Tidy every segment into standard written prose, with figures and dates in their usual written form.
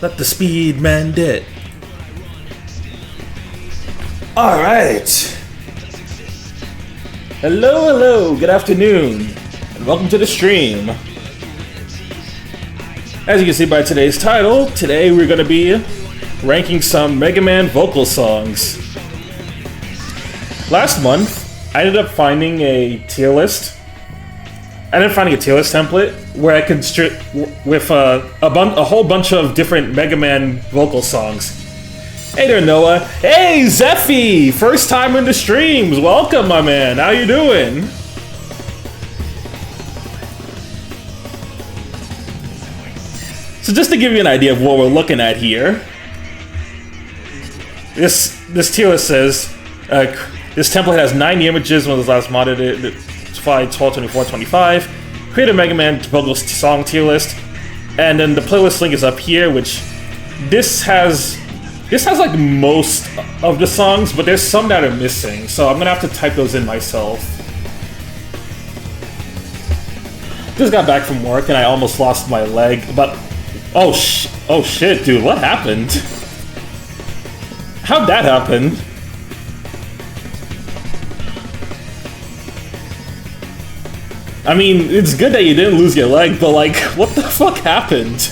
Let the speed man dit. Alright. Hello, good afternoon, and welcome to the stream. As you can see by today's title, today we're going to be ranking some Mega Man vocal songs. Last month, I ended up finding a tier list. I ended up finding a tier list template where I could strip with a whole bunch of different Mega Man vocal songs. Hey there, Noah. Hey, Zeffy! First time in the streams. Welcome, my man. How you doing? So just to give you an idea of what we're looking at here, this tier list says this template has 90 images when it was last modded. It's July 12/24/25. Create a Mega Man vocal song tier list, and then the playlist link is up here. Which this has like most of the songs, but there's some that are missing, so I'm gonna have to type those in myself. Just got back from work and I almost lost my leg, but oh shit, dude, what happened? How'd that happen? I mean, it's good that you didn't lose your leg, but like, what the fuck happened?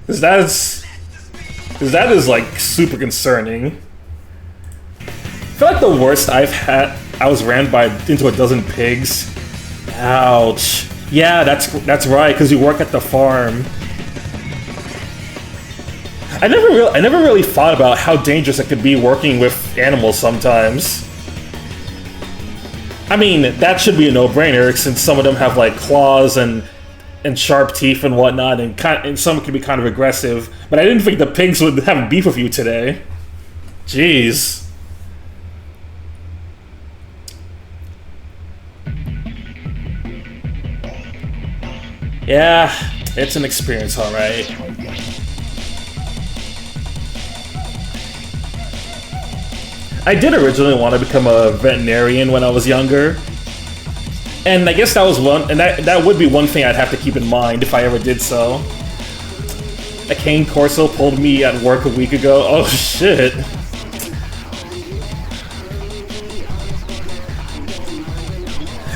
Cause that is like super concerning. I feel like the worst I've had, I was ran into a dozen pigs. Ouch. Yeah, that's right, because you work at the farm. I never really thought about how dangerous it could be working with animals sometimes. I mean, that should be a no-brainer since some of them have like claws and sharp teeth and whatnot, and some can be kind of aggressive. But I didn't think the pigs would have beef with you today. Jeez. Yeah, it's an experience, alright. I did originally want to become a veterinarian when I was younger. And I guess that was that would be one thing I'd have to keep in mind if I ever did so. A cane corso pulled me at work a week ago. Oh shit.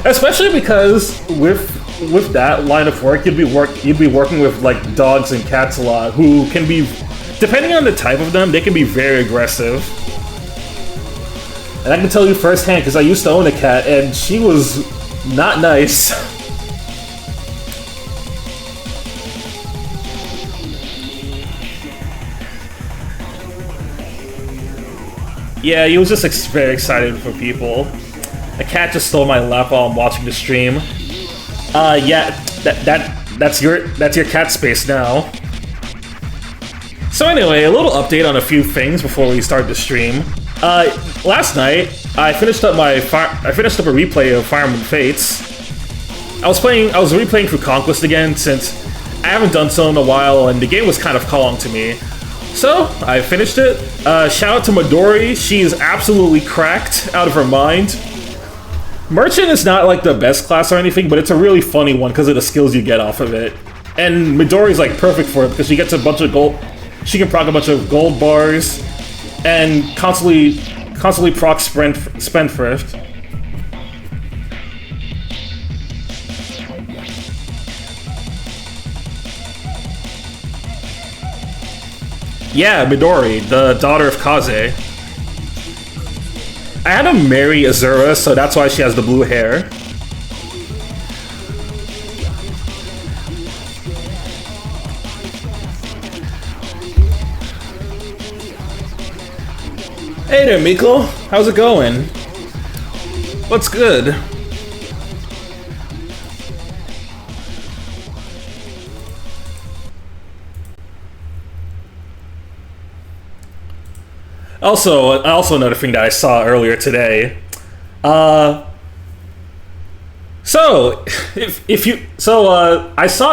Especially because with that line of work, you'd be working with like dogs and cats a lot, who can be, depending on the type of them, they can be very aggressive. And I can tell you firsthand because I used to own a cat, and she was not nice. Yeah, he was just very excited for people. A cat just stole my lap while I'm watching the stream. Yeah, that's your cat space now. So anyway, a little update on a few things before we start the stream. Last night I finished up a replay of Fire Emblem Fates. I was replaying through Conquest again since I haven't done so in a while, and the game was kind of calling to me. So I finished it. Shout out to Midori. She's absolutely cracked out of her mind. Merchant is not like the best class or anything, but it's a really funny one because of the skills you get off of it. And Midori's like perfect for it because she gets a bunch of gold. She can proc a bunch of gold bars and constantly proc Spendthrift. Yeah, Midori, the daughter of Kaze. I had to marry Azura, so that's why she has the blue hair. Hey there, Miko. How's it going? What's good? Also another thing that I saw earlier today. I saw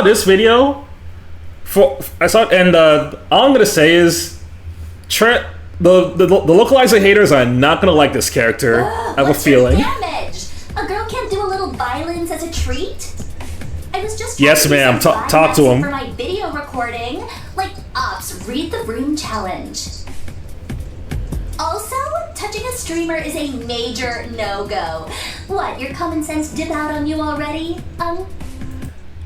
this video. All I'm gonna say is, the localizer haters are not gonna like this character. I have a feeling. Damage? A girl can't do a little violence as a treat? I was just yes, ma'am. Talk to him. For my video recording, like Ops, read the room challenge. Also, touching a streamer is a major no-go. What, your common sense dip out on you already?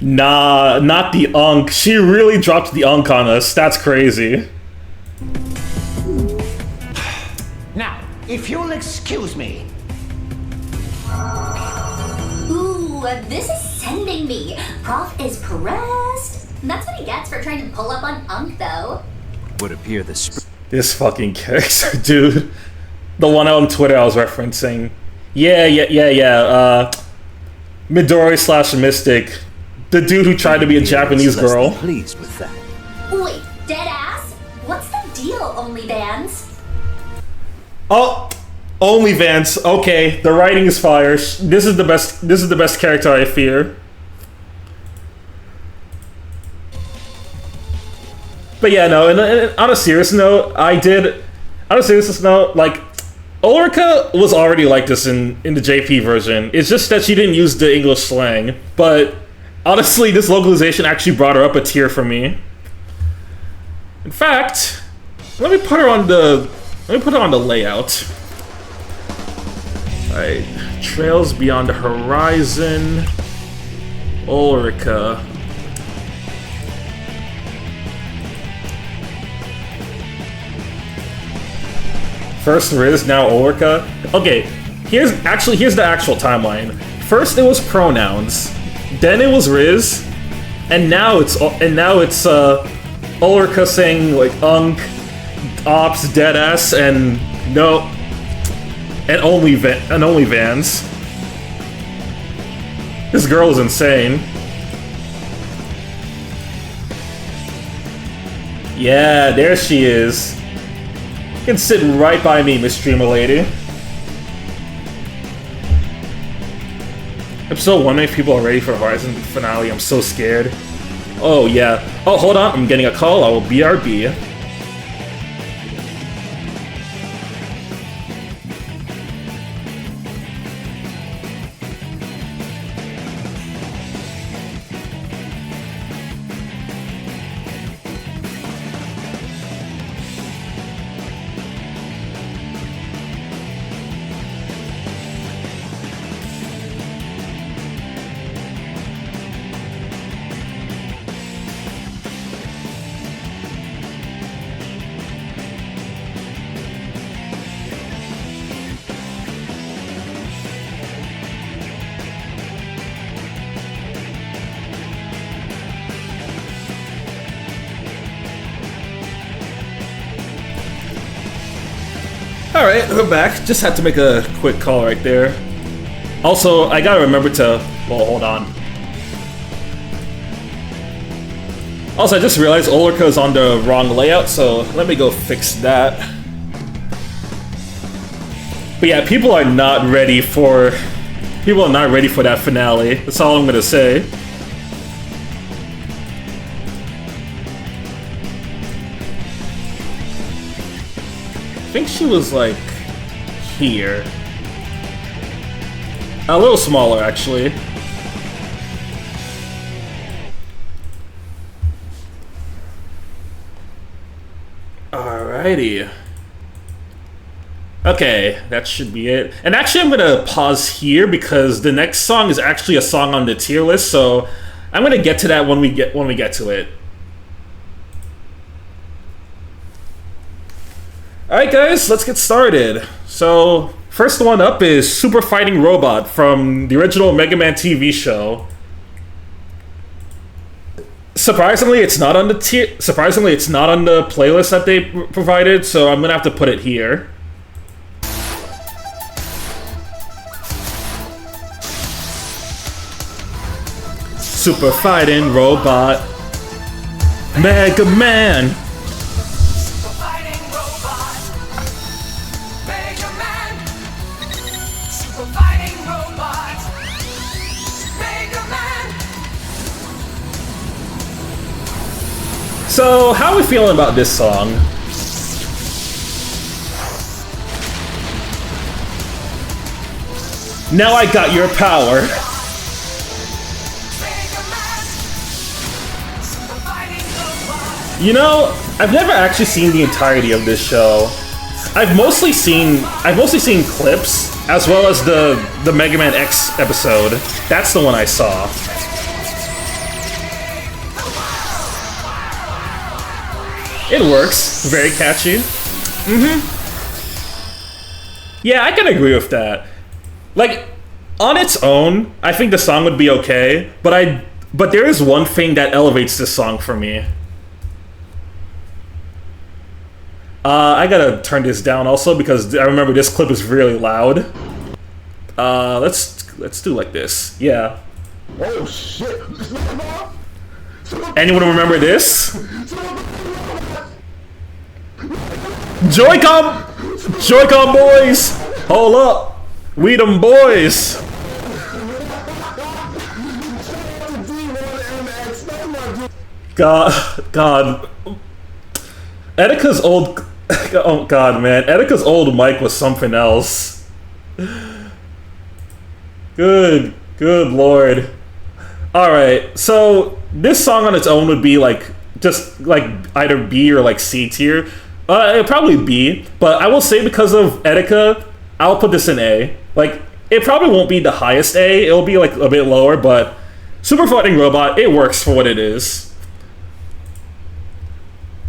Nah, not the unk. She really dropped the unk on us. That's crazy. Now, if you'll excuse me. Ooh, this is sending me. Prof is pressed. That's what he gets for trying to pull up on unk, though. Would appear this fucking character, dude. The one on Twitter I was referencing. Yeah. Midori / Mystic. The dude who tried to be a Japanese girl. Pleased with that. Wait, dead ass? What's the deal, OnlyVans? Oh, OnlyVans. Okay, the writing is fire. This is the best. This is the best character I fear. But yeah, no. And on a serious note, like, Ulrika was already like this in the JP version. It's just that she didn't use the English slang. But honestly, this localization actually brought her up a tier for me. In fact, let me put her on the layout. Alright. Trails Beyond the Horizon. Ulrika. First Riz, now Ulrika. Okay, here's the actual timeline. First it was pronouns, then it was Riz, and now it's Ulrika saying like unk, ops, deadass, and no, and OnlyVans. This girl is insane. Yeah, there she is. You can sit right by me, Miss Streamer Lady. Episode 1 many people are ready for Horizon finale. I'm so scared. Oh, yeah. Oh, hold on. I'm getting a call. I will BRB. Alright, we're back. Just had to make a quick call right there. Also, I gotta remember to... Well, hold on. Also, I just realized Ulrika is on the wrong layout, so let me go fix that. But yeah, people are not ready for that finale. That's all I'm gonna say. I think she was like here. A little smaller, actually. Alrighty. Okay, that should be it. And actually, I'm gonna pause here because the next song is actually a song on the tier list, so I'm gonna get to that when we get to it. Alright guys, let's get started. So, first one up is Super Fighting Robot from the original Mega Man TV show. Surprisingly, it's not on the playlist that they provided, so I'm gonna have to put it here. Super Fighting Robot Mega Man. So, how are we feeling about this song? Now I got your power. You know, I've never actually seen the entirety of this show. I've mostly seen clips as well as the Mega Man X episode. That's the one I saw. It works. Very catchy. Yeah, I can agree with that. Like, on its own, I think the song would be okay, but there is one thing that elevates this song for me. I gotta turn this down also because I remember this clip is really loud. Let's do like this. Yeah. Oh shit! Anyone remember this? Joy-Con boys! Hold up! We them boys! God. Etika's old... Oh god, man. Etika's old mic was something else. Good lord. Alright, so this song on its own would be like, just like either B or like C tier. It'd probably B, but I will say because of Etika, I'll put this in A. Like, it probably won't be the highest A, it'll be like a bit lower, but Super Fighting Robot, it works for what it is.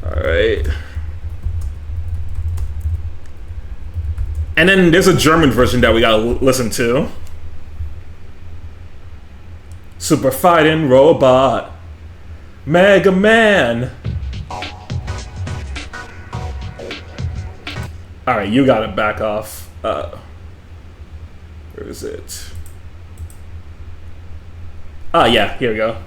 Alright. And then there's a German version that we gotta listen to. Super Fighting Robot. Mega Man. Alright, you gotta back off. Where is it? Ah, yeah, here we go.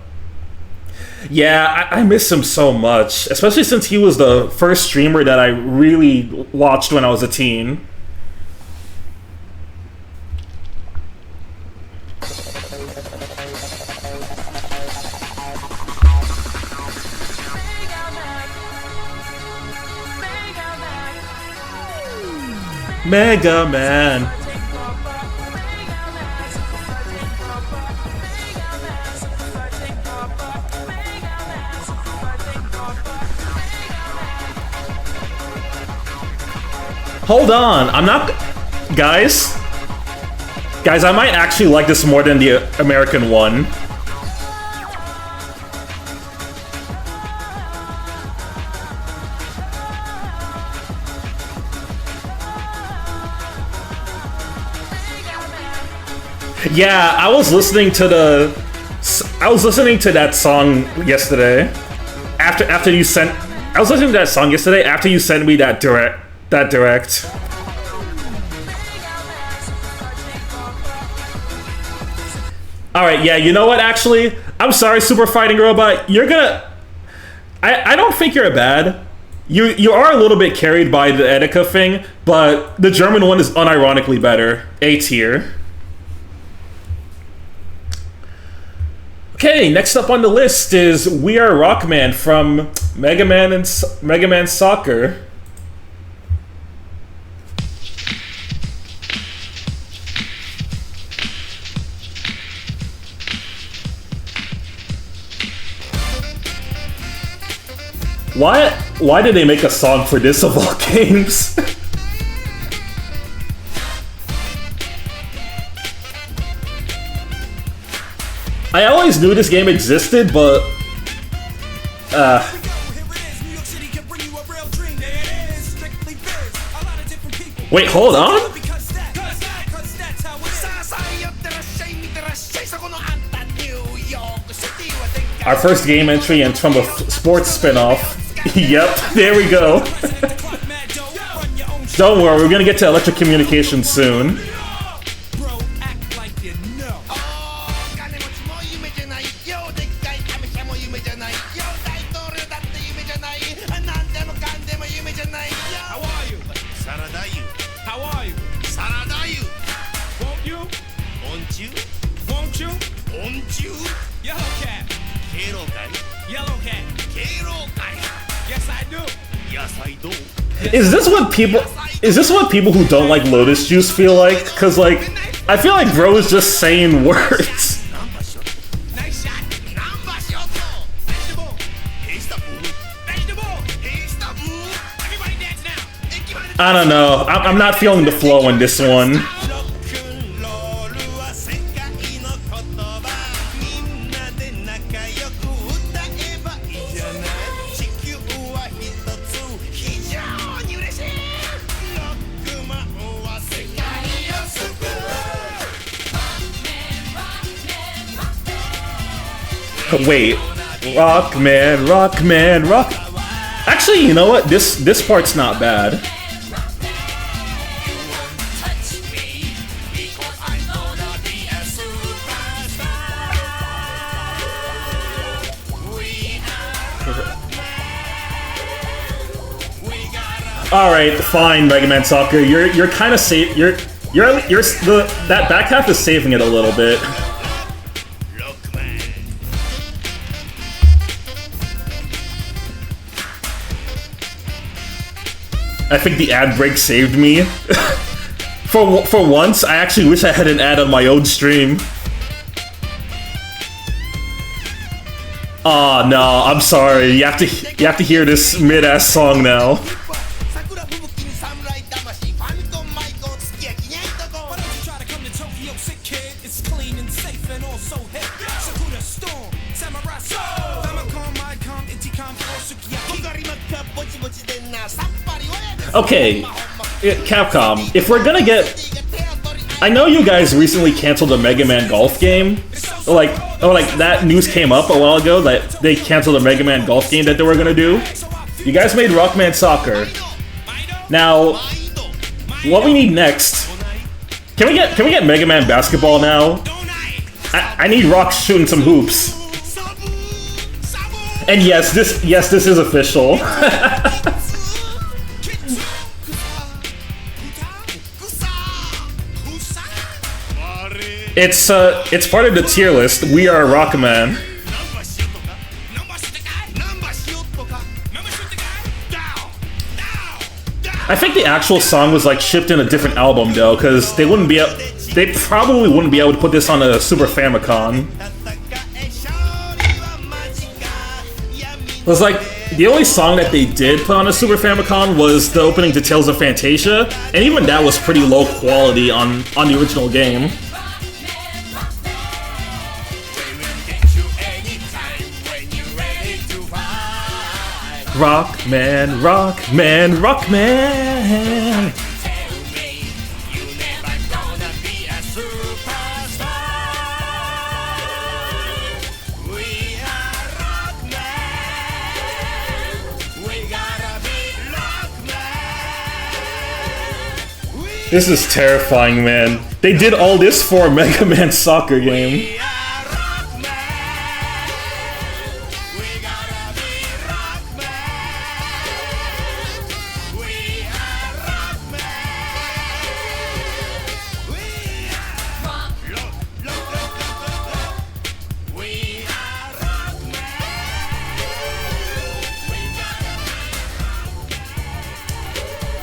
Yeah, I miss him so much. Especially since he was the first streamer that I really watched when I was a teen. Mega Man. Hold on, I'm not... Guys, I might actually like this more than the American one. Yeah, I was listening to that song yesterday. After you sent... I was listening to that song yesterday after you sent me that direct. Alright, yeah, you know what, actually? I'm sorry, Super Fighting Robot. You're gonna... I don't think you're bad. You are a little bit carried by the Etika thing, but the German one is unironically better. A tier. Okay, next up on the list is We Are Rockman from Mega Man and Mega Man Soccer. Why did they make a song for this of all games? I always knew this game existed, but wait, hold on? Our first game entry and from a sports spin-off. Yep, there we go. Don't worry, we're gonna get to electric communication soon. Is this what people who don't like Lotus Juice feel like? Cause like I feel like bro is just saying words. I don't know. I'm not feeling the flow in this one. Wait, Rockman, Rockman, Rock. Actually, you know what? This part's not bad. All right, fine, Mega Man Soccer. You're kind of safe. That back half is saving it a little bit. I think the ad break saved me. For once, I actually wish I had an ad on my own stream. Aw, no, I'm sorry. You have to hear this mid-ass song now. Okay, Capcom, if we're gonna get... I know you guys recently canceled the Mega Man Golf game. Like that news came up a while ago that they canceled the Mega Man Golf game that they were gonna do. You guys made Rockman Soccer. Now, what we need next... Can we get Mega Man Basketball now? I need Rock shooting some hoops. And yes, this is official. It's part of the tier list. We are Rockman. I think the actual song was like shipped in a different album though, because they probably wouldn't be able to put this on a Super Famicom. It was like the only song that they did put on a Super Famicom was the opening to Tales of Fantasia, and even that was pretty low quality on the original game. Rockman, Rockman, Rockman. This is terrifying, man. They did all this for a Mega Man Soccer game.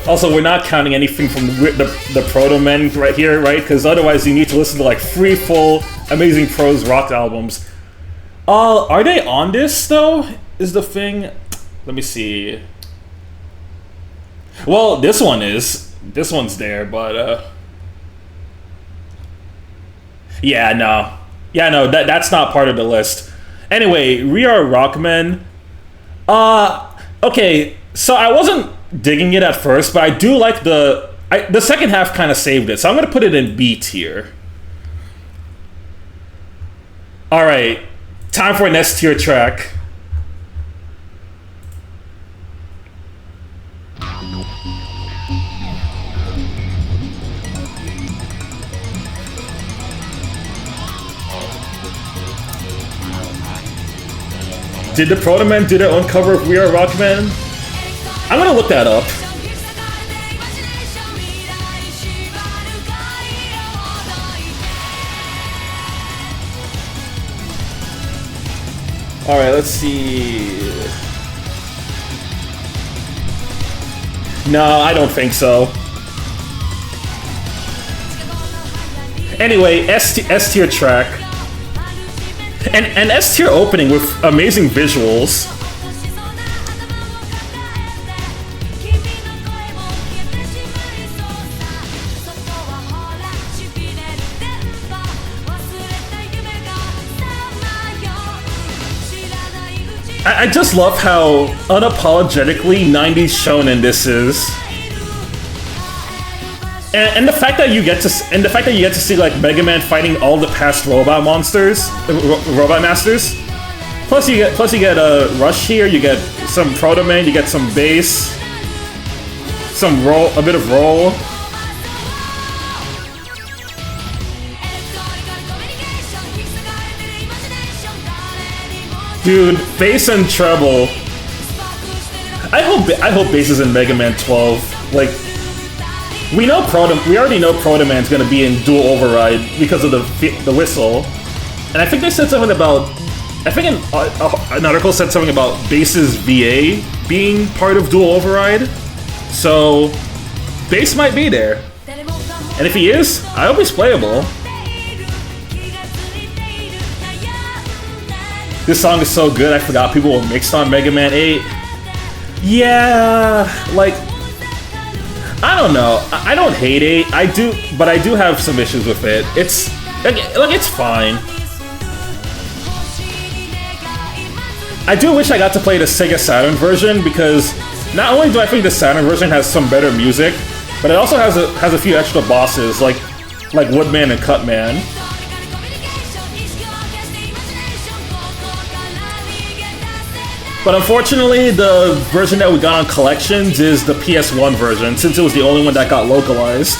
Also, we're not counting anything from the Proto Men right here, right? Because otherwise you need to listen to like 3 full Amazing Prose rock albums. Are they on this, though? Is the thing... Let me see. Well, this one is. This one's there, but... Yeah, no. Yeah, no, that's not part of the list. Anyway, We Are Rockmen. Okay, so I wasn't digging it at first, but I do like the second half kind of saved it, so I'm gonna put it in B tier. All right, time for an S tier track. Did the Proto Men do their own cover of We Are Rockmen? I'm gonna look that up. Alright, let's see. No, I don't think so. Anyway, S tier track. And S tier opening with amazing visuals. I just love how unapologetically 90s shonen this is. And the fact that you get to see like Mega Man fighting all the past robot monsters, robot masters. Plus you get a Rush here. You get some Proto Man. You get some bass, some roll, a bit of roll. Dude, bass and treble. I hope bass is in Mega Man 12. Like. We already know Proto Man's gonna be in Dual Override because of the whistle, and I think they said something about. I think an article said something about Bass's VA being part of Dual Override, so Bass might be there. And if he is, I hope he's playable. This song is so good, I forgot people were mixed on Mega Man 8. Yeah, like. I don't know. I don't hate 8. I do, but I do have some issues with it. It's like it's fine. I do wish I got to play the Sega Saturn version because not only do I think the Saturn version has some better music, but it also has a few extra bosses like Woodman and Cutman. But unfortunately, the version that we got on Collections is the PS1 version, since it was the only one that got localized.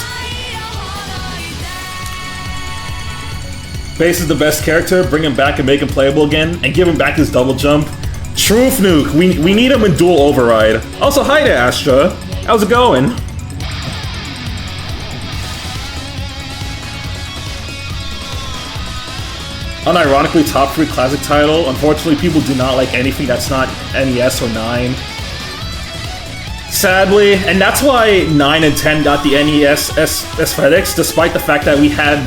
Bass is the best character, bring him back and make him playable again, and give him back his double jump. Truth Nuke, we need him in Dual Override. Also, hi there, Astra. How's it going? Unironically, top 3 classic title. Unfortunately, people do not like anything that's not NES or 9. Sadly, and that's why 9 and 10 got the NES aesthetics, despite the fact that we had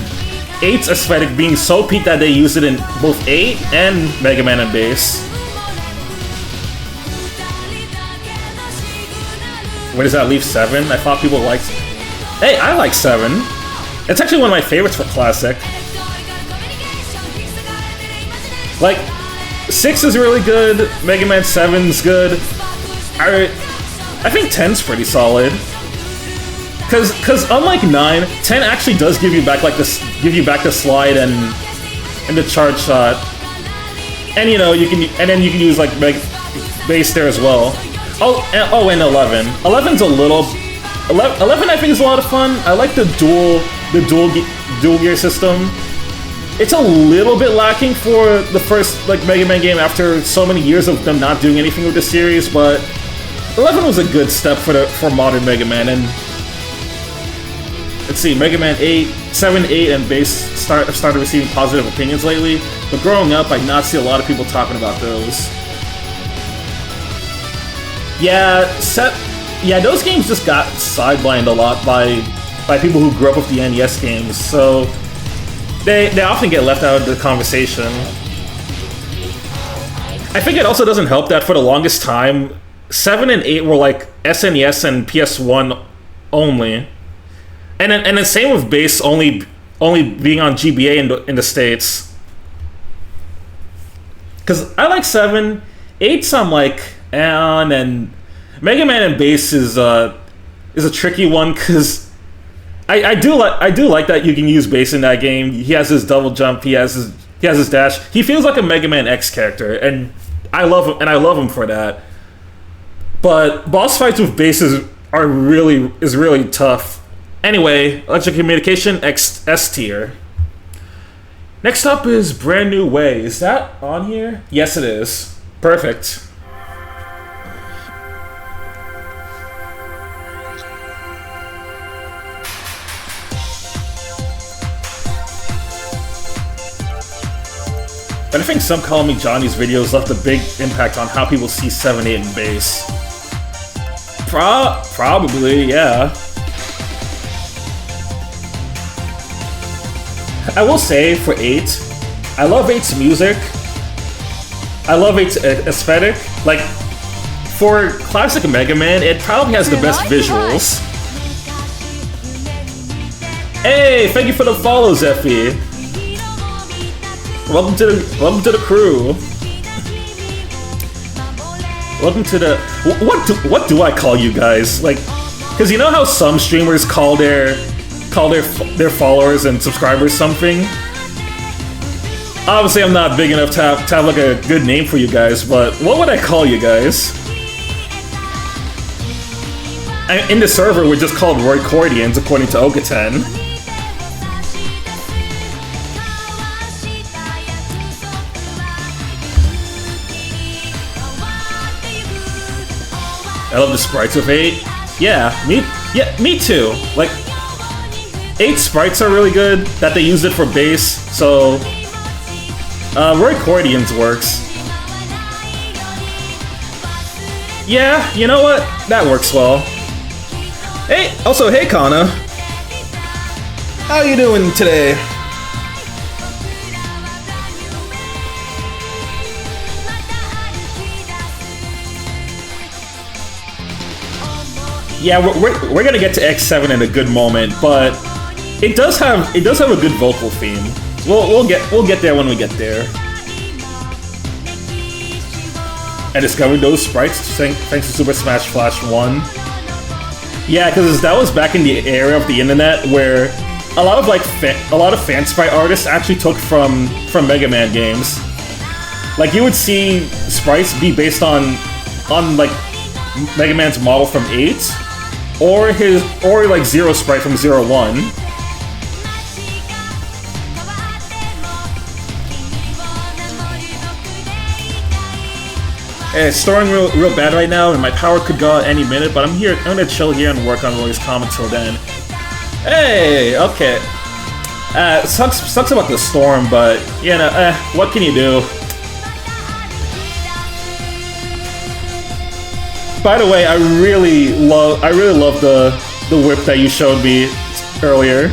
8's aesthetic being so peaked that they used it in both 8 and Mega Man and Bass. Where does that leave 7? I thought people liked... Hey, I like 7. It's actually one of my favorites for classic. Like, 6 is really good, Mega Man 7's good. I think 10's pretty solid. Cause unlike 9, 10 actually does give you back like this, the slide and the charge shot. And you know, then you can use like bass there as well. Oh, and 11. 11's a little 11 I think is a lot of fun. I like the dual gear system. It's a little bit lacking for the first like Mega Man game after so many years of them not doing anything with the series, but 11 was a good step for modern Mega Man. And let's see, Mega Man 8, 7, 8, and Bass started receiving positive opinions lately, but growing up, I did not see a lot of people talking about those. Yeah, those games just got sidelined a lot by people who grew up with the NES games, so they often get left out of the conversation. I think it also doesn't help that for the longest time, 7 and 8 were like SNES and PS1 only. And then same with Bass only being on GBA in the States. Because I like 7, 8's I'm like, and Mega Man and Bass is a tricky one because I do like that you can use Bass in that game. He has his double jump, he has his dash. He feels like a Mega Man X character, and I love him for that. But boss fights with Bass is really tough. Anyway, Electric Communication S tier. Next up is Brand New Way. Is that on here? Yes, it is. Perfect. But I think Some Call Me Johnny's videos left a big impact on how people see 7, 8, and Bass. Probably, yeah. I will say for 8, I love 8's music. I love 8's aesthetic. Like, for classic Mega Man, it probably has the best visuals. Hey, thank you for the follow, Zeffy. Welcome to the crew. Welcome to the what do I call you guys? Like, because you know how some streamers call their followers and subscribers something. Obviously, I'm not big enough to have like a good name for you guys, but what would I call you guys? In the server, we're just called Roycordians, according to Okaten. I love the sprites of 8. Yeah, me too. Like, 8 sprites are really good, that they used it for bass, so Roycordians works. Yeah, you know what? That works well. Hey, also, hey Kana. How you doing today? Yeah, we're gonna get to X7 in a good moment, but it does have a good vocal theme. We'll get there when we get there. I discovered those sprites thanks to Super Smash Flash 1. Yeah, because that was back in the era of the internet where a lot of fan sprite artists actually took from Mega Man games. Like, you would see sprites be based on like Mega Man's model from 8, or like Zero sprite from 01. Hey, it's storming real bad right now, and my power could go out any minute, but I'm gonna chill here and work on Roy's comment till then. Hey, okay. Sucks about the storm, but, you know, what can you do? By the way, I really love the whip that you showed me earlier.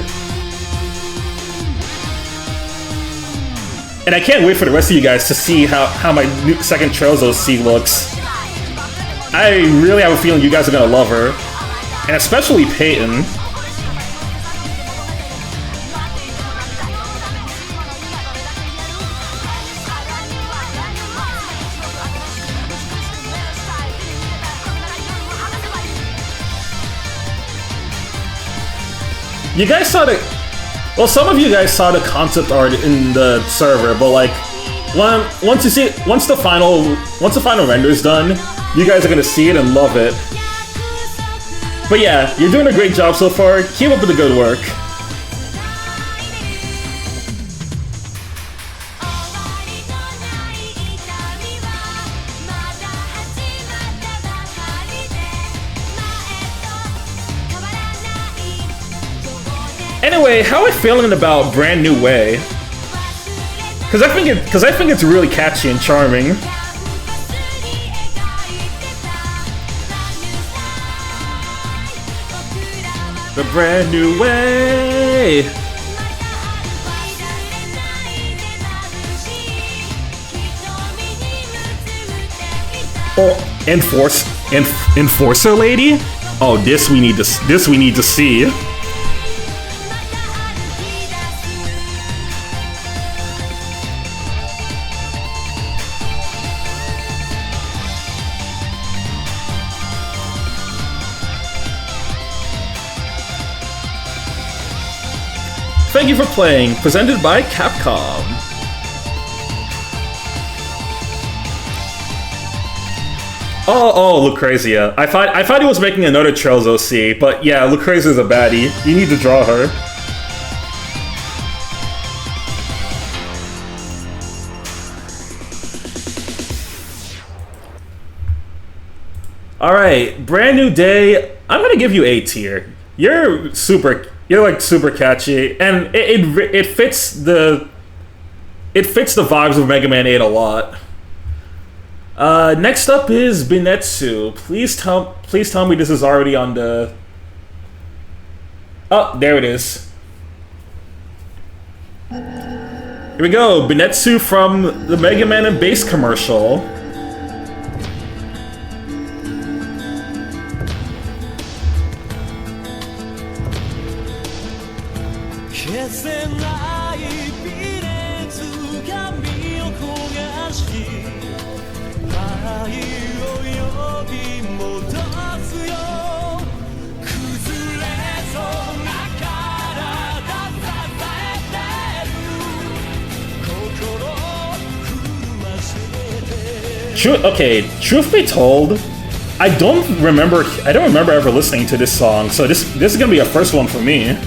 And I can't wait for the rest of you guys to see how my new second Trelzo C looks. I really have a feeling you guys are gonna love her. And especially Peyton. You guys saw the... Well, some of you guys saw the concept art in the server, but like, once the final render is done, you guys are gonna see it and love it. But yeah, you're doing a great job so far. Keep up with the good work. Anyway, how are we feeling about Brand New Way? Because I think it's really catchy and charming. The Brand New Way. Oh, Enforcer Lady? Oh, this we need to see. Thank you for playing, presented by Capcom. Oh, Lucrezia. I thought he was making another Trelzo C, but yeah, Lucrezia's a baddie. You need to draw her. Alright, Brand New Day. I'm gonna give you A tier. You're like super catchy, and it fits the vibes of Mega Man 8 a lot. Next up is Binetsu. Please tell me this is already on the... Oh, there it is. Here we go, Binetsu from the Mega Man and Bass commercial. Okay, truth be told, I don't remember ever listening to this song, so this is gonna be a first one for me.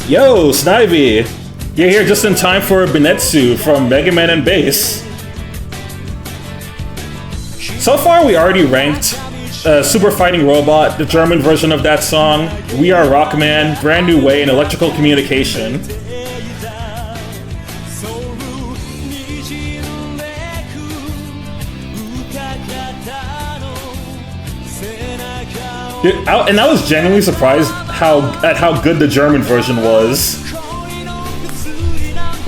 Yo, Snivy! You're here just in time for Binetsu from Mega Man and Bass. So far, we already ranked Super Fighting Robot, the German version of that song, We Are Rockman, Brand New Way, and Electrical Communication. Dude, and I was genuinely surprised at how good the German version was.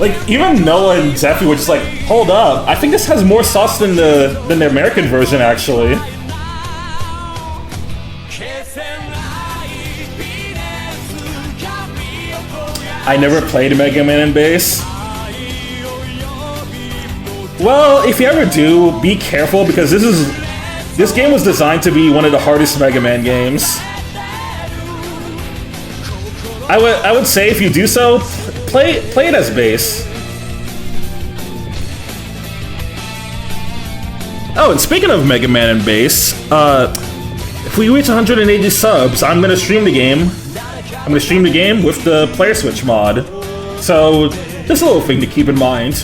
Like, even Noah and Zeffy were just like, hold up, I think this has more sauce than the American version, actually. I never played Mega Man and Bass. Well, if you ever do, be careful because this game was designed to be one of the hardest Mega Man games. I would say if you do so, play it as Bass. Oh, and speaking of Mega Man and Bass, if we reach 180 subs, I'm gonna stream the game. I'm gonna stream the game with the player switch mod. So, just a little thing to keep in mind.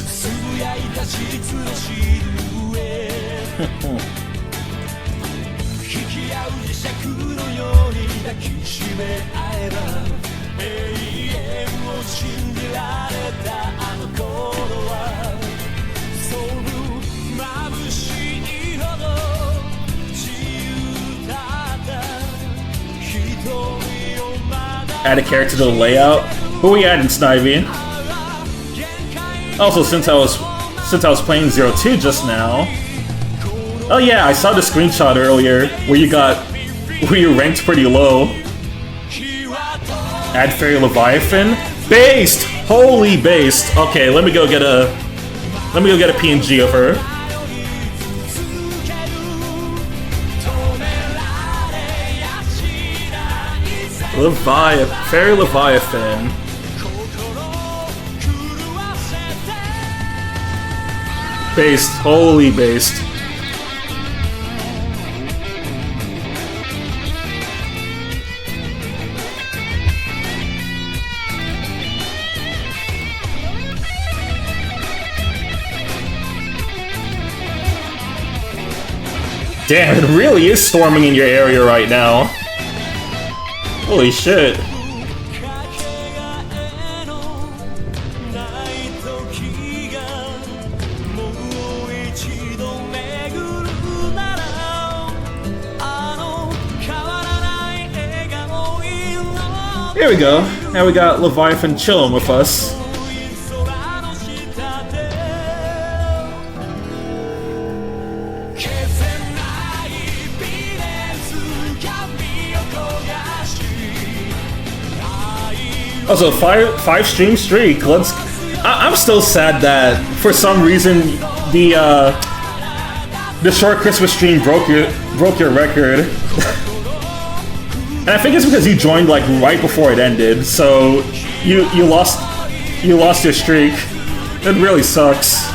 Add a character to the layout. Who we adding, Snivy? Also, since I was playing 02 just now. Oh yeah, I saw the screenshot earlier where you ranked pretty low. Add Fairy Leviathan. Based! Holy based! Okay, let me go get a PNG of her. Fairy Leviathan. Based, holy based. Damn, it really is storming in your area right now. Holy shit. Here we go. Now we got Leviathan chilling with us. Also, five stream streak. I'm still sad that for some reason the short Christmas stream broke your record. And I think it's because you joined like right before it ended, so you lost your streak. It really sucks.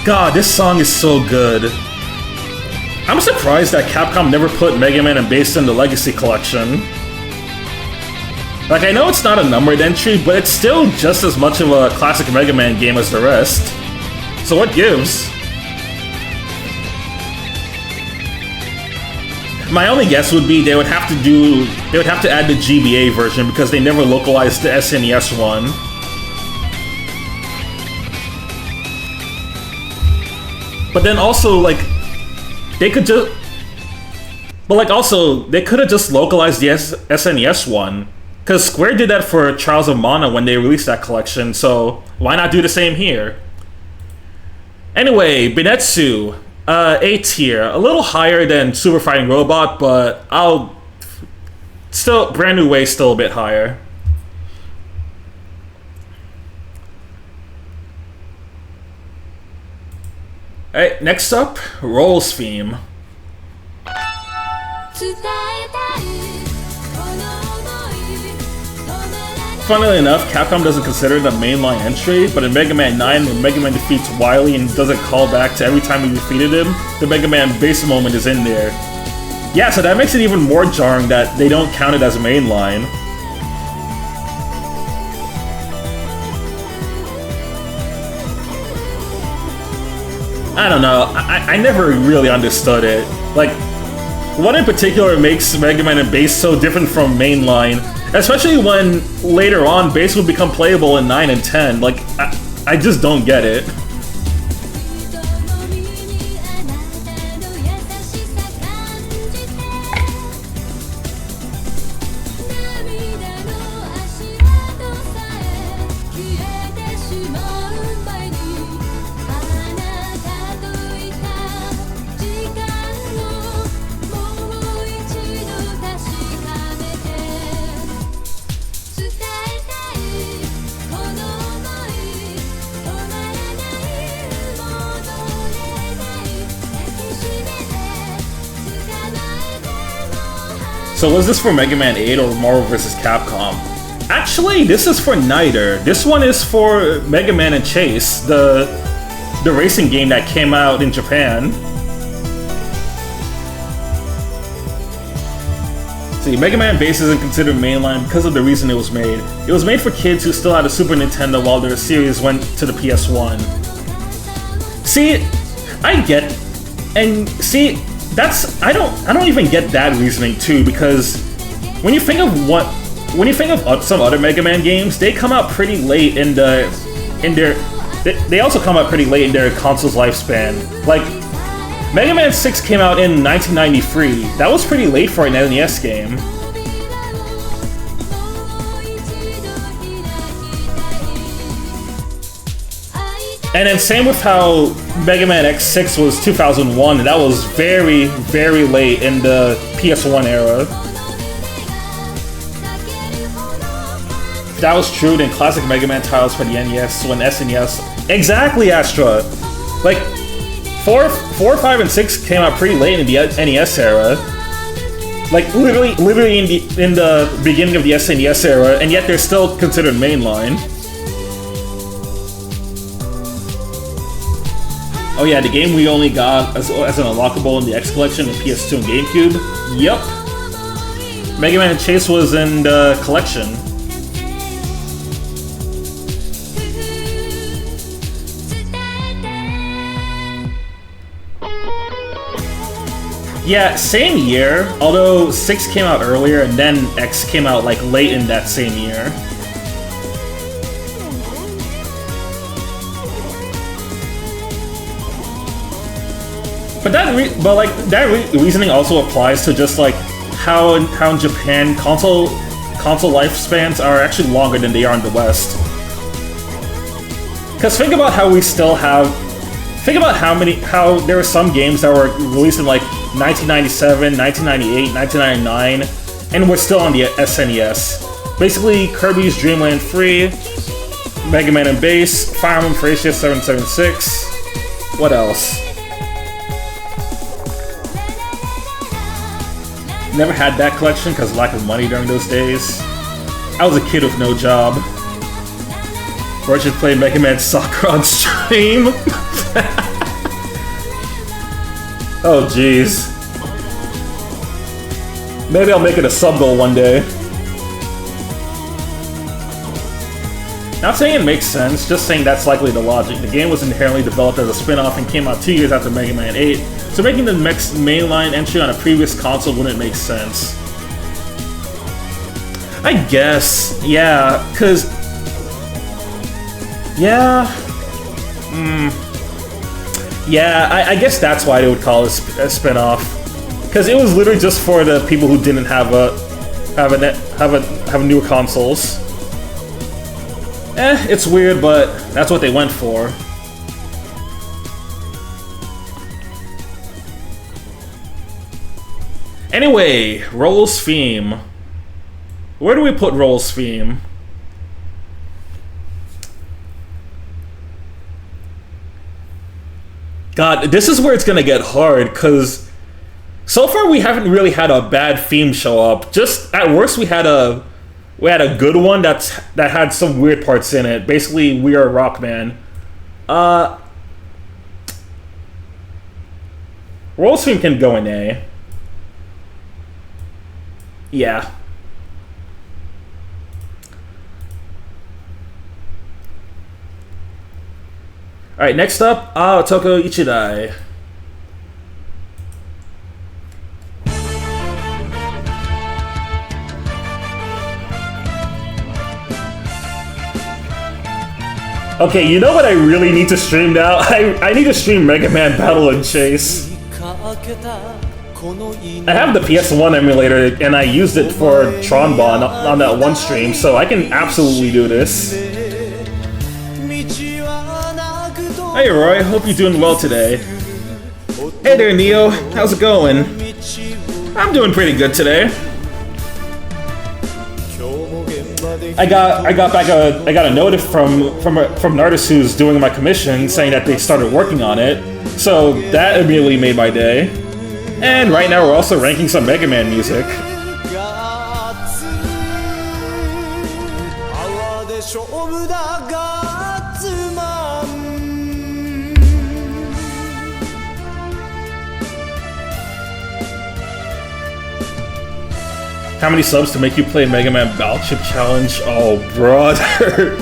God, this song is so good. I'm surprised that Capcom never put Mega Man and Bass in the Legacy Collection. Like, I know it's not a numbered entry, but it's still just as much of a classic Mega Man game as the rest. So what gives? My only guess would be they would have to add the GBA version because they never localized the SNES one. But then also like they could just they could have just localized the SNES one because Square did that for Trials of Mana when they released that collection, so why not do the same here? Anyway, Binetsu, A tier, a little higher than Super Fighting Robot, but Brand New Way still a bit higher. Alright, next up, Rolls theme. Funnily enough, Capcom doesn't consider it a mainline entry, but in Mega Man 9, when Mega Man defeats Wily and doesn't call back to every time he defeated him, the Mega Man bass moment is in there. Yeah, so that makes it even more jarring that they don't count it as a mainline. I don't know, I never really understood it. Like, what in particular makes Mega Man and bass so different from mainline? Especially when later on bass would become playable in 9 and 10. Like, I just don't get it. So was this for Mega Man 8 or Marvel vs. Capcom? Actually, this is for neither. This one is for Mega Man and Chase, the racing game that came out in Japan. See, Mega Man Base isn't considered mainline because of the reason it was made. It was made for kids who still had a Super Nintendo while their series went to the PS1. See, I get, and see, I don't even get that reasoning too, because when you think of some other Mega Man games, they come out pretty late in their they also come out pretty late in their console's lifespan. Like Mega Man 6 came out in 1993. That was pretty late for an NES game. And then same with how Mega Man X6 was 2001, and that was very, very late in the PS1 era. If that was true, then classic Mega Man titles for the NES when SNES... Exactly, Astra! Like, 4, 5, and 6 came out pretty late in the NES era. Like, literally in the beginning of the SNES era, and yet they're still considered mainline. Oh yeah, the game we only got as an unlockable in the X Collection in PS2 and GameCube. Yup. Mega Man Chase was in the collection. Yeah, same year, although 6 came out earlier and then X came out like late in that same year. But that reasoning also applies to just like how in Japan console lifespans are actually longer than they are in the West. Because think about how there are some games that were released in like 1997, 1998, 1999, and were still on the SNES. Basically, Kirby's Dream Land 3, Mega Man and Bass, Fire Emblem Facia 776. What else? Never had that collection because of lack of money during those days. I was a kid with no job. Or I should play Mega Man Soccer on stream. Oh jeez. Maybe I'll make it a sub goal one day. Not saying it makes sense, just saying that's likely the logic. The game was inherently developed as a spin-off and came out 2 years after Mega Man 8, So making the next mainline entry on a previous console wouldn't make sense. I guess, yeah, cause yeah, yeah, I guess that's why they would call it a spin-off, cause it was literally just for the people who didn't have newer consoles. It's weird, but that's what they went for. Anyway, Roll's theme. Where do we put Roll's theme? God, this is where it's gonna get hard, because so far we haven't really had a bad theme show up. Just at worst we had a good one that had some weird parts in it. Basically, We Are Rockman. Roll's theme can go in A. Yeah. Alright, next up, Toko Ichidai. Okay, you know what I really need to stream now? I need to stream Mega Man Battle and Chase. I have the PS1 emulator and I used it for Tronbon on that one stream, so I can absolutely do this. Hey Roy, hope you're doing well today. Hey there Neo, how's it going? I'm doing pretty good today. I got a note from an artist who's doing my commission saying that they started working on it, so that immediately made my day. And right now we're also ranking some Mega Man music. How many subs to make you play Mega Man Battle Chip Challenge? Oh, brother.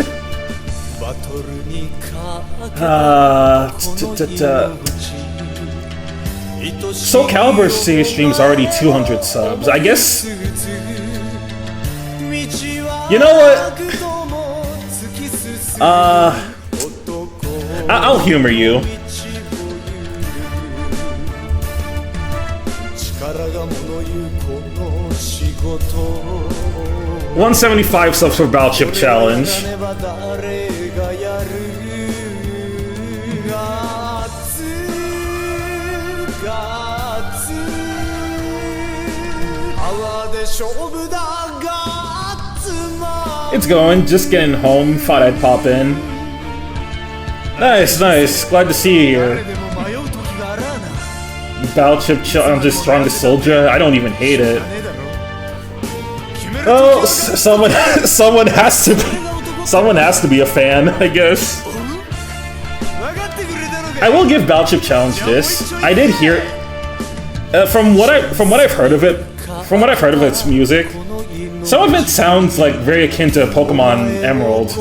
Soul Calibur series stream's already 200 subs. I guess. You know what? I'll humor you. 175 subs for Battle Chip Challenge. It's going, just getting home, thought I'd pop in. Nice, nice, glad to see you here. Battle Chip Challenge's Strongest Soldier, I don't even hate it. Oh, someone has to be a fan, I guess. I will give Battle Chip Challenge this. I did hear from what I've heard of it, its music. Some of it sounds like very akin to Pokemon Emerald,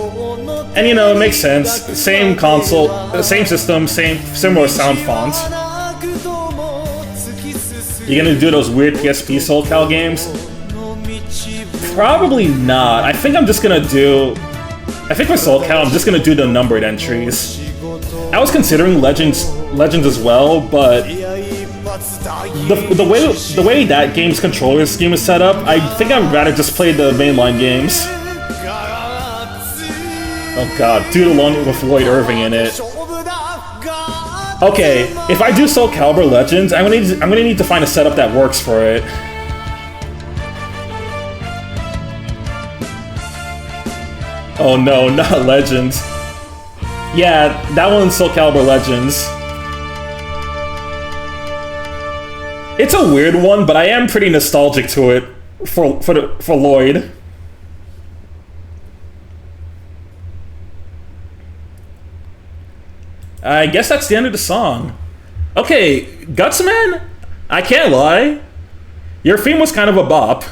and you know it makes sense. Same console, same system, similar sound font. You gonna do those weird PSP Soul Cal games? Probably not. I think for Soul Cal, I'm just gonna do the numbered entries. I was considering Legends as well, but the way that game's controller scheme is set up, I think I'd rather just play the mainline games. Oh god, do the one with Lloyd Irving in it. Okay, if I do Soul Calibur Legends, I'm gonna need to find a setup that works for it. Oh no, not Legends. Yeah, that one's Soul Calibur Legends. It's a weird one, but I am pretty nostalgic to it for Lloyd. I guess that's the end of the song. Okay, Gutsman, I can't lie. Your theme was kind of a bop.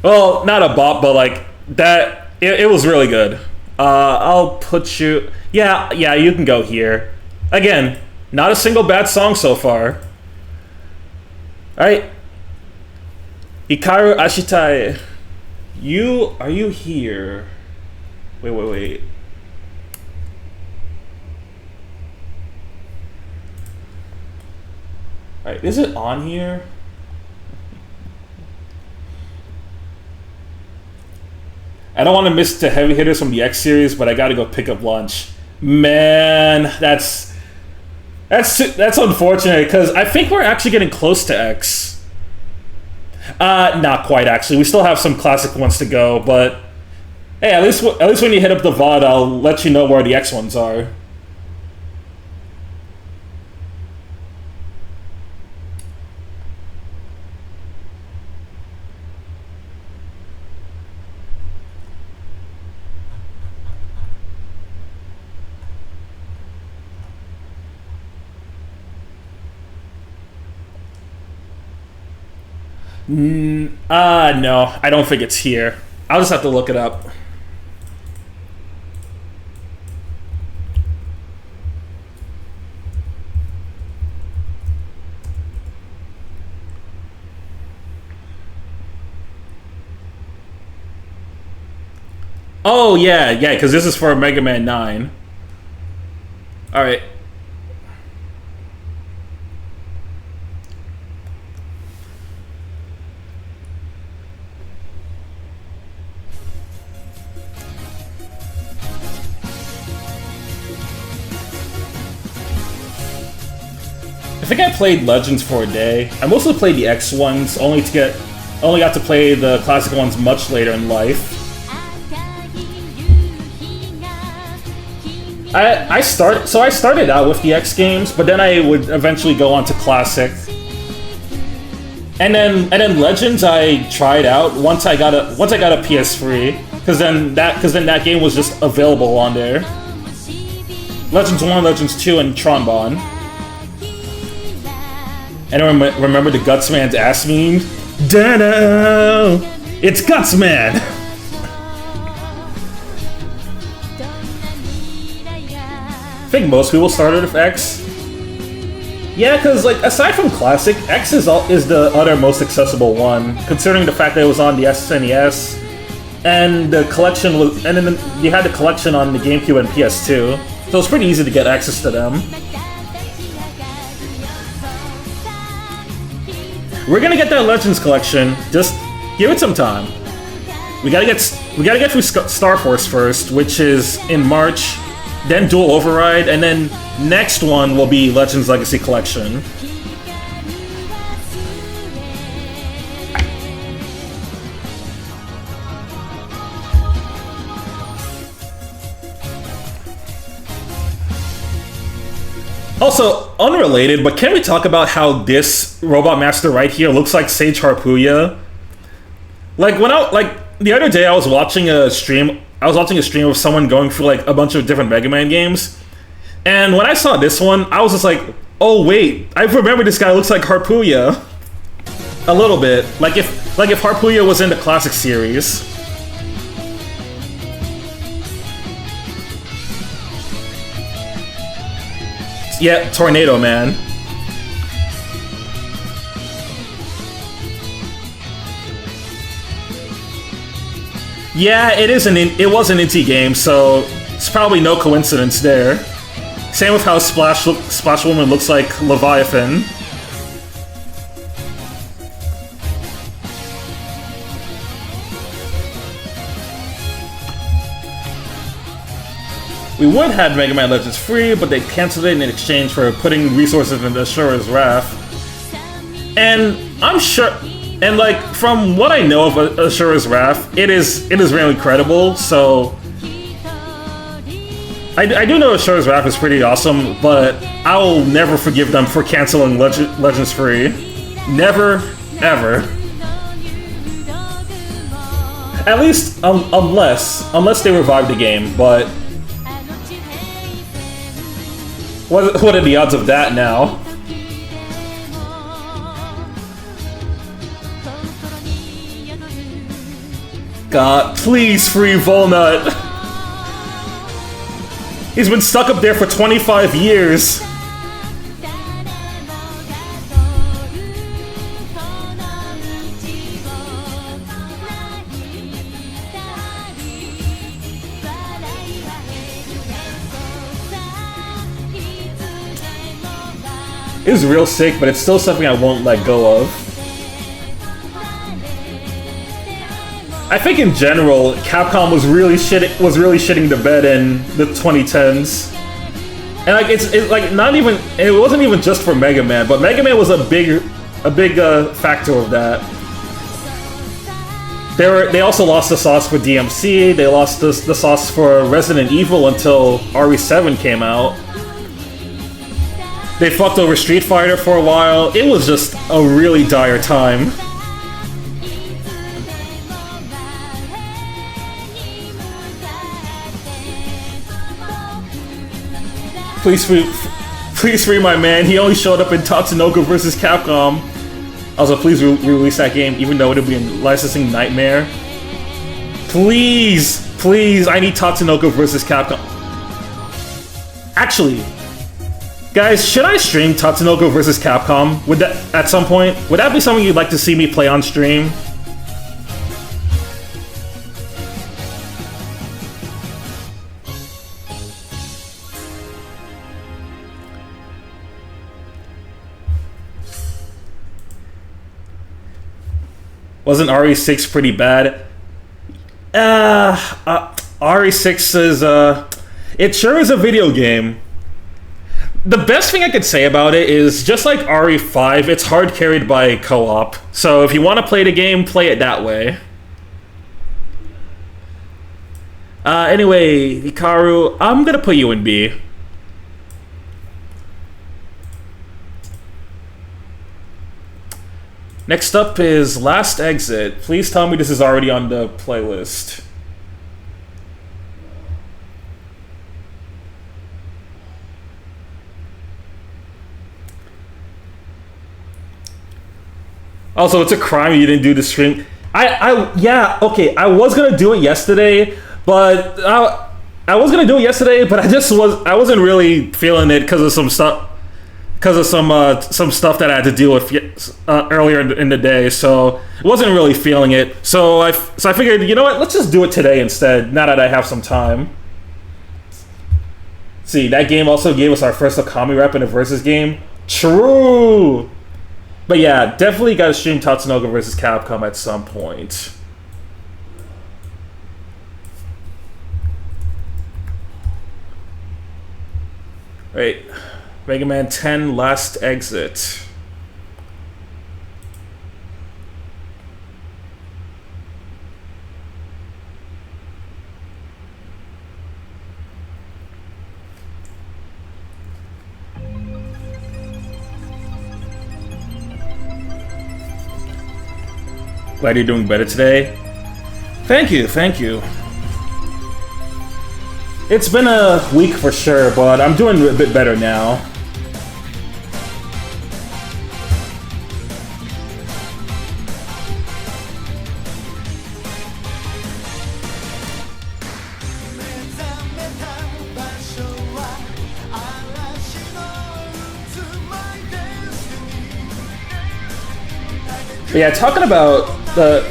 Well, not a bop, but like that. It was really good. I'll put you. Yeah, you can go here. Again, Not a single bad song so far. Alright. Hikaru Ashitai. Are you here? Wait. Alright, is it on here? I don't want to miss the heavy hitters from the X series, but I gotta go pick up lunch. Man, that's unfortunate, because I think we're actually getting close to X. Not quite, actually. We still have some classic ones to go, but hey, at least when you hit up the VOD, I'll let you know where the X ones are. No, I don't think it's here. I'll just have to look it up. Oh, yeah, because this is for Mega Man 9. Alright. I think I played Legends for a day. I mostly played the X ones, only got to play the classic ones much later in life. I started out with the X games, but then I would eventually go on to classic. And then Legends I tried out once I got a PS3, because then that game was just available on there. Legends 1, Legends 2, and Tronbon. And I remember the Gutsman's ass meme. Dano! It's Gutsman! I think most people started with X. Yeah, because like aside from Classic, X is the other most accessible one, considering the fact that it was on the SNES, and the collection was, and then you had the collection on the GameCube and PS2, so it's pretty easy to get access to them. We're gonna get that Legends collection. Just give it some time. We gotta get through Star Force first, which is in March. Then Dual Override, and then next one will be Legends Legacy Collection. Also, unrelated, but can we talk about how this Robot Master right here looks like Sage Harpuya? Like the other day I was watching a stream of someone going through like a bunch of different Mega Man games, and when I saw this one, I was just like, oh wait, I remember this guy looks like Harpuya. A little bit. Like if Harpuya was in the classic series. Yeah, Tornado Man. Yeah, it was an indie game, so it's probably no coincidence there. Same with how Splash Woman looks like Leviathan. We would have Mega Man Legends free, but they canceled it in exchange for putting resources into Ashura's Wrath. And I'm sure, and like from what I know of Ashura's Wrath, it is really credible. So I do know Ashura's Wrath is pretty awesome, but I'll never forgive them for canceling Legends free. Never, ever. At least unless they revive the game, but what are the odds of that now? God, please free Volnut! He's been stuck up there for 25 years! It was real sick, but it's still something I won't let go of. I think in general, Capcom was really shitting the bed in the 2010s. And like it's like not even, it wasn't even just for Mega Man, but Mega Man was a big factor of that. They also lost the sauce for DMC. They lost the sauce for Resident Evil until RE7 came out. They fucked over Street Fighter for a while. It was just a really dire time. Please free my man. He only showed up in Tatsunoko vs. Capcom. Also, please re-release that game, even though it would be a licensing nightmare. Please, I need Tatsunoko vs. Capcom. Actually, guys, should I stream Tatsunoko vs. Capcom? Would that at some point? Would that be something you'd like to see me play on stream? Wasn't RE6 pretty bad? RE6 is, it sure is a video game. The best thing I could say about it is, just like RE5, it's hard carried by co-op. So if you want to play the game, play it that way. Anyway, Hikaru, I'm gonna put you in B. Next up is Last Exit. Please tell me this is already on the playlist. Also, it's a crime you didn't do the stream. Yeah, okay, I was gonna do it yesterday, but I wasn't really feeling it because of some stuff. Because of some stuff that I had to deal with earlier in the day, so I wasn't really feeling it. So I figured, you know what? Let's just do it today instead. Now that I have some time. See, that game also gave us our first Okami rep in a versus game. True. But yeah, definitely got to stream Tatsunoko vs. Capcom at some point. Wait. Mega Man 10 Last Exit. Glad you're doing better today. Thank you. It's been a week for sure, but I'm doing a bit better now. But yeah, talking about the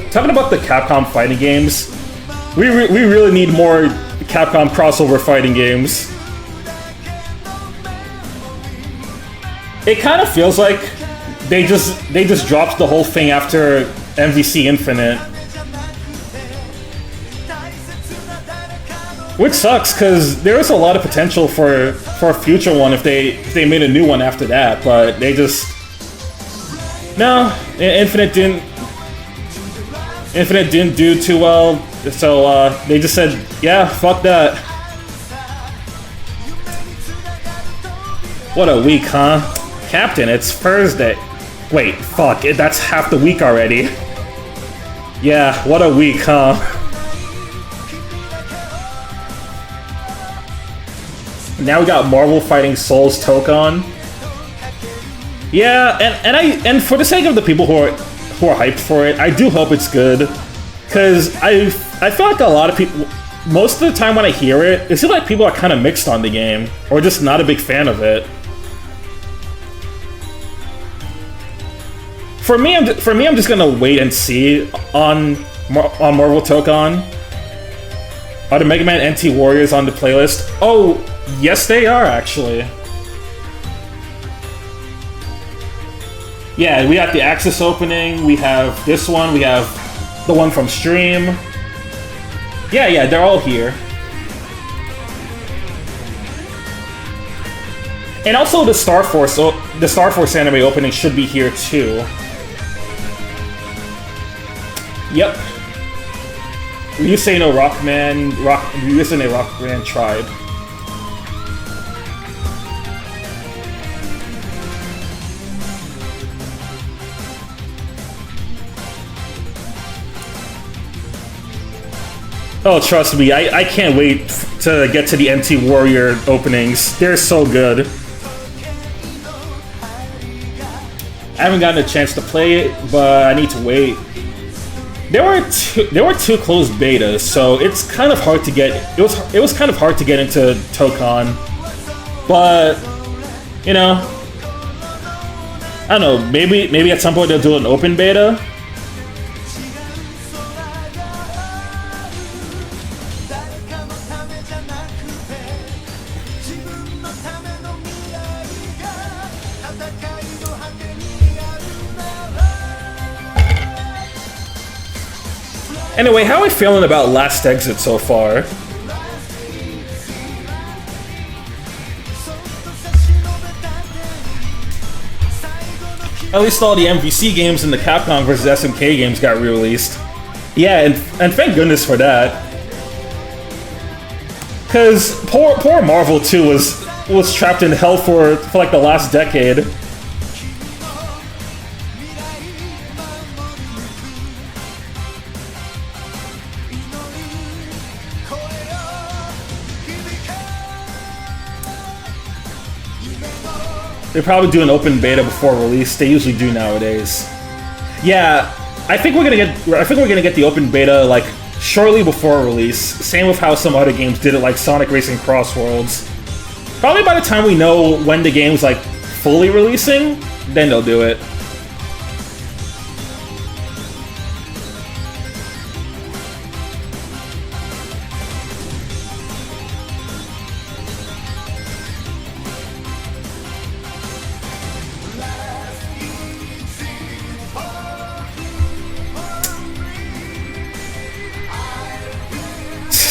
Capcom fighting games, we really need more Capcom crossover fighting games. It kind of feels like they just dropped the whole thing after MVC Infinite, which sucks because there is a lot of potential for a future one if they made a new one after that, but they just. No, Infinite didn't do too well, so they just said, yeah, fuck that. What a week, huh? Captain, it's Thursday. Wait, fuck, that's half the week already. Yeah, what a week, huh? Now we got Marvel fighting Souls Tokon. Yeah, and for the sake of the people who are hyped for it, I do hope it's good, because I feel like a lot of people, most of the time when I hear it, it seems like people are kind of mixed on the game, or just not a big fan of it. For me, I'm just gonna wait and see on Marvel Tokon. Are the Mega Man NT Warriors on the playlist? Oh, yes, they are actually. Yeah, we got the Axis opening, we have this one, we have the one from Stream. Yeah, they're all here. And also the Star Force anime opening should be here too. Yep. Ryusei no Rockman Tribe. Oh, trust me, I can't wait to get to the NT Warrior openings. They're so good. I haven't gotten a chance to play it, but I need to wait. There were two closed betas, so it's kind of hard to get. It was kind of hard to get into Tokon, but you know, I don't know. Maybe at some point they'll do an open beta. Anyway, how are we feeling about Last Exit so far? At least all the MVC games and the Capcom vs SNK games got re-released. Yeah, and thank goodness for that. Cause poor Marvel 2 was trapped in hell for like the last decade. They probably do an open beta before release. They usually do nowadays. Yeah, I think we're gonna get the open beta like shortly before release. Same with how some other games did it, like Sonic Racing Crossworlds. Probably by the time we know when the game's like fully releasing, then they'll do it.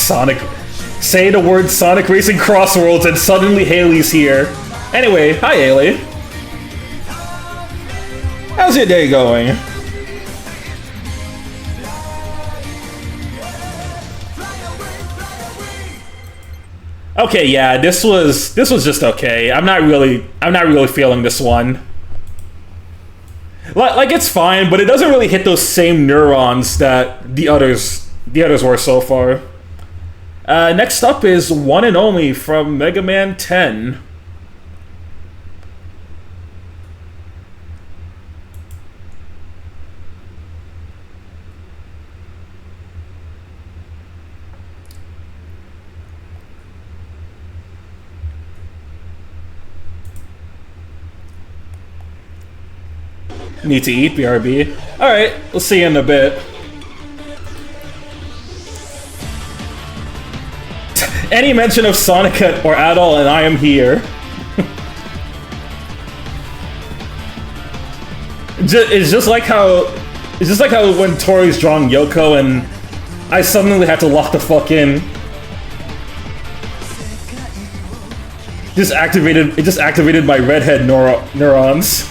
Sonic. Say the word Sonic Racing Crossworlds and suddenly Haley's here. Anyway, hi Haley. How's your day going? Okay, yeah, this was just okay. I'm not really feeling this one. Like it's fine, but it doesn't really hit those same neurons that the others were so far. Next up is One and Only from Mega Man 10. Need to eat, BRB. Alright, we'll see you in a bit. Any mention of Sonica or Adol and I am here. It's just like how when Tori's drawing Yoko and I suddenly had to lock the fuck in. It just activated my redhead neurons.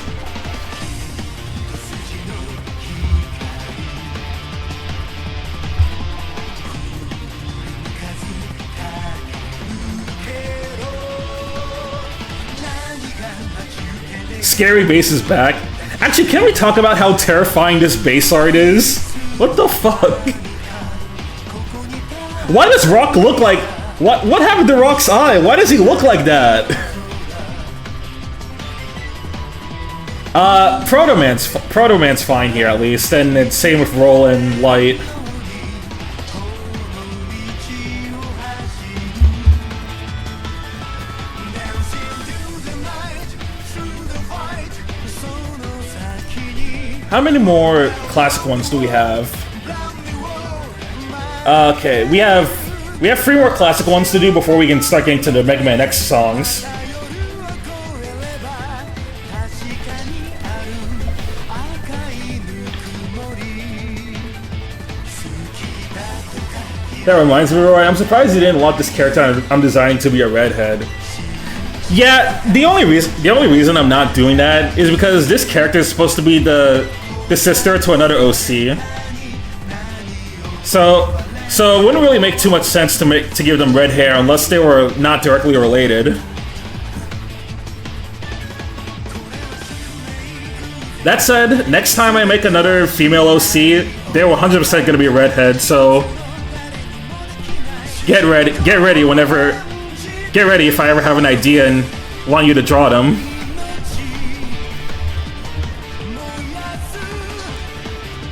Scary bass is back. Actually, can we talk about how terrifying this bass art is? What the fuck? Why does Rock look like... What happened to Rock's eye? Why does he look like that? Proto-Man's fine here at least, and it's same with Roll and Light. How many more classic ones do we have? Okay, we have 3 more classic ones to do before we can start getting to the Mega Man X songs. That reminds me, Roy, I'm surprised you didn't want this character I'm designing to be a redhead. Yeah, the only reason I'm not doing that is because this character is supposed to be the sister to another OC. So it wouldn't really make too much sense to give them red hair unless they were not directly related. That said, next time I make another female OC, they're 100% going to be a redhead, so get ready if I ever have an idea and want you to draw them.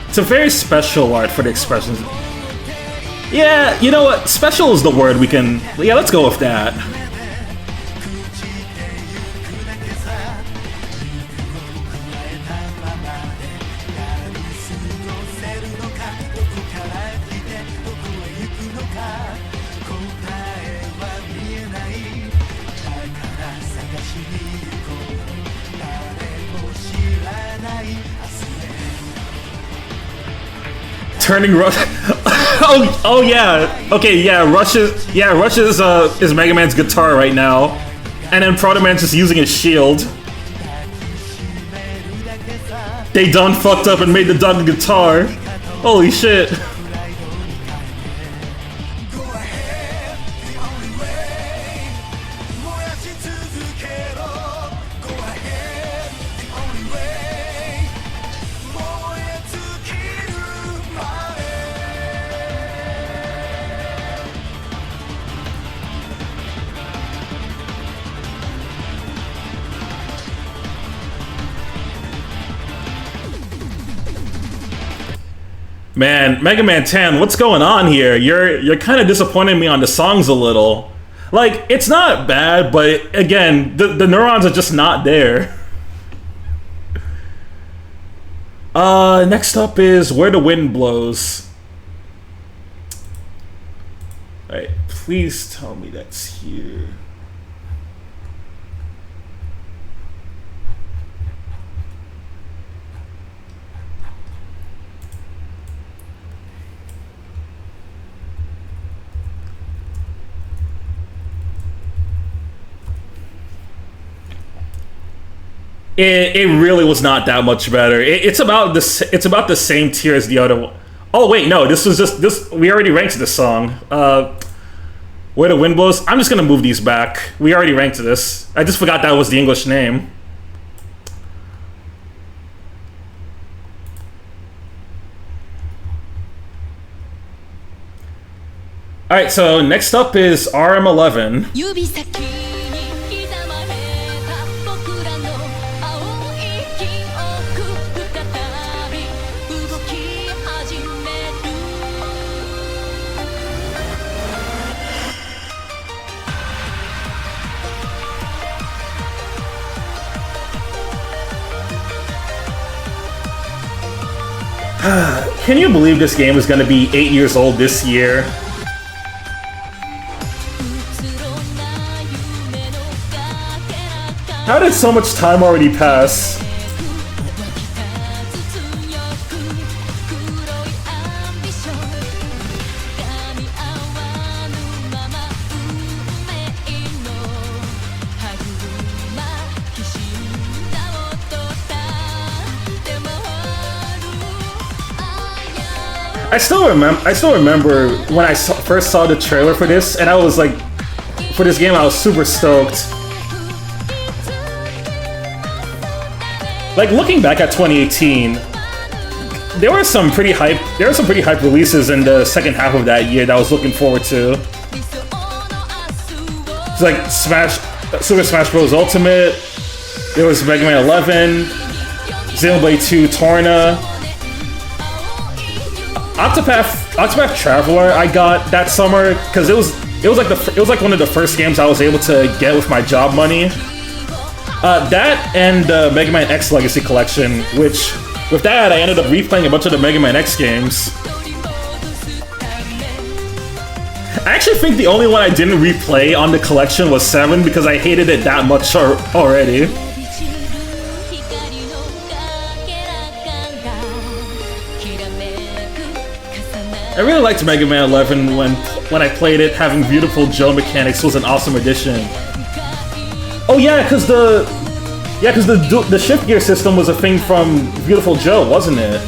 It's a very special art for the expressions. Yeah, you know what? Special is the word we can... Yeah, let's go with that. Turning Rush. oh yeah. Okay, yeah. Rush is Mega Man's guitar right now, and then Proto Man's just using his shield. They done fucked up and made the dog a guitar. Holy shit. Man, Mega Man 10, what's going on here? You're kind of disappointing me on the songs a little. Like, it's not bad, but again, the neurons are just not there. Next up is Where the Wind Blows. Alright, please tell me that's here. It really was not that much better. It's about this. It's about the same tier as the other one. Oh wait, no. This was just this. We already ranked this song. Where the Wind Blows. I'm just gonna move these back. We already ranked this. I just forgot that was the English name. All right. So next up is RM11. Can you believe this game is going to be 8 years old this year? How did so much time already pass? I still remember when I first saw the trailer for this, and I was like, for this game, I was super stoked. Like, looking back at 2018, there were some pretty hype releases in the second half of that year that I was looking forward to. It's like Super Smash Bros. Ultimate. There was Mega Man 11, Xenoblade 2 Torna. Octopath Traveler I got that summer because it was like one of the first games I was able to get with my job money. That and the Mega Man X Legacy Collection, which with that I ended up replaying a bunch of the Mega Man X games. I actually think the only one I didn't replay on the collection was 7 because I hated it that much already. I really liked Mega Man 11 when I played it. Having Beautiful Joe mechanics was an awesome addition. Oh yeah, because the shift gear system was a thing from Beautiful Joe, wasn't it?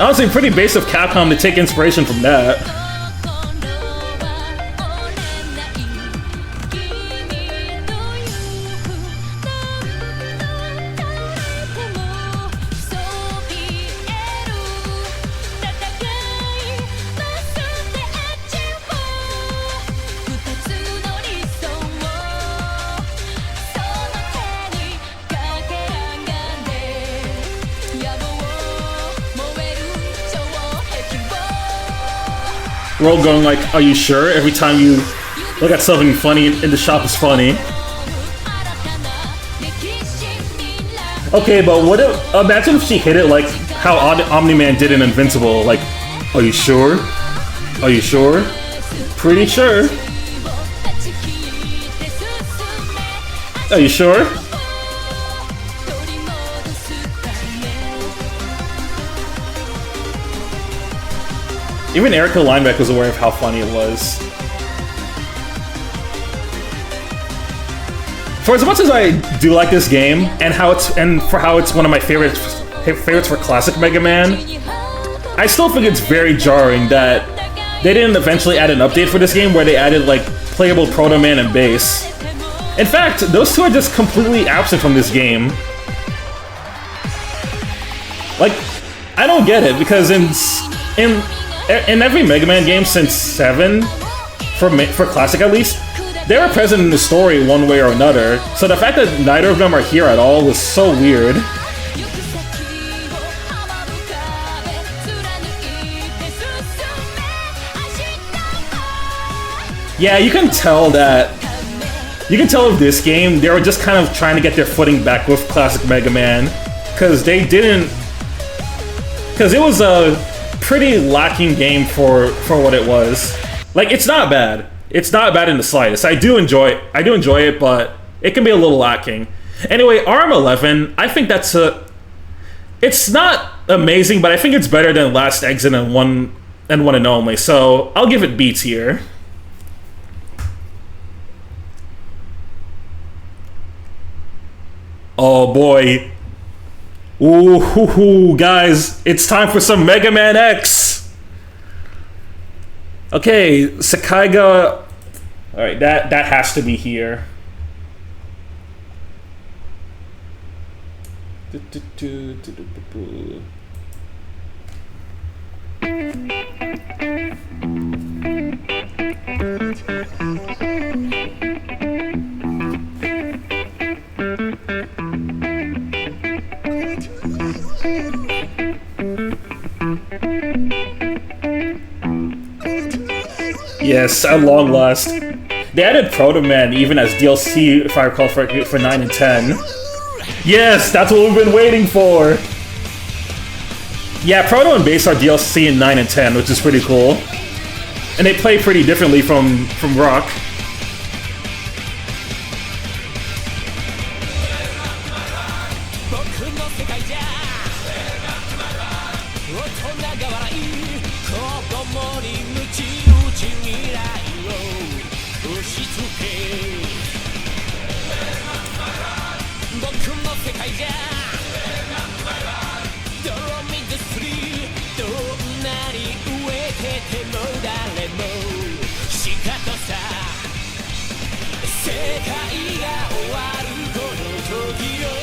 Honestly, pretty base of Capcom to take inspiration from that. We're all going like, are you sure? Every time you look at something funny in the shop is funny. Okay, but what if, imagine if she hit it like how Omni-Man did in Invincible. Like, are you sure? Are you sure? Pretty sure. Are you sure? Even Erica Linebeck was aware of how funny it was. For as much as I do like this game, and for how it's one of my favorites for classic Mega Man, I still think it's very jarring that they didn't eventually add an update for this game where they added like playable Proto Man and Bass. In fact, those two are just completely absent from this game. Like, I don't get it because in every Mega Man game since 7, for classic at least, they were present in the story one way or another, so the fact that neither of them are here at all was so weird. Yeah, you can tell with this game, they were just kind of trying to get their footing back with classic Mega Man, because it was a pretty lacking game for what it was. Like, it's not bad. It's not bad in the slightest. I do enjoy it, but it can be a little lacking. Anyway, RM11, I think it's not amazing, but I think it's better than Last Exit and One and Only. So I'll give it B tier. Oh boy. Ooh, guys, it's time for some Mega Man X. Okay, Sekaiga. All right, that has to be here. Yes, at long last. They added Proto Man even as DLC, if I recall, for 9 and 10. Yes, that's what we've been waiting for! Yeah, Proto and Bass are DLC in 9 and 10, which is pretty cool. And they play pretty differently from Rock.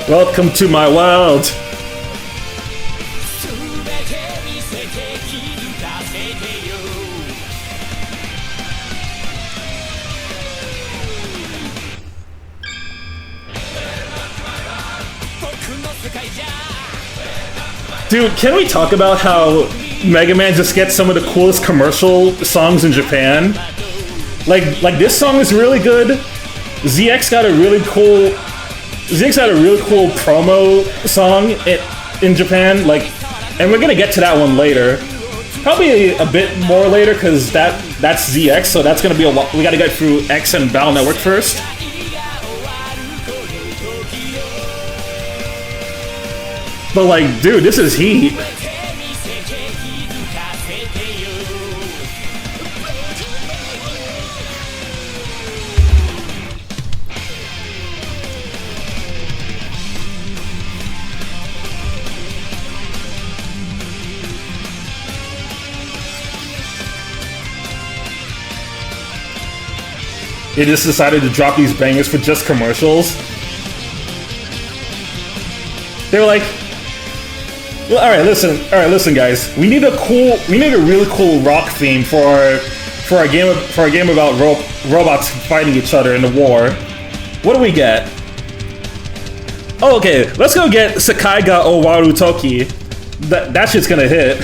Welcome to my world! Dude, can we talk about how Mega Man just gets some of the coolest commercial songs in Japan? Like this song is really good. ZX got a really cool promo song in Japan, and we're gonna get to that one later. Probably a bit more later, because that's ZX, so that's gonna be a lot. We gotta get through X and Battle Network first. But like, dude, this is heat. They just decided to drop these bangers for just commercials. They were like, well, all right, listen, guys. We need a really cool rock theme for a game about robots fighting each other in the war. What do we get? Oh, okay. Let's go get Sekai ga Owaru Toki. That shit's gonna hit.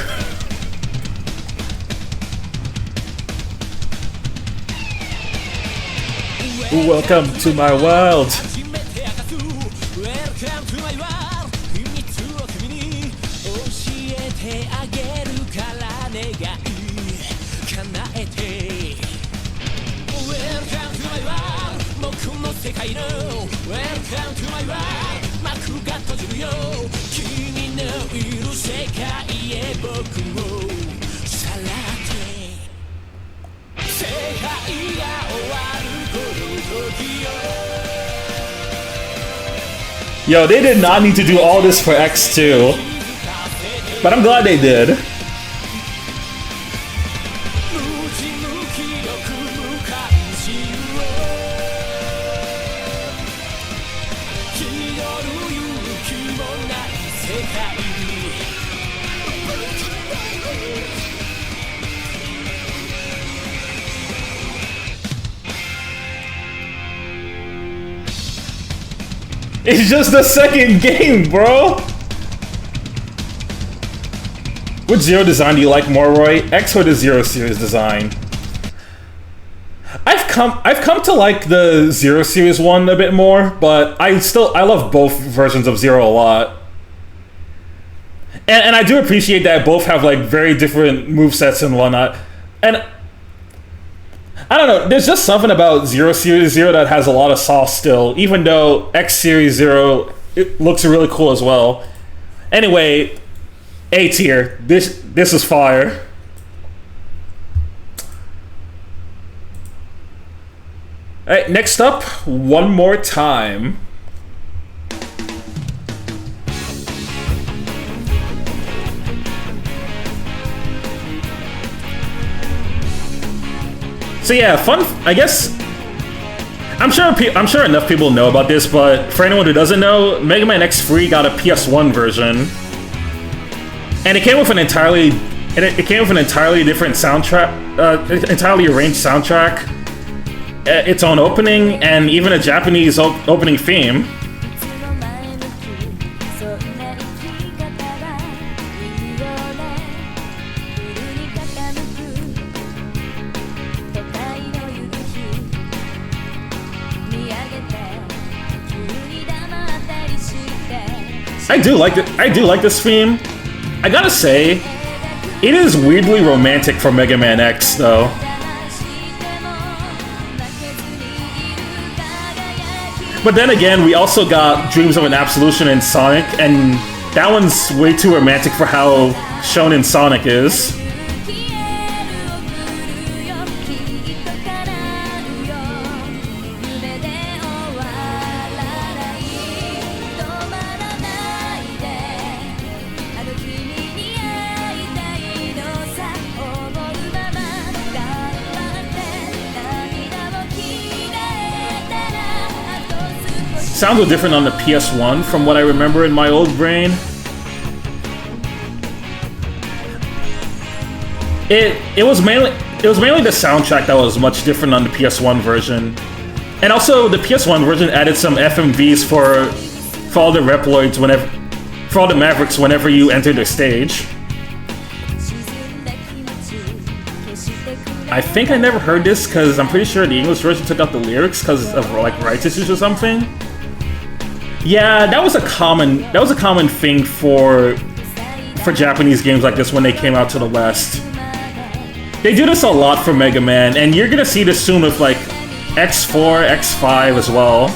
Welcome to my world. Yo, they did not need to do all this for X2, but I'm glad they did. It's just the second game, bro! Which Zero design do you like more, Roy? X or the Zero Series design? I've come to like the Zero Series one a bit more, but I love both versions of Zero a lot. And I do appreciate that both have like very different movesets and whatnot. And I don't know, there's just something about Zero Series Zero that has a lot of sauce still, even though X Series Zero, it looks really cool as well. Anyway, A tier. This is fire. Alright, next up, One More Time. So yeah, fun. I guess I'm sure enough people know about this, but for anyone who doesn't know, Mega Man X3 got a PS1 version, and it came with an entirely different soundtrack, entirely arranged soundtrack, its own opening, and even a Japanese opening theme. I do like this theme. I gotta say, it is weirdly romantic for Mega Man X, though. But then again, we also got Dreams of an Absolution in Sonic, and that one's way too romantic for how Shonen Sonic is. Sounds a different on the PS1 from what I remember in my old brain. It was mainly the soundtrack that was much different on the PS1 version. And also the PS1 version added some FMVs for all the Reploids for all the Mavericks whenever you enter the stage. I think I never heard this because I'm pretty sure the English version took out the lyrics because of like rights issues or something. Yeah, that was a common thing for Japanese games like this when they came out to the West. They do this a lot for Mega Man, and you're gonna see this soon with like X4, X5 as well.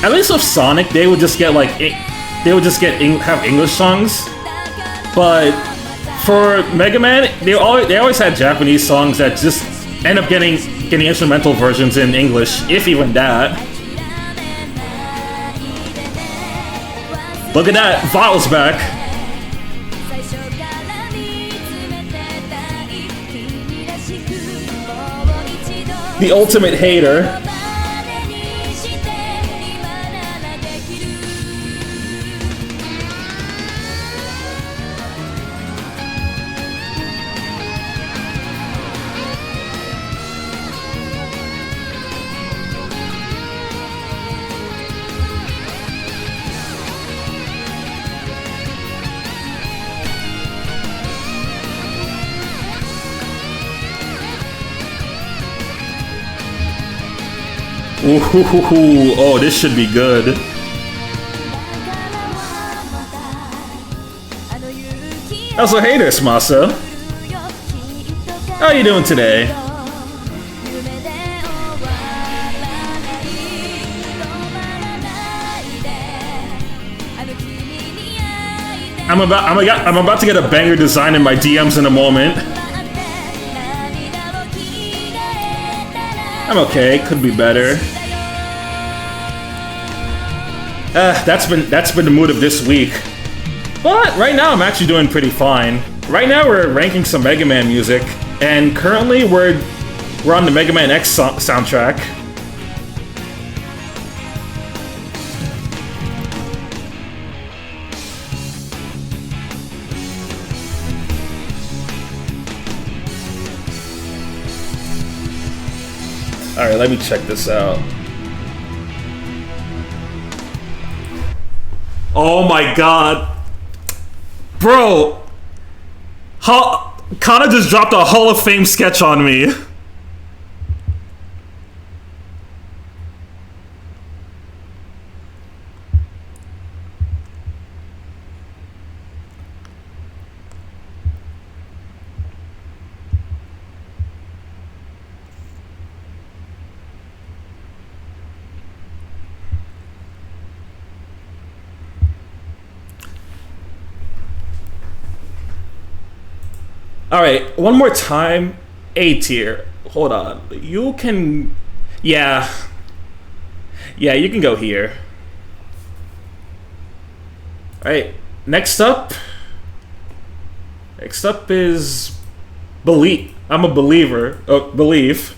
at least with Sonic, they would just get like have English songs, but for Mega Man, they always had Japanese songs that just end up getting instrumental versions in English, if even that. Look at that, Vile's back. The ultimate hater. Ooh, oh, this should be good. Also, hey there, Smasa. How are you doing today? I'm about to get a banger design in my DMs in a moment. I'm okay, could be better. That's been the mood of this week. But right now I'm actually doing pretty fine. Right now we're ranking some Mega Man music, and currently we're on the Mega Man X soundtrack. Alright, let me check this out. Oh my god. Bro! Kana just dropped a Hall of Fame sketch on me. Alright, one more time. A tier. Hold on. You can... Yeah. Yeah, you can go here. Alright, next up... Next up is... Believe. I'm a believer. Believe.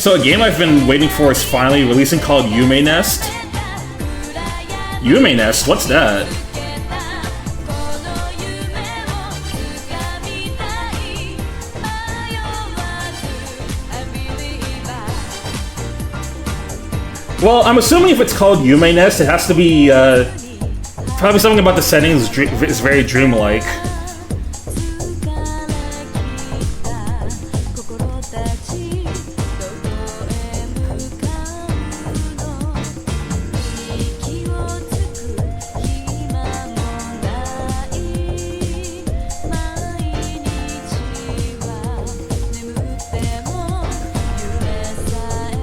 So a game I've been waiting for is finally releasing called Yume Nest. Yume Nest? What's that? Well, I'm assuming if it's called Yume Nest, it has to be probably something about the settings is very dreamlike.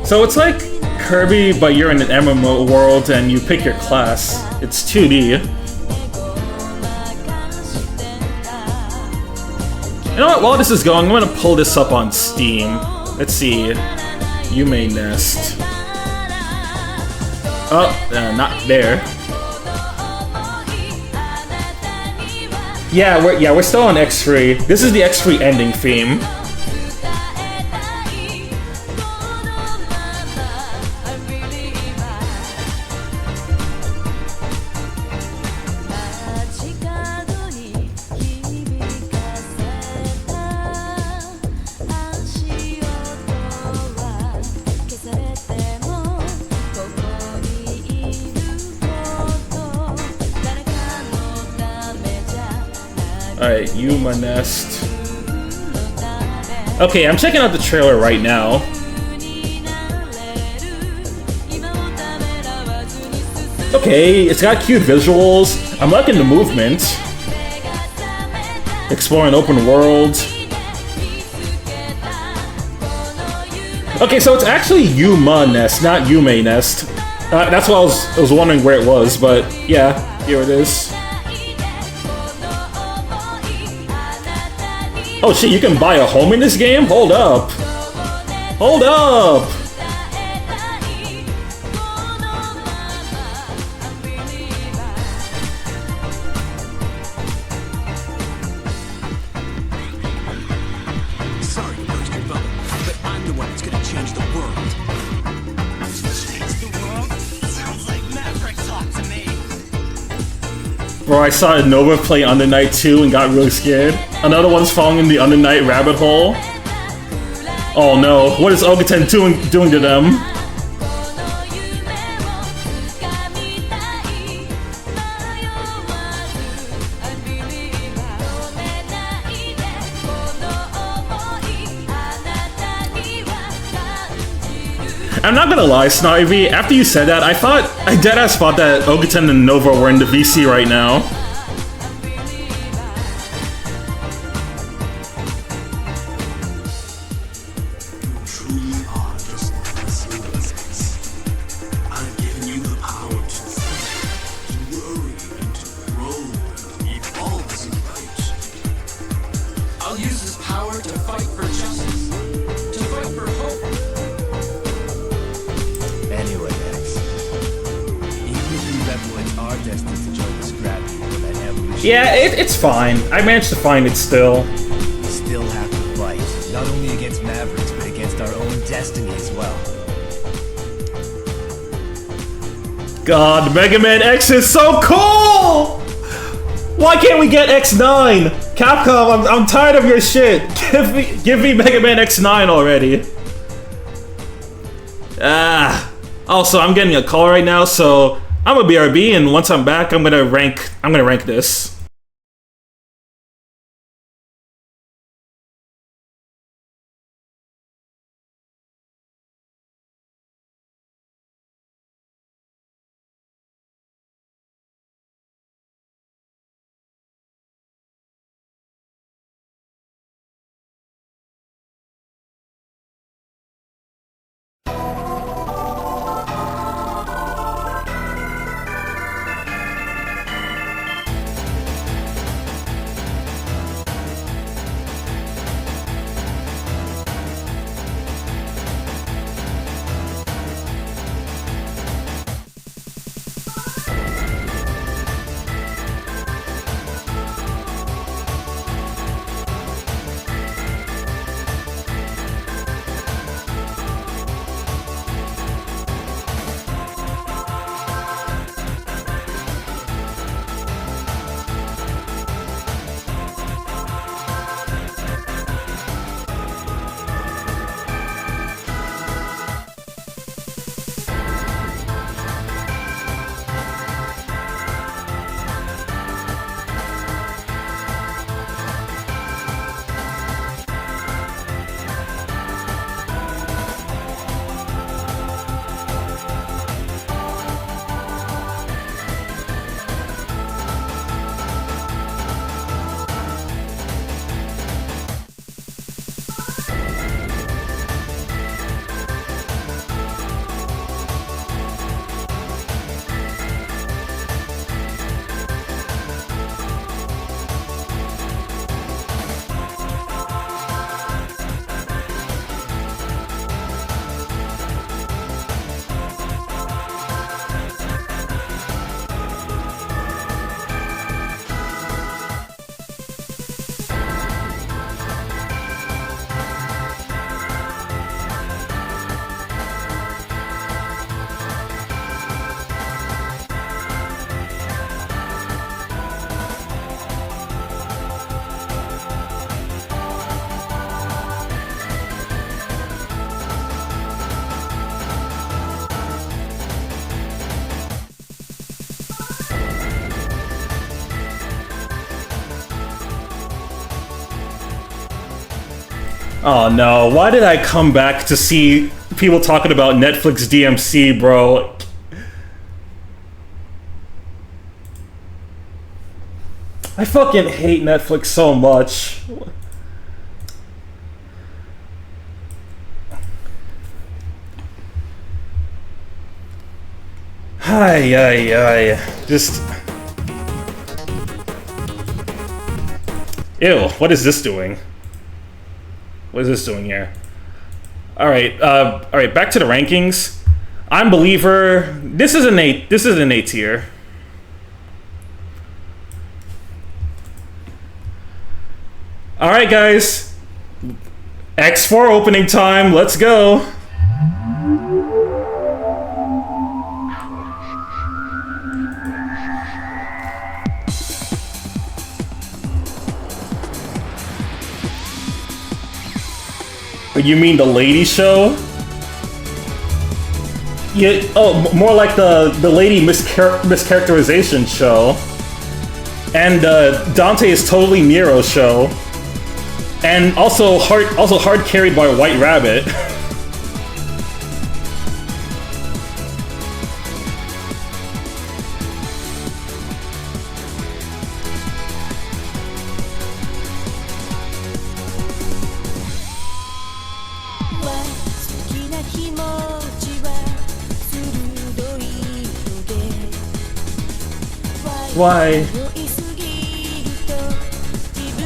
So it's like Kirby, but you're in an MMO world and you pick your class. It's 2D. You know what, while this is going, I'm gonna pull this up on Steam. Let's see. Yume Nest. Oh, not there. Yeah, we're still on X3. This is the X3 ending theme. Alright, Yume Nest. Okay, I'm checking out the trailer right now. Okay, it's got cute visuals. I'm liking the movement. Exploring open world. Okay, so it's actually Yuma Nest, not Yume Nest. That's why I was wondering where it was, but yeah, here it is. Oh shit, you can buy a home in this game? Hold up. Hold up! Sorry to burst your bubble, but I'm the one that's gonna change the world. Change the world? Sounds like Maverick talk to me. Bro, I saw Nova play Under Night 2 and got really scared. Another one's falling in the Under Night rabbit hole. Oh no, what is Oguten doing to them? I'm not gonna lie, Snivy, after you said that, I deadass thought that Oguten and Nova were in the VC right now. Truly are just listeners. I've given you the power to think, to worry, and to grow, and evolve as you right. I'll use this power to fight for justice, to fight for hope. Anyway, X, even if you Rebellions are destined to join the scrap heap for that evolution, Yeah, it's fine. I managed to find it still. we still have to fight, not only against Mavericks, but against our own destiny as well. God, Mega Man X is so cool! Why can't we get X9? Capcom, I'm tired of your shit. Give me Mega Man X9 already. Also, I'm getting a call right now, so I'm a BRB, and once I'm back, I'm gonna rank this. Oh no, why did I come back to see people talking about Netflix DMC, bro? I fucking hate Netflix so much. Ay. Just... Ew, what is this doing? What is this doing here? Alright, back to the rankings. I'm Believer. This is an A tier. Alright guys. X4 opening time, let's go. You mean the lady show? Yeah. Oh, more like the lady mischaracterization show. And Dante is totally Nero show. And also hard carried by White Rabbit. Why?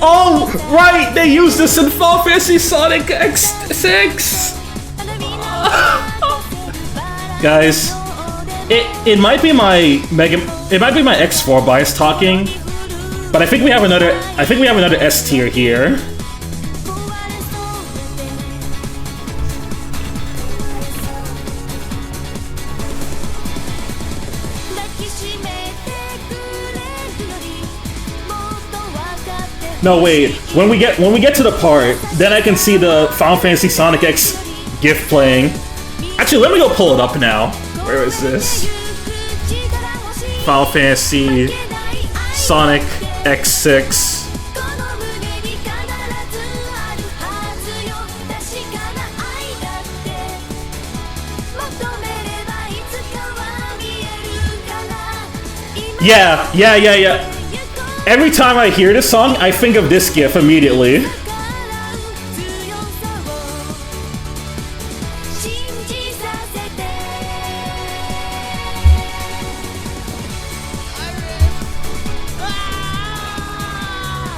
Oh, right! They used this in Final Fantasy Sonic X6! Guys, it might be my X4 bias talking, but I think we have another S tier here. No, wait. When we get to the part, then I can see the Final Fantasy Sonic X GIF playing. Actually, let me go pull it up now. Where is this? Final Fantasy Sonic X6. Yeah. Every time I hear this song, I think of this GIF immediately.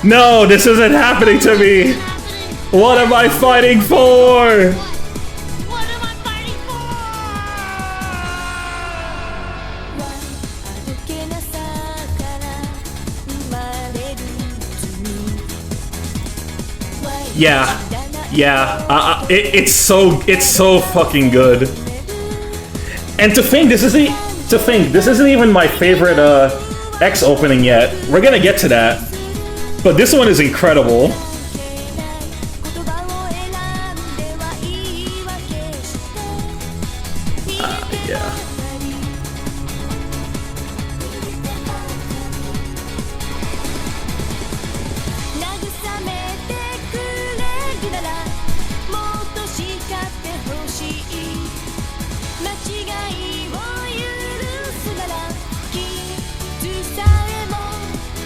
No, this isn't happening to me! What am I fighting for? Yeah. It's so fucking good. And to think this isn't even my favorite X opening yet. We're gonna get to that, but this one is incredible. Yeah.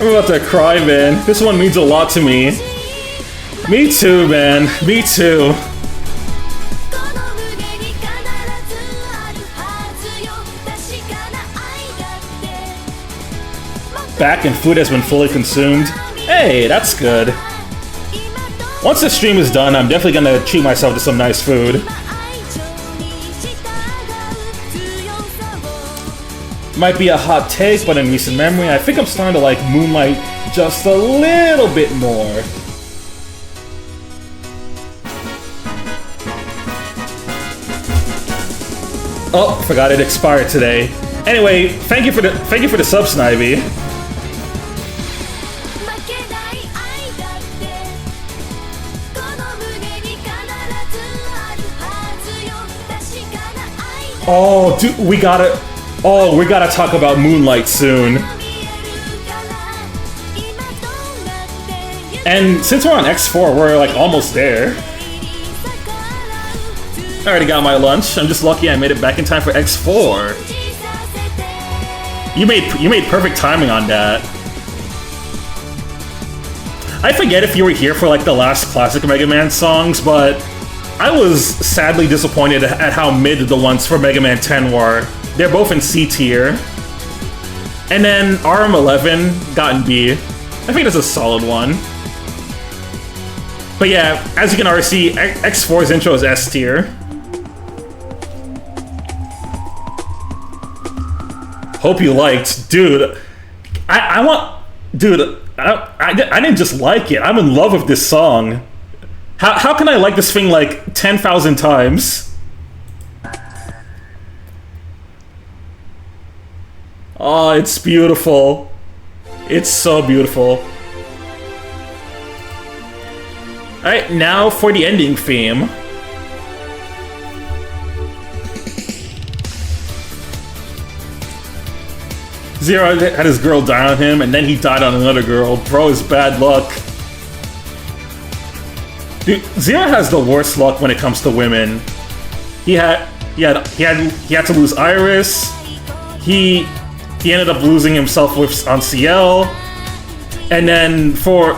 I'm about to cry, man. This one means a lot to me. Me too, man. Me too. Back and food has been fully consumed. Hey, that's good. Once the stream is done, I'm definitely gonna treat myself to some nice food. Might be a hot take, but in recent memory, I think I'm starting to like Moonlight just a little bit more. Oh, forgot it expired today. Anyway, thank you for the sub, Snivy. Oh, dude, we gotta talk about Moonlight soon. And since we're on X4, we're like almost there. I already got my lunch. I'm just lucky I made it back in time for X4. You made perfect timing on that. I forget if you were here for like the last classic Mega Man songs, but I was sadly disappointed at how mid the ones for Mega Man 10 were. They're both in C tier. And then RM11 got in B. I think that's a solid one. But yeah, as you can already see, X4's intro is S tier. Hope you liked. Dude, I didn't just like it. I'm in love with this song. How can I like this thing like 10,000 times? Oh, it's beautiful. It's so beautiful. Alright, now for the ending theme. Zero had his girl die on him, and then he died on another girl. Bro is bad luck. Dude, Zero has the worst luck when it comes to women. He had to lose Iris. He ended up losing himself on CL, and then for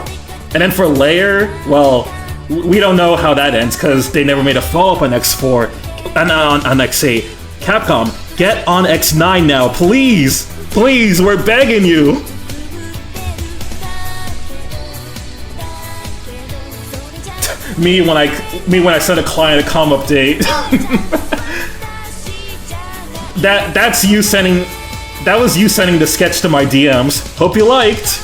Layer, well, we don't know how that ends because they never made a follow-up on X4 and on X8. Capcom, get on X9 now, please, please, we're begging you. me when I send a client a com update. That's you sending. That was you sending the sketch to my DMs. Hope you liked.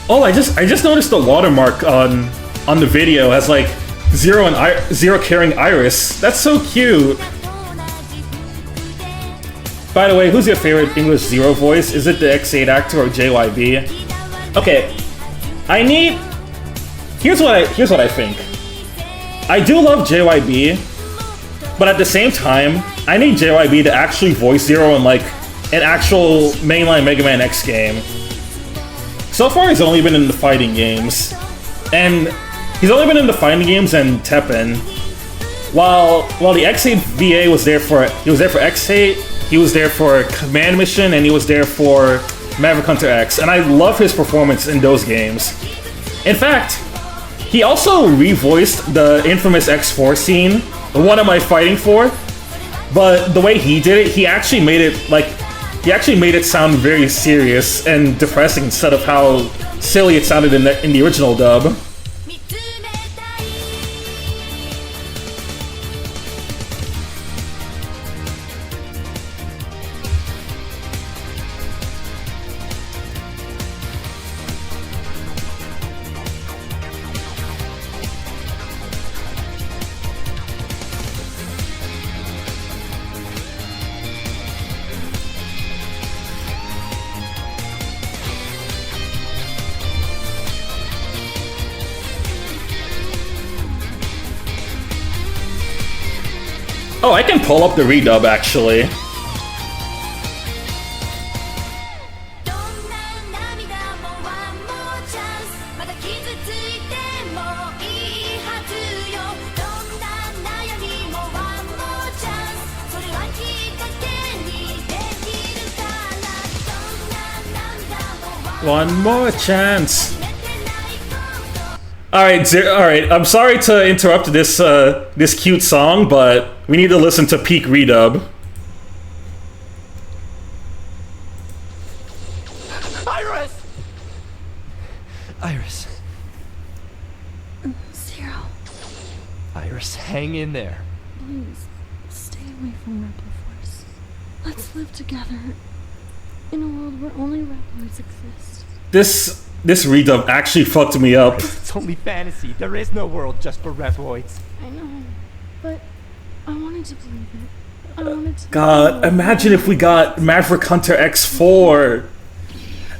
Oh, I just noticed the watermark on the video has like Zero carrying Iris. That's so cute. By the way, who's your favorite English Zero voice? Is it the X8 actor or JYB? Okay, here's what I think. I do love JYB, but at the same time, I need JYB to actually voice Zero in like an actual mainline Mega Man X game. So far, he's only been in the fighting games, and he's only been in the fighting games and Tekken. While the X8 VA was there for X8, he was there for Command Mission, and he was there for Maverick Hunter X, and I love his performance in those games. In fact, he also revoiced the infamous X4 scene, the one am I fighting for? But the way he did it, he actually made it sound very serious and depressing instead of how silly it sounded in the original dub. Oh, I can pull up the redub actually. One more chance. All right. I'm sorry to interrupt this this cute song, but we need to listen to peak redub. Iris! Iris. Zero, Iris, hang in there. please, stay away from Rebel Force. Let's live together in a world where only Rebels exist. this redub actually fucked me up. It's only fantasy. There is no world just for Revoids. I know, but I wanted to believe it. I wanted to. God, imagine if we got Maverick Hunter X4.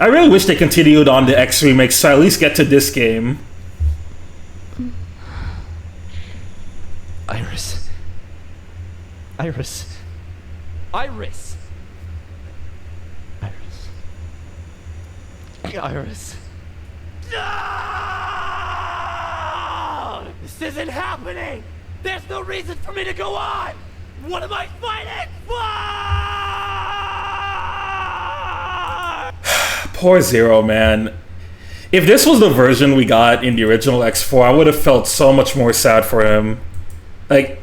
I really wish they continued on the X remake so I at least get to this game. Iris. Iris. Iris. Iris. Iris. No! This isn't happening! There's no reason for me to go on! What am I fighting for? Poor Zero, man. If this was the version we got in the original X4, I would have felt so much more sad for him. Like,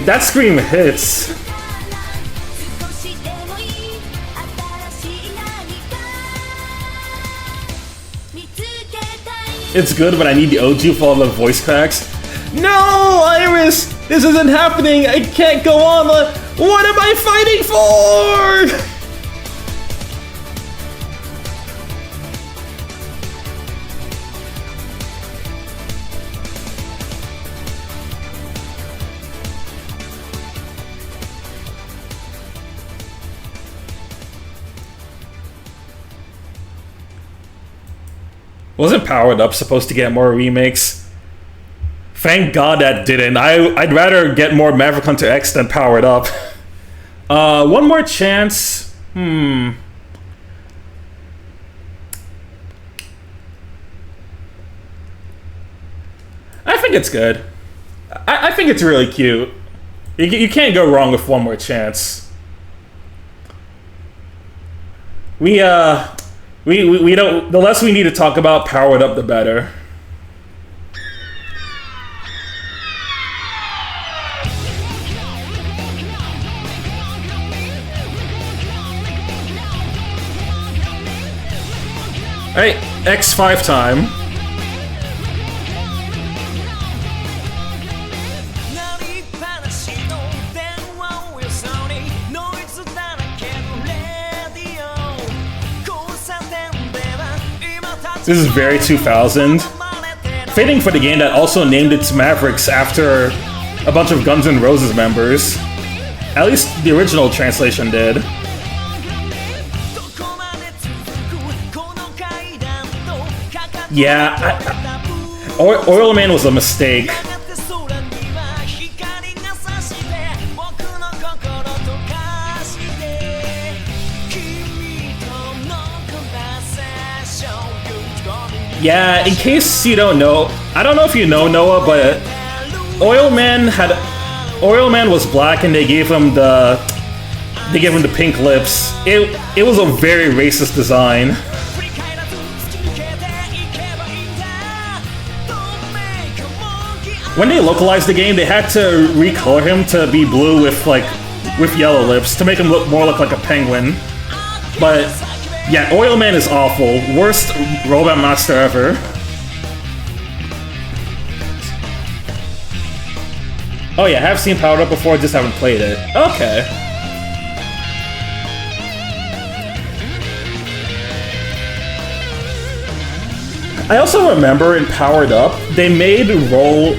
that scream hits. It's good, but I need the OG for all the voice cracks. No, Iris! This isn't happening! I can't go on! What am I fighting for? Wasn't Powered Up supposed to get more remakes? Thank God that didn't. I'd rather get more Maverick Hunter X than Powered Up. One more chance. I think it's good. I think it's really cute. You can't go wrong with One More Chance. We don't. The less we need to talk about Powered Up, the better. Alright, X5 time. This is very 2000. Fitting for the game that also named its Mavericks after a bunch of Guns N' Roses members. At least the original translation did. Yeah, Oil Man was a mistake. Yeah, in case you don't know, I don't know if you know Noah, but Oil Man was black and they gave him the pink lips. It was a very racist design. When they localized the game, they had to recolor him to be blue with yellow lips to make him look like a penguin. But yeah, Oil Man is awful. Worst robot monster ever. Oh yeah, I have seen Powered Up before, just haven't played it. Okay. I also remember in Powered Up, they made Roll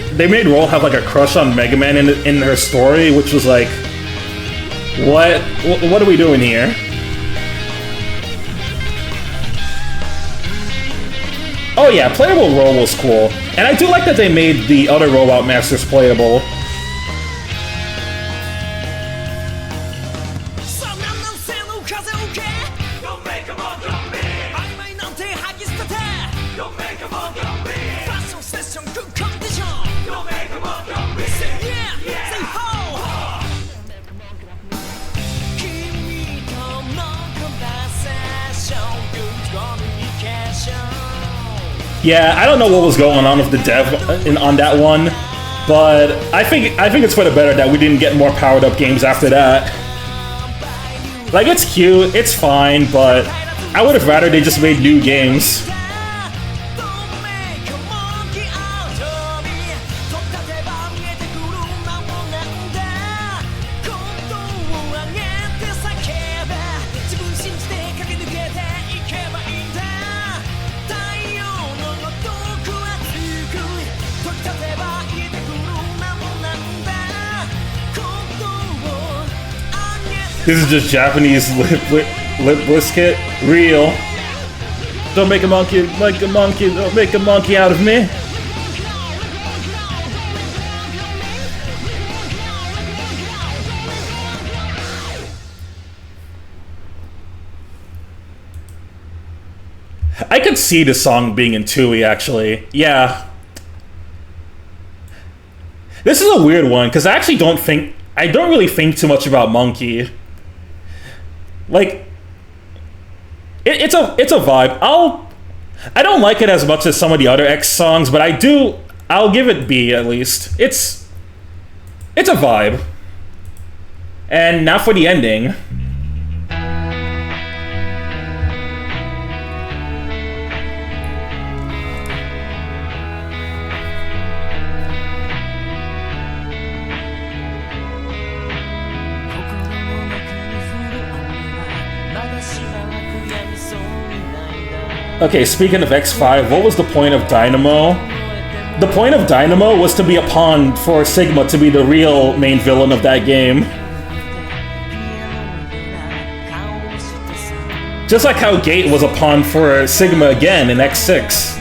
have like a crush on Mega Man in her story, which was like, what are we doing here? Oh yeah, playable Roll was cool, and I do like that they made the other Robot Masters playable. Yeah, I don't know what was going on with the dev on that one, but I think it's for the better that we didn't get more Powered Up games after that. Like, it's cute, it's fine, but I would have rather they just made new games. This is just Japanese lip brisket. Real. Don't make a monkey, don't make a monkey out of me. I could see the song being in Tui, actually. Yeah. This is a weird one, because I don't really think too much about Monkey. Like, it's a vibe. I don't like it as much as some of the other X songs, but I'll give it B at least. It's a vibe. And now for the ending. Okay, speaking of X5, what was the point of Dynamo? The point of Dynamo was to be a pawn for Sigma to be the real main villain of that game. Just like how Gate was a pawn for Sigma again in X6.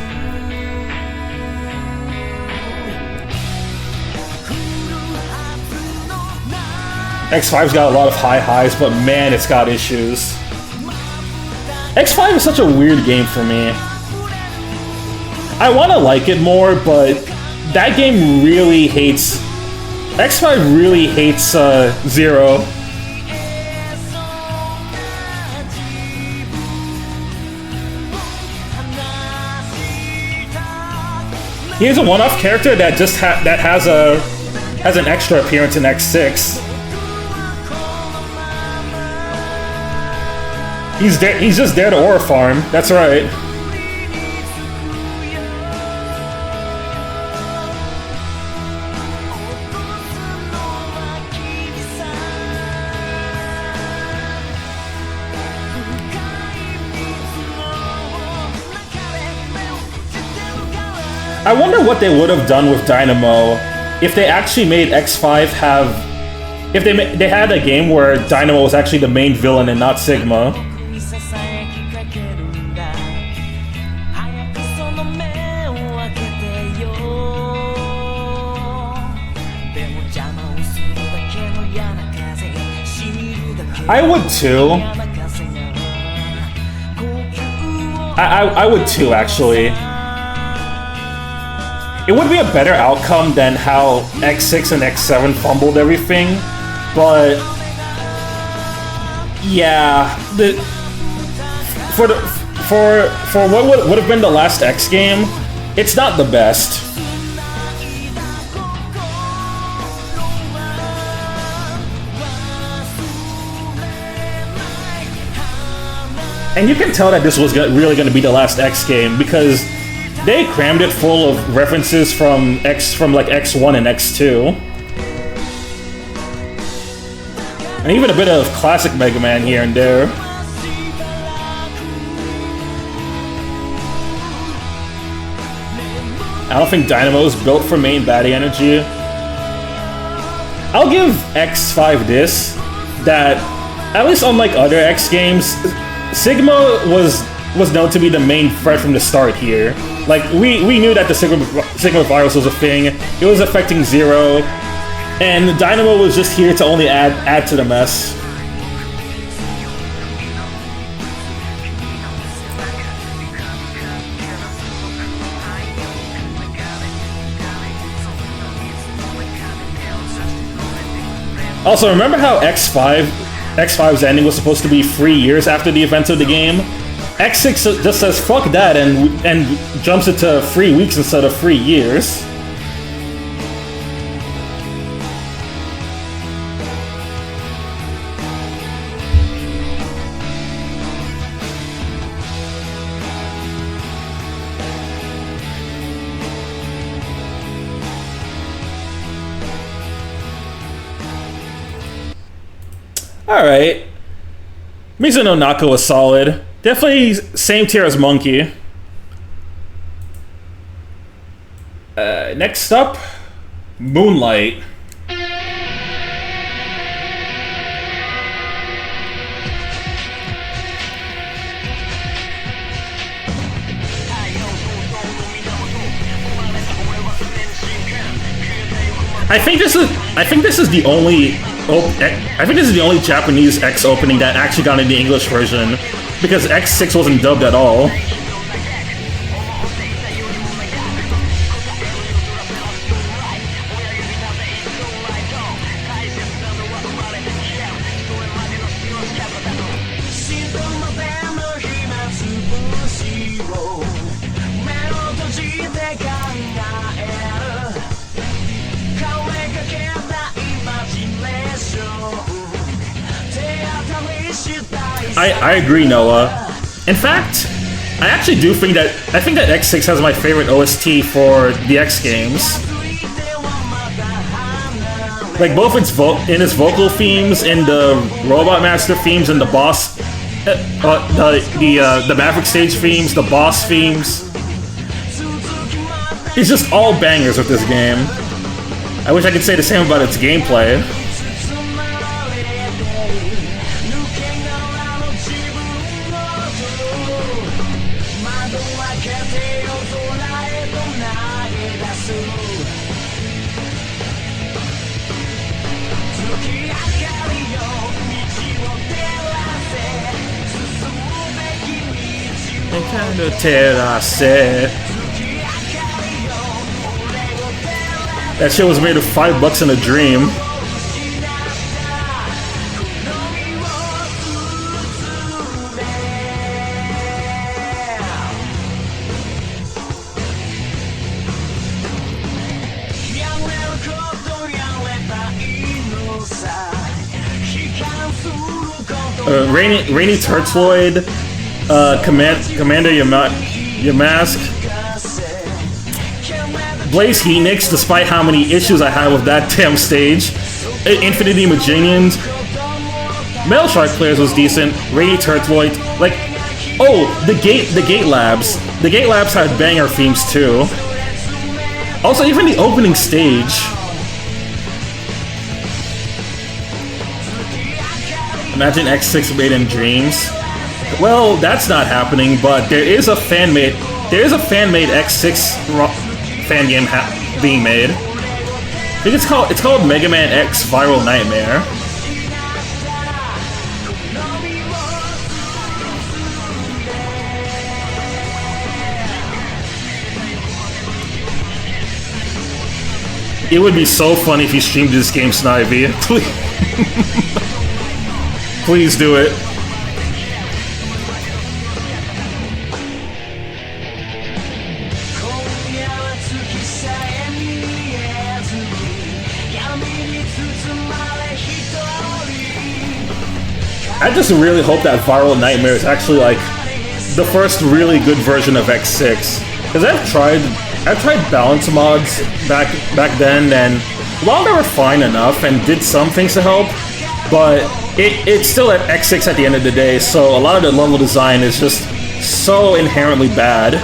X5's got a lot of high highs, but man, it's got issues. X5 is such a weird game for me. I want to like it more, but that game really hates... X5 really hates Zero. He's a one-off character that just has an extra appearance in X6. He's just there to aura farm. That's right. I wonder what they would have done with Dynamo if they actually made X5 have... If they had a game where Dynamo was actually the main villain and not Sigma. I would too. I would too, actually. It would be a better outcome than how X6 and X7 fumbled everything, but yeah, for what would have been the last X game, it's not the best. And you can tell that this was really going to be the last X game because they crammed it full of references from like X1 and X2. And even a bit of classic Mega Man here and there. I don't think Dynamo is built for main baddie energy. I'll give X5 this, that at least unlike other X games, Sigma was known to be the main threat from the start here. Like, we knew that the Sigma virus was a thing, it was affecting Zero, and Dynamo was just here to only add to the mess. Also, remember how X5's ending was supposed to be 3 years after the events of the game? X6 just says fuck that and jumps it to 3 weeks instead of 3 years. Alright. Mizuno Naka was solid. Definitely same tier as Monkey. Next up, Moonlight. I think this is the only Japanese X opening that actually got in the English version, because X6 wasn't dubbed at all. I agree, Noah. In fact, I actually do think that X6 has my favorite OST for the X games. Like both its vocal themes, in the Robot Master themes, and the boss, the Maverick stage themes, the boss themes. It's just all bangers with this game. I wish I could say the same about its gameplay. That shit was made of $5 in a dream. Rainy Turtloid, Commander Yamask, Blaze Phoenix, despite how many issues I had with that damn stage, Infinity Maginians, Metal Shark Players was decent, Rainy Turtloid, like, oh, the Gate Labs. The Gate Labs had banger themes too. Also, even the opening stage. Imagine X6 made in dreams. Well, that's not happening, but there is a fan-made X6 fan game being made. I think it's called Mega Man X Viral Nightmare. It would be so funny if you streamed this game, Snivy. Please do it. I just really hope that Viral Nightmare is actually like the first really good version of X6. Because I've tried balance mods back then, and while they were fine enough and did some things to help, but it's still at X6 at the end of the day, so a lot of the level design is just so inherently bad.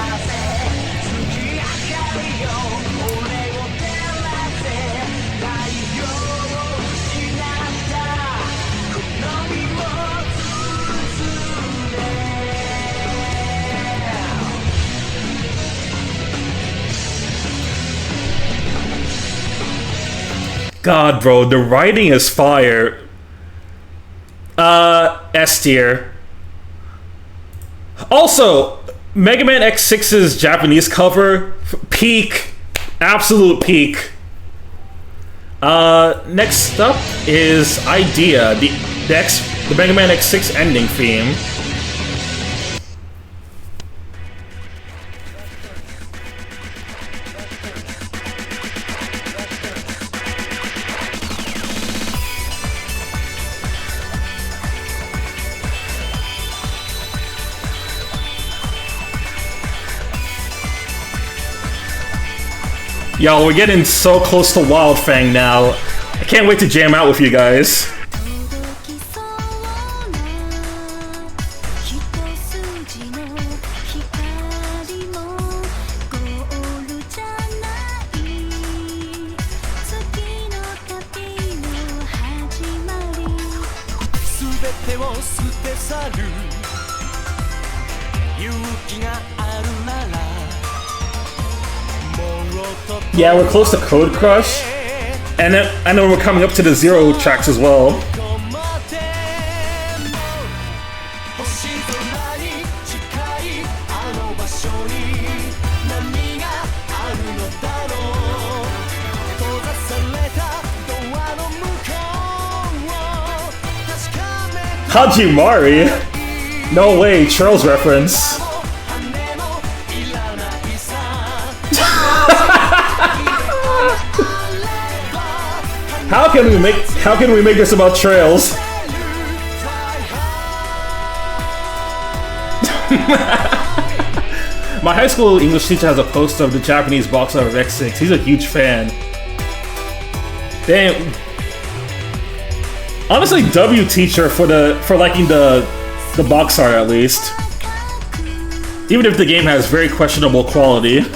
God, bro, the writing is fire. S tier. Also, Mega Man X6's Japanese cover, peak, absolute peak. Next up is Idea, the Mega Man X6 ending theme. Yo, we're getting so close to Wild Fang now. I can't wait to jam out with you guys. Yeah, we're close to Code Crush. And then we're coming up to the Zero tracks as well. 星空に近いあの場所に何があるのだろう閉ざされたドアの向こうを確かめ Hajimari? No way, Charles reference. 羽もいらないさ How can we make this about trails? My high school English teacher has a poster of the Japanese box art of X6. He's a huge fan. Damn. Honestly, W teacher for liking the box art at least. Even if the game has very questionable quality.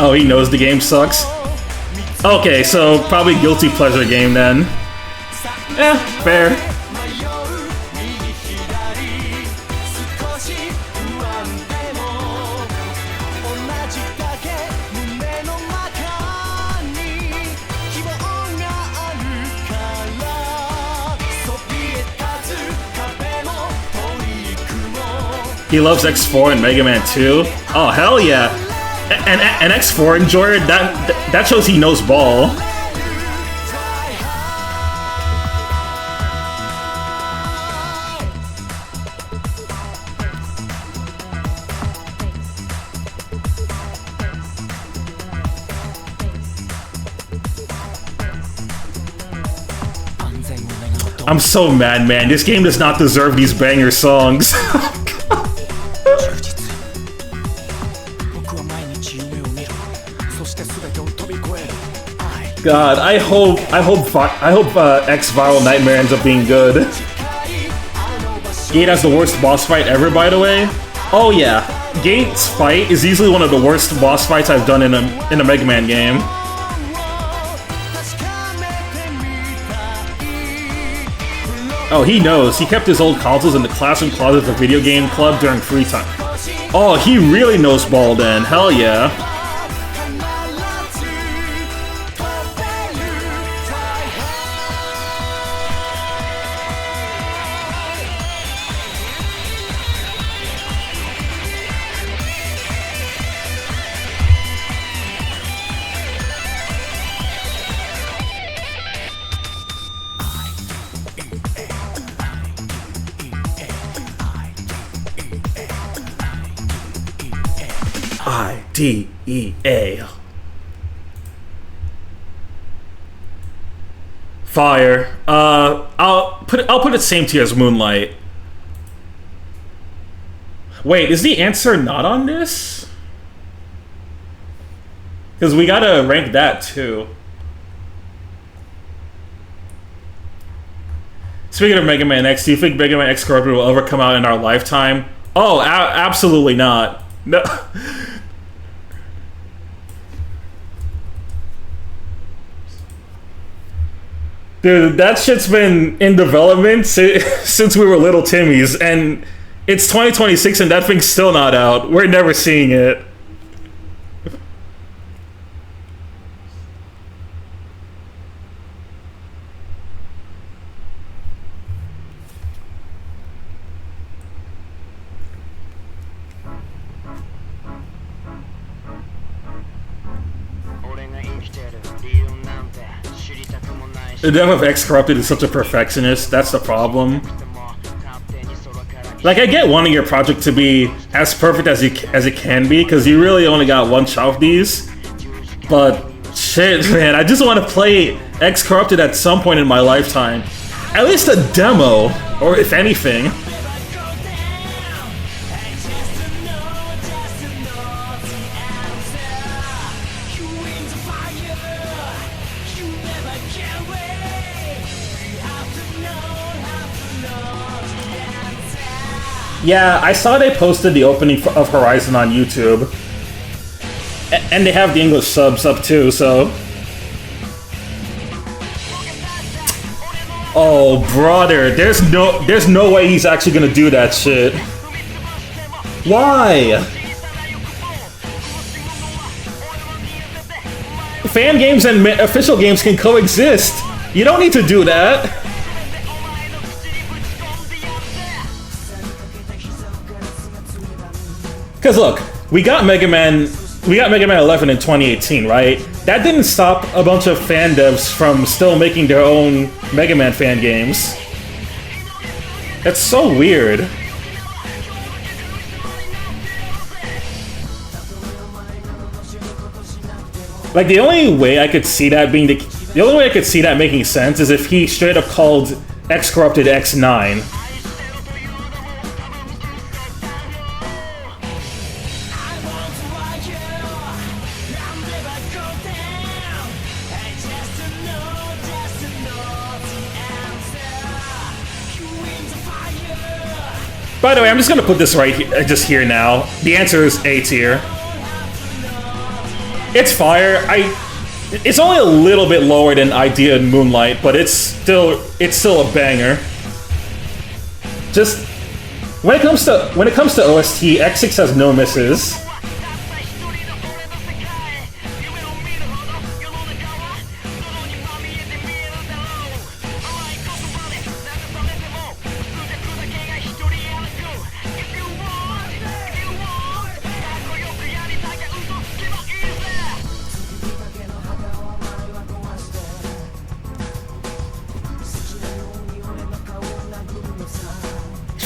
Oh, he knows the game sucks? Okay, so probably guilty pleasure game then. Eh, fair. He loves X4 and Mega Man 2? Oh, hell yeah! An X4 enjoyer? That shows he knows ball. I'm so mad, man. This game does not deserve these banger songs. God, I hope X Viral Nightmare ends up being good. Gate has the worst boss fight ever, by the way. Oh yeah, Gate's fight is easily one of the worst boss fights I've done in a Mega Man game. Oh, he knows. He kept his old consoles in the classroom closet of the video game club during free time. Oh, he really knows ball then. Hell yeah. IDEA. Fire. I'll put it same tier as Moonlight. Wait, is the answer not on this? Because we gotta rank that too. Speaking of Mega Man X, do you think Mega Man X Corrupted will ever come out in our lifetime? Oh, absolutely not. No. Dude, that shit's been in development since we were little Timmies, and it's 2026 and that thing's still not out. We're never seeing it. The dev of X Corrupted is such a perfectionist, that's the problem. Like, I get wanting your project to be as perfect as it can be, because you really only got one shot of these. But, shit, man, I just want to play X Corrupted at some point in my lifetime. At least a demo, or if anything. Yeah, I saw they posted the opening of Horizon on YouTube. And they have the English subs up too, so... Oh, brother, there's no way he's actually gonna do that shit. Why? Fan games and official games can coexist. You don't need to do that. Cause look, we got Mega Man 11 in 2018, right? That didn't stop a bunch of fan devs from still making their own Mega Man fan games. That's so weird. Like the only way I could see that being the only way I could see that making sense is if he straight up called X Corrupted X9. By the way, I'm just gonna put this right here, just here now. The answer is A tier. It's fire. It's only a little bit lower than Idea and Moonlight, but it's still a banger. Just when it comes to OST, X6 has no misses.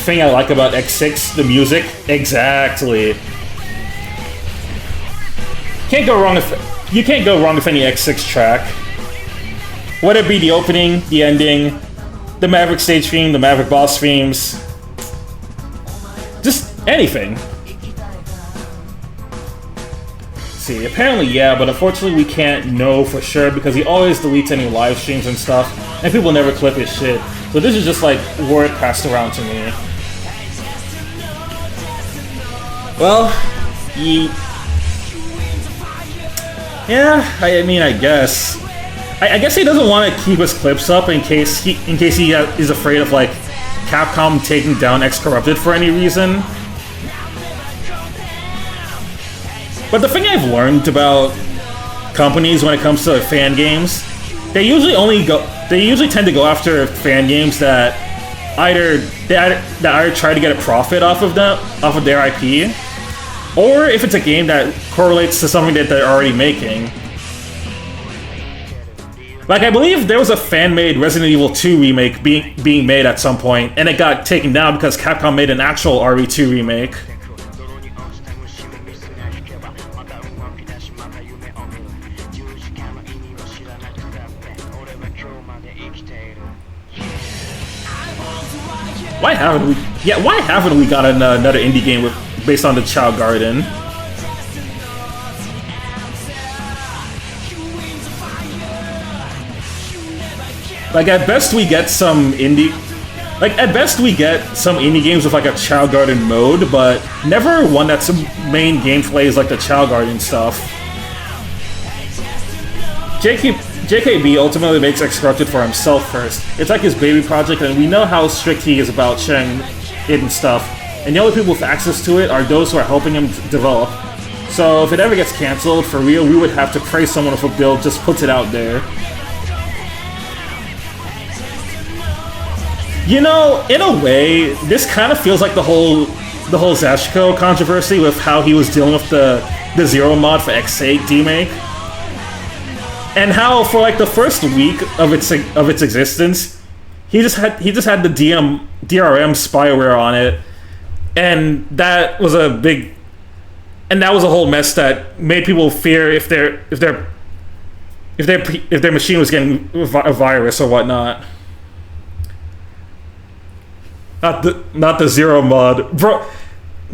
Thing I like about X6, the music. Exactly. Can't go wrong if you can't go wrong with any X6 track. Whether it be the opening, the ending, the Maverick stage theme, the Maverick boss themes, just anything. See, apparently yeah, but unfortunately we can't know for sure because he always deletes any live streams and stuff, and people never clip his shit. So this is just like word passed around to me. Well, yeah, I mean, I guess. I guess he doesn't want to keep his clips up in case he is afraid of like Capcom taking down X Corrupted for any reason. But the thing I've learned about companies when it comes to fan games, they usually tend to go after fan games that either try to get a profit off of their IP, or if it's a game that correlates to something that they're already making. Like, I believe there was a fan-made Resident Evil 2 remake being made at some point, and it got taken down because Capcom made an actual RE2 remake. Why haven't we got another indie game based on the Chao Garden? Like at best we get some indie games with like a Chao Garden mode, but never one that's main gameplay is like the Chao Garden stuff. JKB ultimately makes X Corrupted for himself first. It's like his baby project, and we know how strict he is about sharing it and stuff. And the only people with access to it are those who are helping him develop. So if it ever gets cancelled, for real, we would have to praise someone if a build just puts it out there. You know, in a way, this kind of feels like the whole Zashiko controversy with how he was dealing with the Zero mod for X8 remake. And how for like the first week of its existence, he just had the DRM spyware on it, and that was a whole mess that made people fear if their machine was getting a virus or whatnot. Not the Zero mod, bro.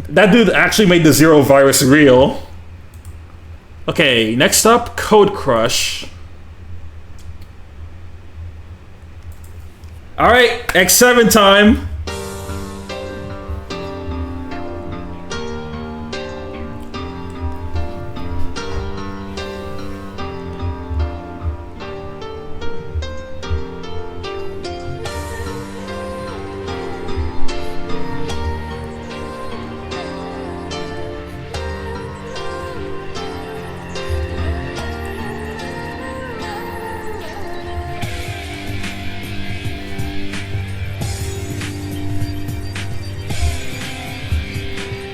That dude actually made the Zero virus real. Okay, next up, Code Crush. Alright, X7 time.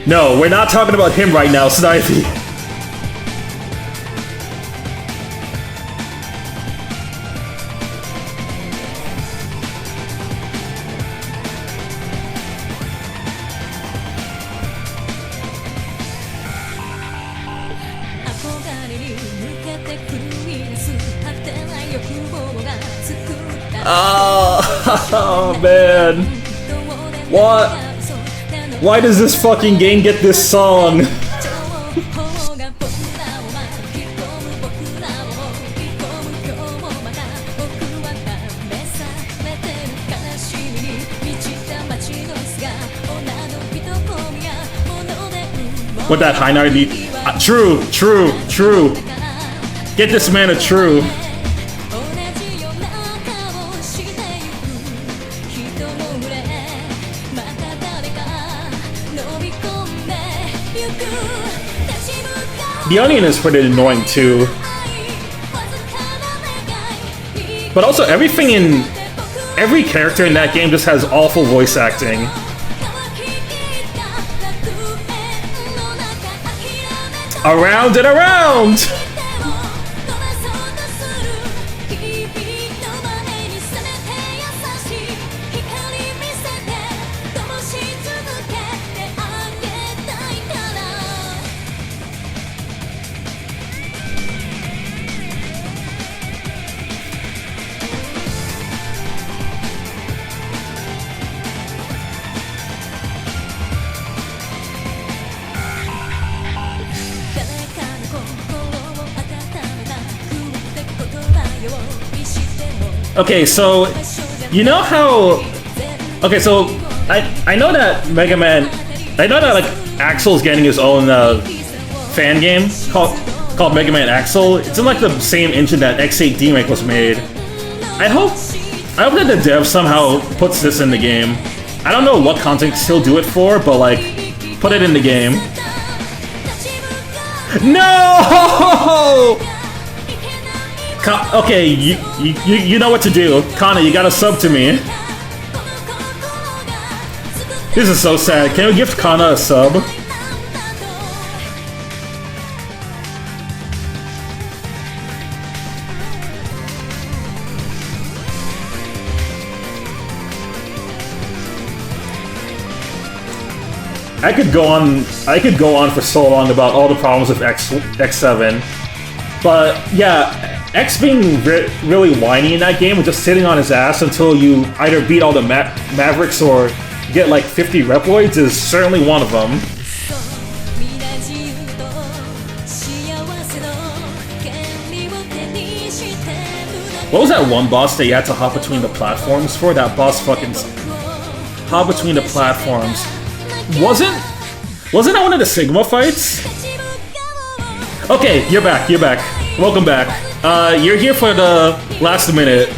No, we're not talking about him right now, Snivy. Oh man. What? Why does this fucking game get this song? With that high 90. True. Get this man a true. The Onion is pretty annoying too. But also everything in every character in that game just has awful voice acting. Around and around! Okay, so you know how? Okay, so I know that Mega Man, I know that like Axel's getting his own fan game called Mega Man Axel. It's in like the same engine that X8 Remake was made. I hope that the dev somehow puts this in the game. I don't know what context he'll do it for, but like put it in the game. No! Okay, you know what to do. Kana, you gotta sub to me. This is so sad. Can we gift Kana a sub? I could go on for so long about all the problems with X7. But yeah, X being really whiny in that game and just sitting on his ass until you either beat all the Mavericks or get like 50 Reploids is certainly one of them. What was that one boss that you had to hop between the platforms for? That boss fucking hop between the platforms. Wasn't that one of the Sigma fights? Okay, you're back. Welcome back. You're here for the last minute.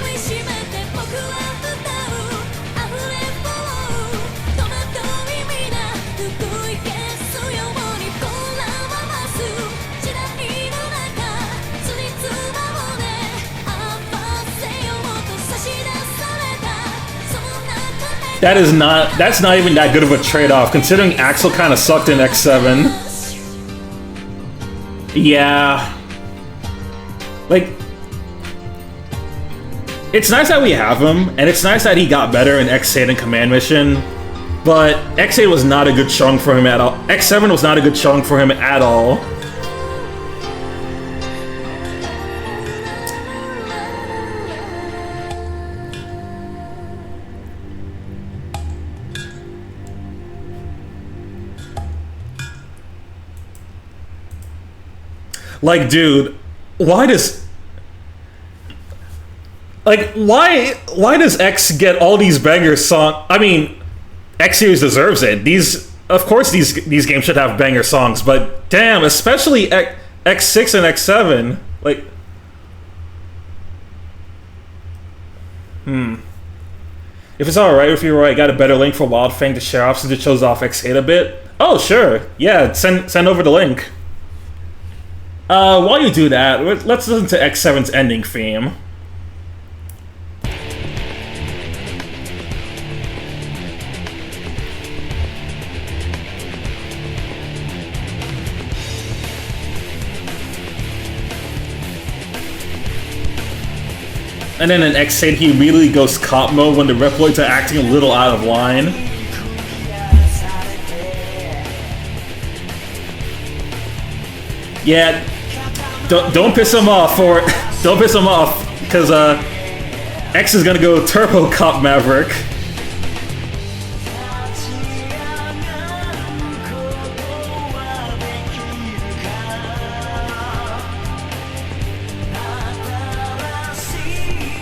That's not even that good of a trade-off, considering Axel kind of sucked in X7. Yeah. Like, it's nice that we have him, and it's nice that he got better in X8 and Command Mission, but X8 was not a good chunk for him at all. X7 was not a good chunk for him at all. Like, dude, why does X get all these banger songs? I mean, X Series deserves it. Of course these games should have banger songs, but damn, especially X6 and X7. Like, if it's alright with you, Roy, I got a better link for Wild Fang to share off since it shows off X8 a bit. Oh, sure. Yeah, send over the link. While you do that, let's listen to X7's ending theme. And then in X8, he immediately goes cop mode when the Reploids are acting a little out of line. Yeah, don't piss him off, or don't piss him off, because X is gonna go Turbo Cop Maverick.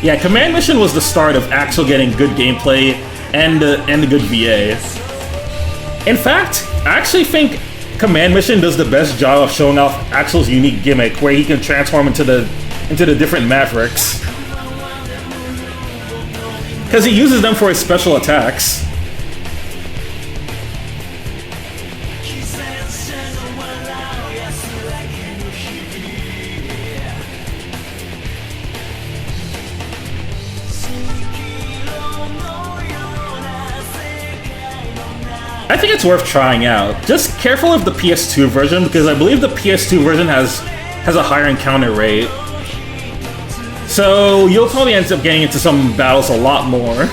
Yeah, Command Mission was the start of Axel getting good gameplay and a good VA. In fact, I actually think Command Mission does the best job of showing off Axel's unique gimmick, where he can transform into the different Mavericks. Because he uses them for his special attacks. I think it's worth trying out. Just careful of the PS2 version, because I believe the PS2 version has a higher encounter rate. So you'll probably end up getting into some battles a lot more.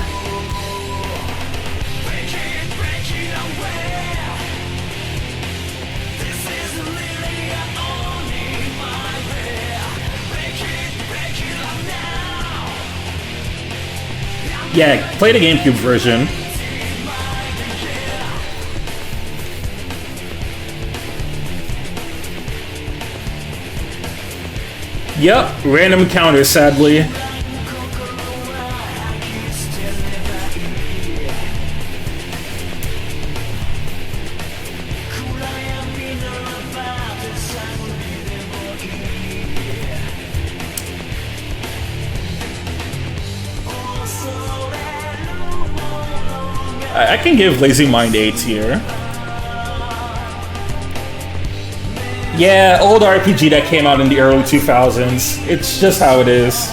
Yeah, play the GameCube version. Yep, random encounters, sadly. I can give Lazy Mind A tier. Yeah, old RPG that came out in the early 2000s. It's just how it is.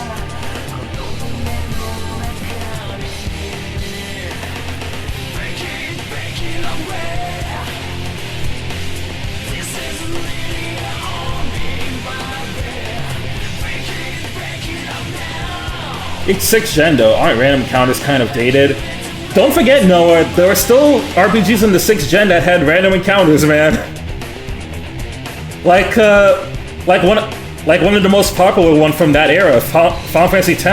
It's 6th gen though, aren't random encounters kind of dated? Don't forget, Noah, there are still RPGs in the 6th gen that had random encounters, man. Like one of the most popular one from that era, Final Fantasy X.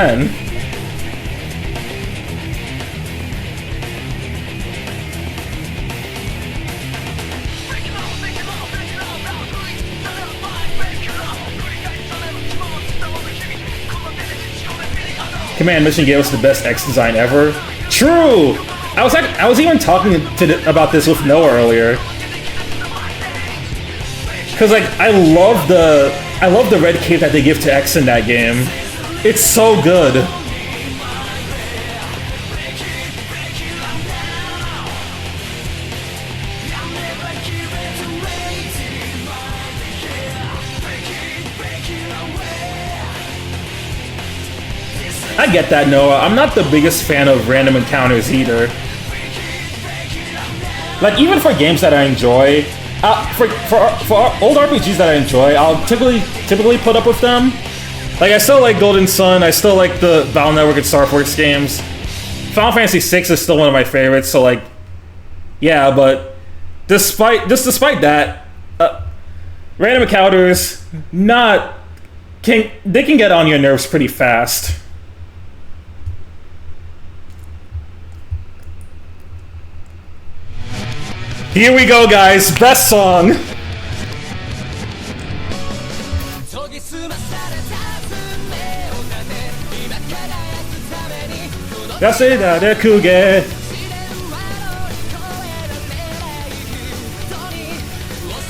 Command Mission gave us the best X design ever. True. I was even talking about this with Noah earlier. Cause like I love the red cape that they give to X in that game. It's so good. I get that, Noah. I'm not the biggest fan of random encounters either. Like even for games that I enjoy. For old RPGs that I enjoy, I'll typically put up with them. Like, I still like Golden Sun, I still like the Battle Network and Star Fox games. Final Fantasy VI is still one of my favorites, so like, yeah, but despite that, random encounters, they can get on your nerves pretty fast. Here we go, guys. Best song. 研ぎ澄まされた運命を立て今輝くためにこの出せだでくげ。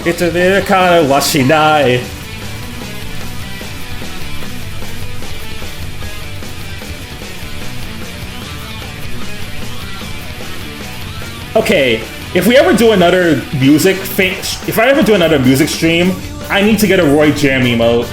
いつでからはしない。Okay. If we ever do another if I ever do another music stream, I need to get a Roy Jam emote.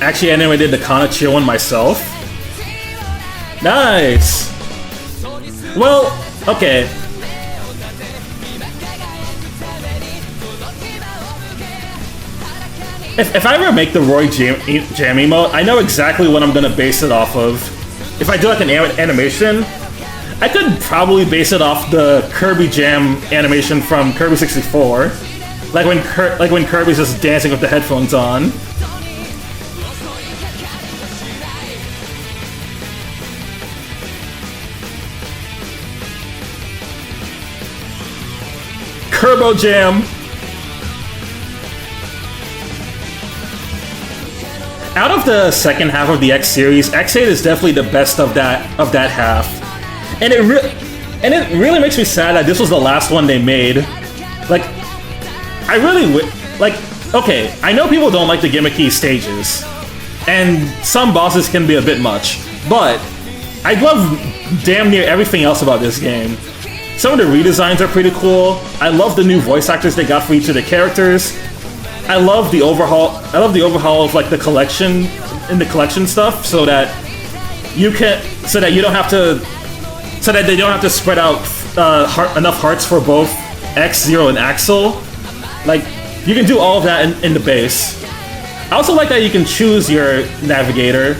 actually animated the Kanachiyo one myself. Nice! Well, okay. If I ever make the Roy Jam emote, I know exactly what I'm gonna base it off of. If I do like an animation, I could probably base it off the Kirby Jam animation from Kirby 64. Like when Kirby's just dancing with the headphones on. Turbo Jam! Out of the second half of the X series, X8 is definitely the best of that half. And it really makes me sad that this was the last one they made. Like, I really okay, I know people don't like the gimmicky stages, and some bosses can be a bit much, but I love damn near everything else about this game. Some of the redesigns are pretty cool. I love the new voice actors they got for each of the characters. I love the overhaul. I love the overhaul of like the collection and the collection stuff, so that they don't have to spread out enough hearts for both X, Zero, and Axel. Like, you can do all of that in the base. I also like that you can choose your navigator,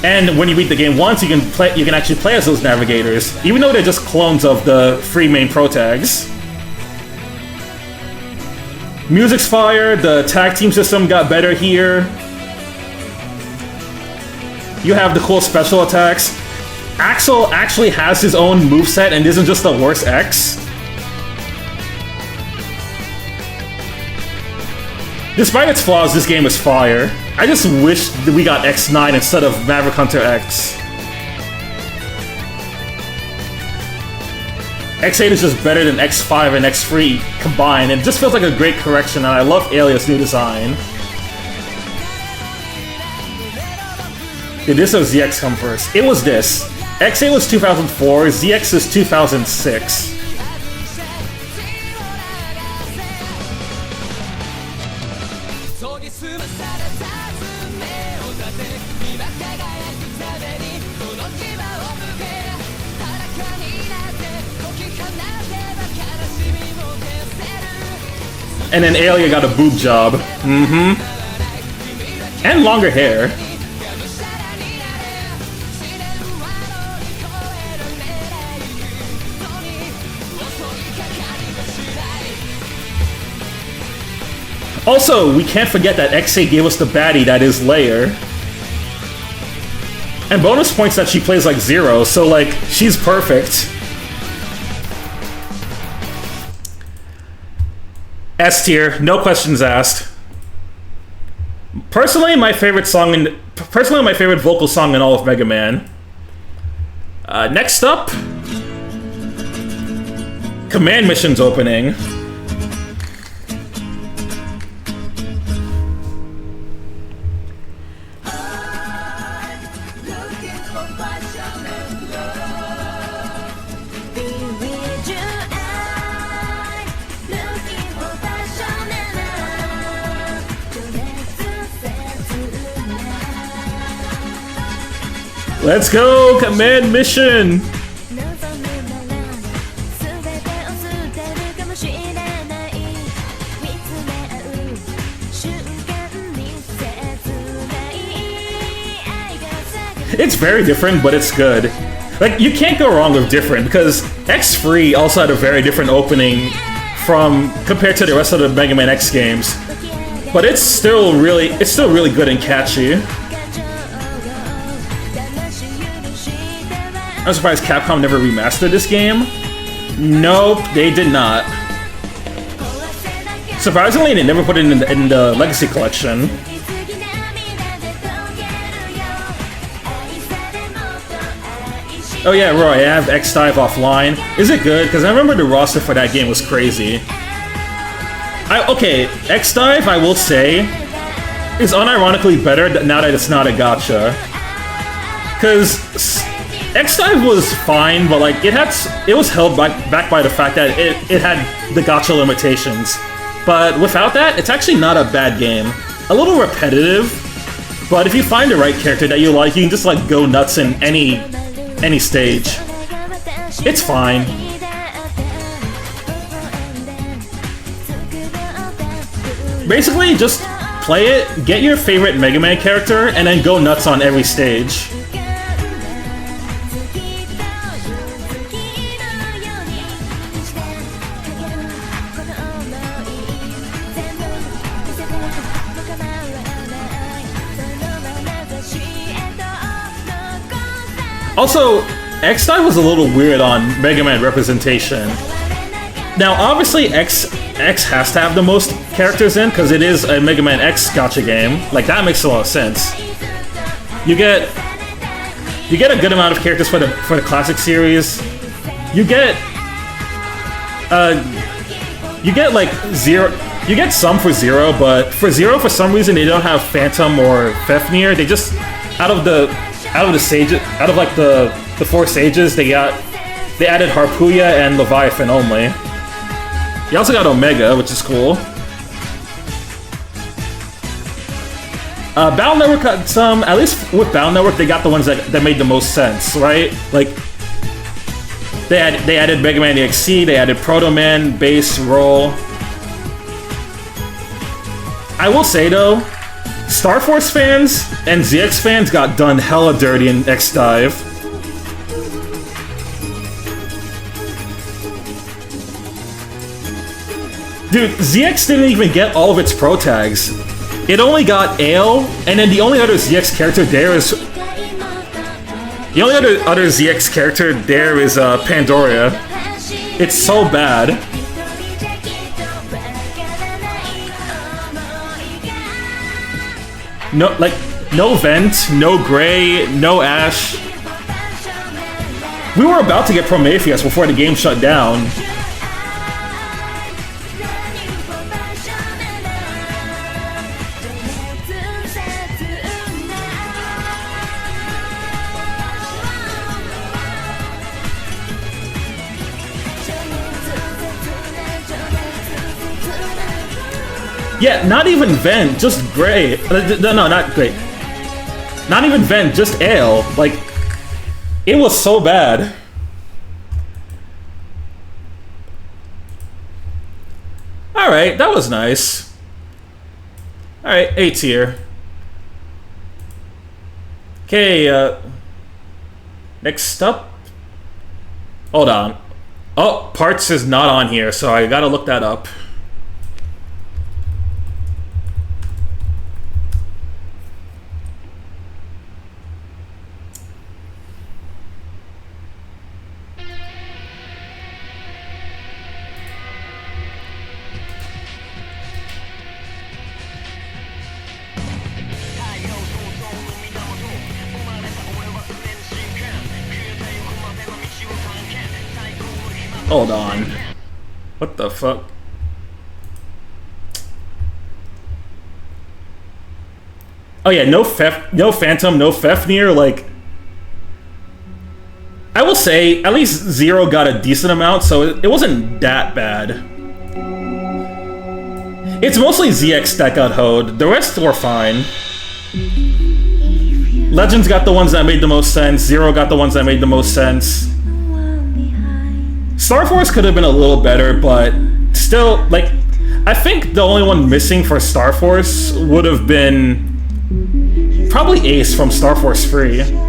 and when you beat the game once, you can actually play as those navigators, even though they're just clones of the three main pro tags. Music's fire, the tag team system got better here. You have the cool special attacks. Axel actually has his own moveset and isn't just the worst X. Despite its flaws, this game is fire. I just wish that we got X9 instead of Maverick Hunter X. X8 is just better than X5 and X3 combined, and it just feels like a great correction, and I love Alias' new design. Did this or ZX come first? It was this. X8 was 2004, ZX is 2006. And then Alia got a boob job. Mm-hmm. And longer hair. Also, we can't forget that X8 gave us the baddie that is Layer. And bonus points that she plays like Zero, so like, she's perfect. S tier, no questions asked. Personally, my favorite vocal song in all of Mega Man. Next up, Command Mission's opening. Let's go, Command Mission! It's very different, but it's good. Like, you can't go wrong with different, because X3 also had a very different opening compared to the rest of the Mega Man X games. But it's still really good and catchy. I'm surprised Capcom never remastered this game. Nope, they did not. Surprisingly, they never put it in the Legacy Collection. Oh yeah, Roy, I have X-Dive offline. Is it good? Because I remember the roster for that game was crazy. Okay, X-Dive, I will say, is unironically better now that it's not a gacha. Because X-Dive was fine, but like it was held back by the fact that it had the gacha limitations. But without that, it's actually not a bad game. A little repetitive, But if you find the right character that you like, you can just like go nuts in any stage. It's fine. Basically, just play it, get your favorite Mega Man character, and then go nuts on every stage. Also, X-Dive was a little weird on Mega Man representation. Now, obviously, X has to have the most characters in, because it is a Mega Man X gacha game. Like, that makes a lot of sense. You get a good amount of characters for the classic series. You get like Zero. You get some for Zero, but for Zero, for some reason, they don't have Phantom or Fafnir. They just out of the sages, out of like the 4 sages, they added Harpuya and Leviathan only. You also got Omega, which is cool. Battle Network got some, at least with Battle Network, they got the ones that made the most sense, right? Like, they added Mega Man EXC, they added Proto Man, Bass, Roll. I will say though, Star Force fans and ZX fans got done hella dirty in X-Dive. Dude, ZX didn't even get all of its pro tags. It only got Ale, and then the only other ZX character there is... The only other ZX character there is Pandoria. It's so bad. No Vent, no Gray, no Ash. We were about to get Prometheus before the game shut down. Yeah, not even Vent, just Gray. No, not Gray. Not even Vent, just Ale. Like, it was so bad. Alright, that was nice. Alright, A tier. Okay, next up. Hold on. Oh, Parts is not on here, so I gotta look that up. Hold on. What the fuck? Oh yeah, no Phantom, no Fafnir, like... I will say, at least Zero got a decent amount, so it wasn't that bad. It's mostly ZX that got hoed. The rest were fine. Legends got the ones that made the most sense. Zero got the ones that made the most sense. Star Force could have been a little better, but still, like, I think the only one missing for Star Force would have been probably Ace from Star Force 3.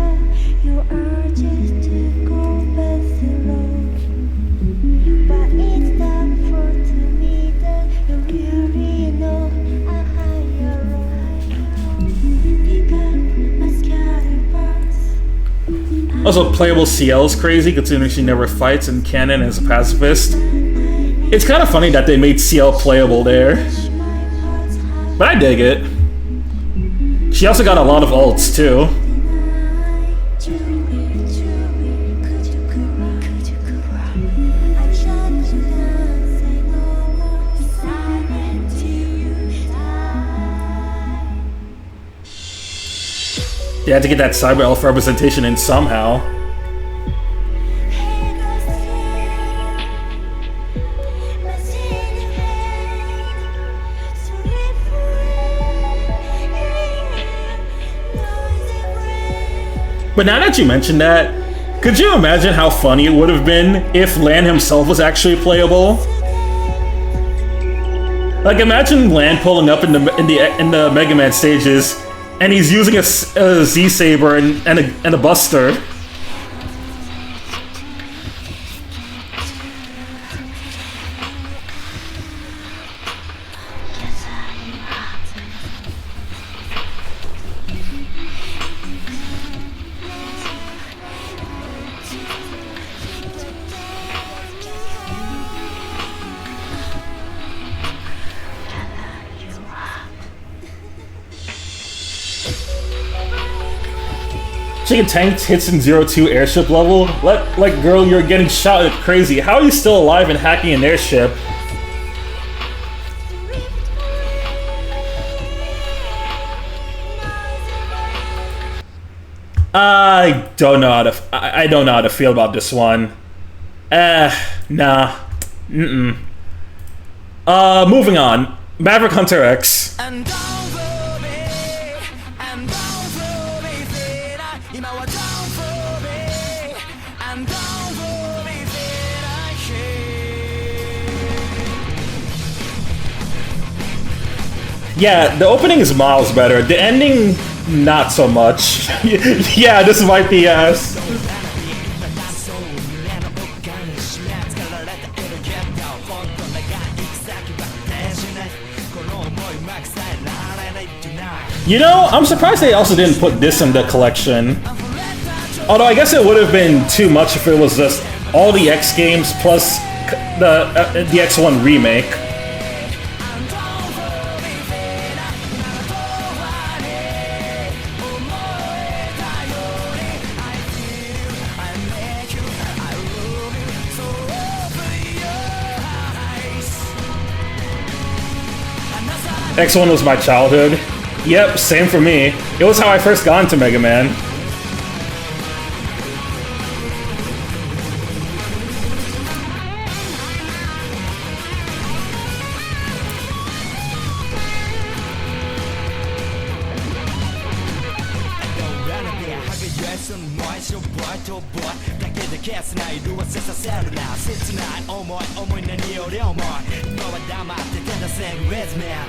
Also, playable CL is crazy, considering she never fights in canon as a pacifist. It's kind of funny that they made CL playable there. But I dig it. She also got a lot of ults, too. They had to get that Cyber Elf representation in somehow. But now that you mention that, could you imagine how funny it would have been if Lan himself was actually playable? Like, imagine Lan pulling up in the Mega Man stages, and he's using a Z Saber and a Buster. Chicken Tank hits in 02 airship level? Like, girl, you're getting shot at crazy. How are you still alive and hacking an airship? I don't know how to feel about this one. Nah. Moving on. Maverick Hunter X. And don't worry, and don't worry, Vera. 今は don't worry, and don't worry, Vera. Yeah, the opening is miles better. The ending, not so much. Yeah, this might be ass. You know, I'm surprised they also didn't put this in the collection. Although I guess it would have been too much if it was just all the X games plus the X1 remake. X1 was my childhood. Yep, same for me. It was how I first got into Mega Man.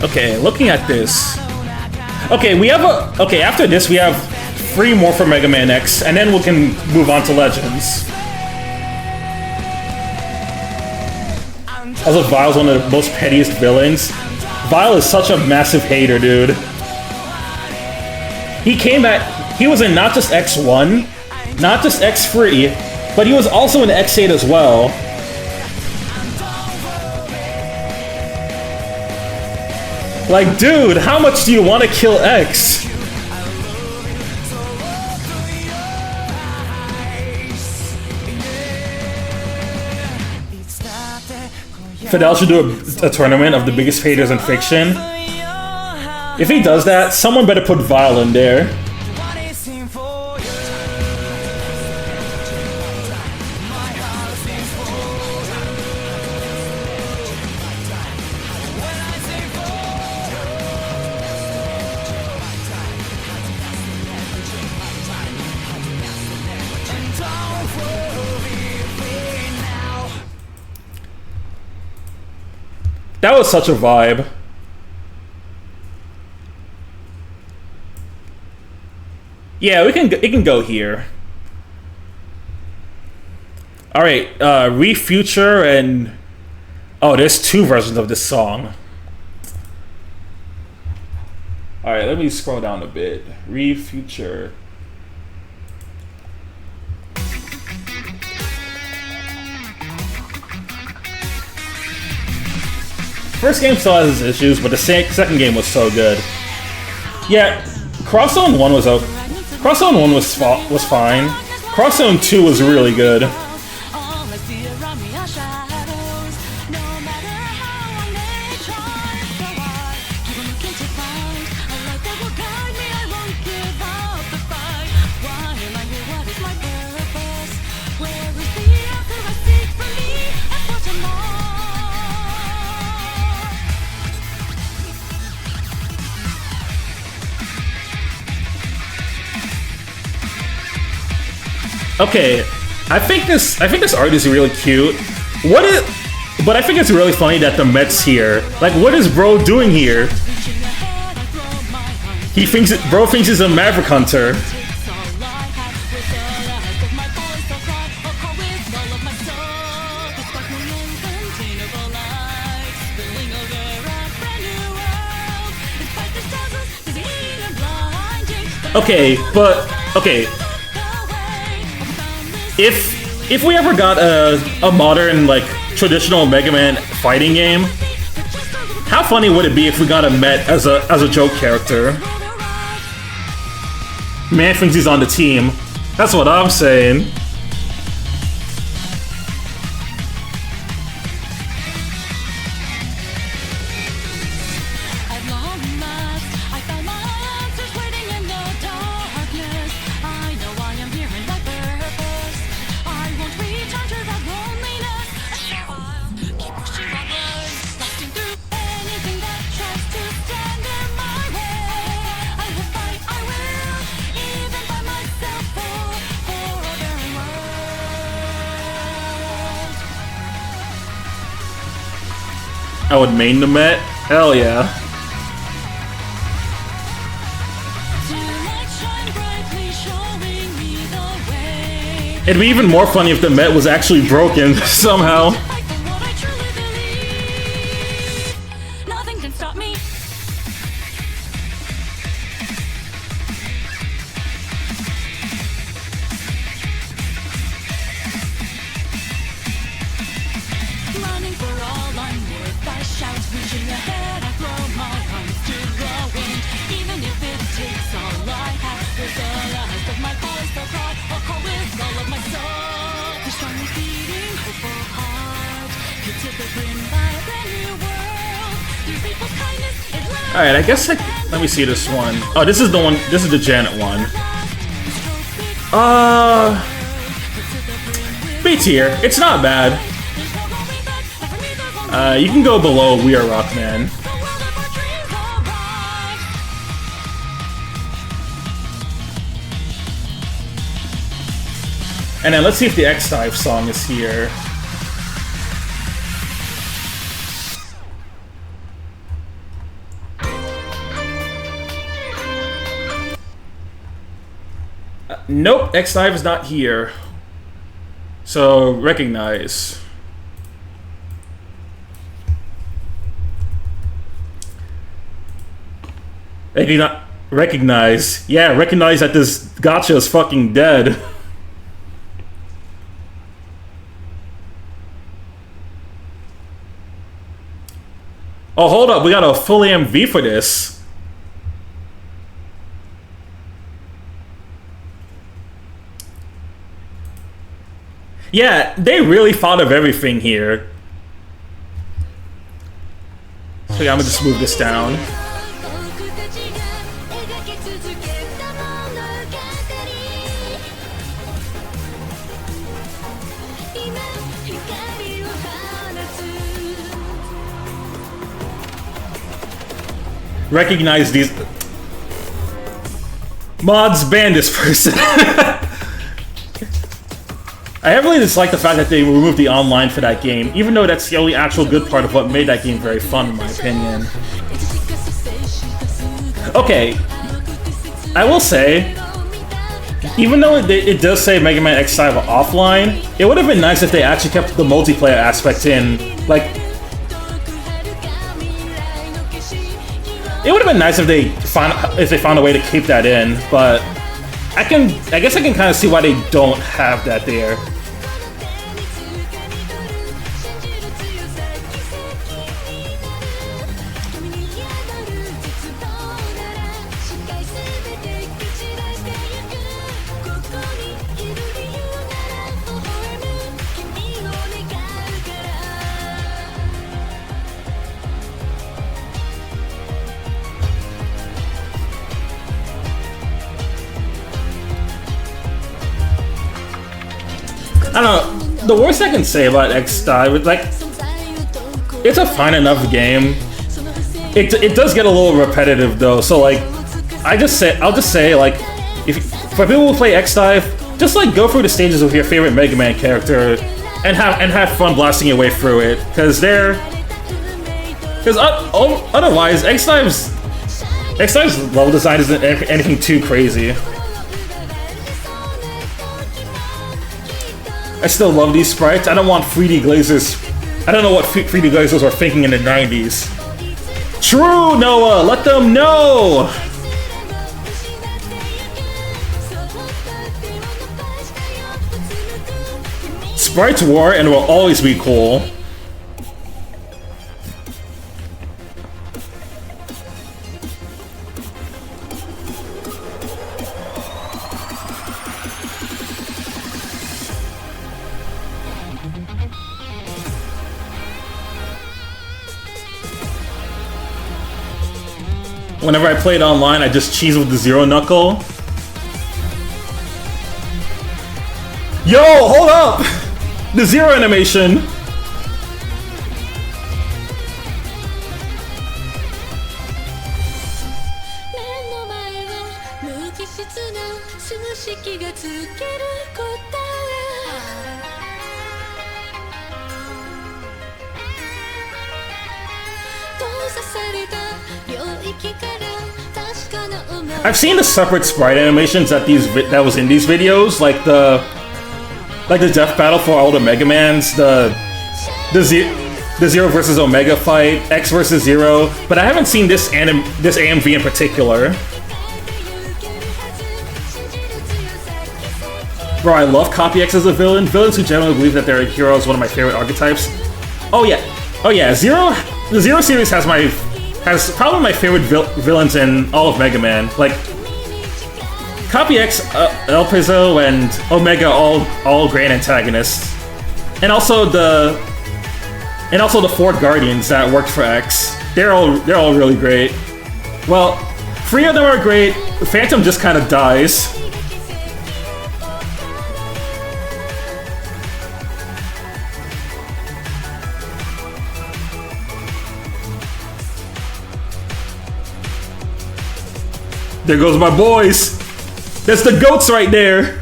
Okay, looking at this. Okay, we have okay, after this we have 3 more for Mega Man X, and then we can move on to Legends. Also, Vile's one of the most pettiest villains. Vile is such a massive hater, dude. He was in not just X1, not just X3, but he was also in X8 as well. Like, dude, how much do you want to kill X? Fidel should do a tournament of the biggest haters in fiction. If he does that, someone better put Vile in there. That was such a vibe. Yeah, it can go here. All right, Re-Future and oh, there's 2 versions of this song. All right, let me scroll down a bit. Re-Future. First game still has its issues, but the second game was so good. Yeah, Cross Zone 1 Cross Zone 1 was fine. Cross Zone 2 was really good. Okay, I think this art is really cute. But I think it's really funny that the Met's here. Like, what is bro doing here? Bro thinks he's a Maverick Hunter. Okay, if we ever got a modern, like, traditional Mega Man fighting game, how funny would it be if we got a Met as a joke character? Man thinks he's on the team. That's what I'm saying. I would main the Met? Hell yeah. It'd be even more funny if the Met was actually broken somehow. Nothing can stop me. Running for all I'm worth, I shout, reaching ahead, I throw my arms to the wind. Even if it takes all I have, with the last of my voice, I'll cry, I'll call with all of my soul. The strongly beating, hopeful heart, could tip the brim by a brand new world. Through people's kindness, it lasts. Alright, I guess let me see this one. Oh, this is the one, this is the Janet one. B tier. It's not bad. You can go below We Are Rockman. And then let's see if the X-Dive song is here. Nope, X-Dive is not here. So, recognize. Recognize. Yeah, recognize that this gacha is fucking dead. Oh, hold up, we got a full MV for this. Yeah, they really thought of everything here. So yeah, I'm gonna just move this down. Recognize these mods. Ban this person. I heavily dislike the fact that they removed the online for that game, even though that's the only actual good part of what made that game very fun, in my opinion. Okay, I will say, even though it does say Mega Man X5 offline, it would have been nice if they actually kept the multiplayer aspect in. Like, it would have been nice if they found a way to keep that in, but I guess I can kind of see why they don't have that there. I don't know, the worst I can say about X-Dive is, like, it's a fine enough game. It does get a little repetitive though, so like, I'll just say like, for people who play X-Dive, just like go through the stages with your favorite Mega Man character and have fun blasting your way through it, because otherwise X-Knives level design isn't anything too crazy. I still love these sprites. I don't want 3D glazers. I don't know what 3D glazers were thinking in the 90s. True, Noah! Let them know! Sprites were and will always be cool. Whenever I played online, I just cheese with the Zero Knuckle. Yo, hold up! The Zero animation! I've seen the separate sprite animations that was in these videos, like the death battle for all the Mega Mans, the Zero versus Omega fight, X versus Zero, but I haven't seen this AMV in particular. Bro, I love Copy X as a villain. Villains who generally believe that their hero is one of my favorite archetypes. Oh yeah, the Zero series has probably my favorite villains in all of Mega Man. Like Copy X, El Pizzo, and Omega, all great antagonists, and also the 4 Guardians that worked for X. They're all really great. Well, 3 of them are great. Phantom just kind of dies. There goes my boys. That's the goats right there.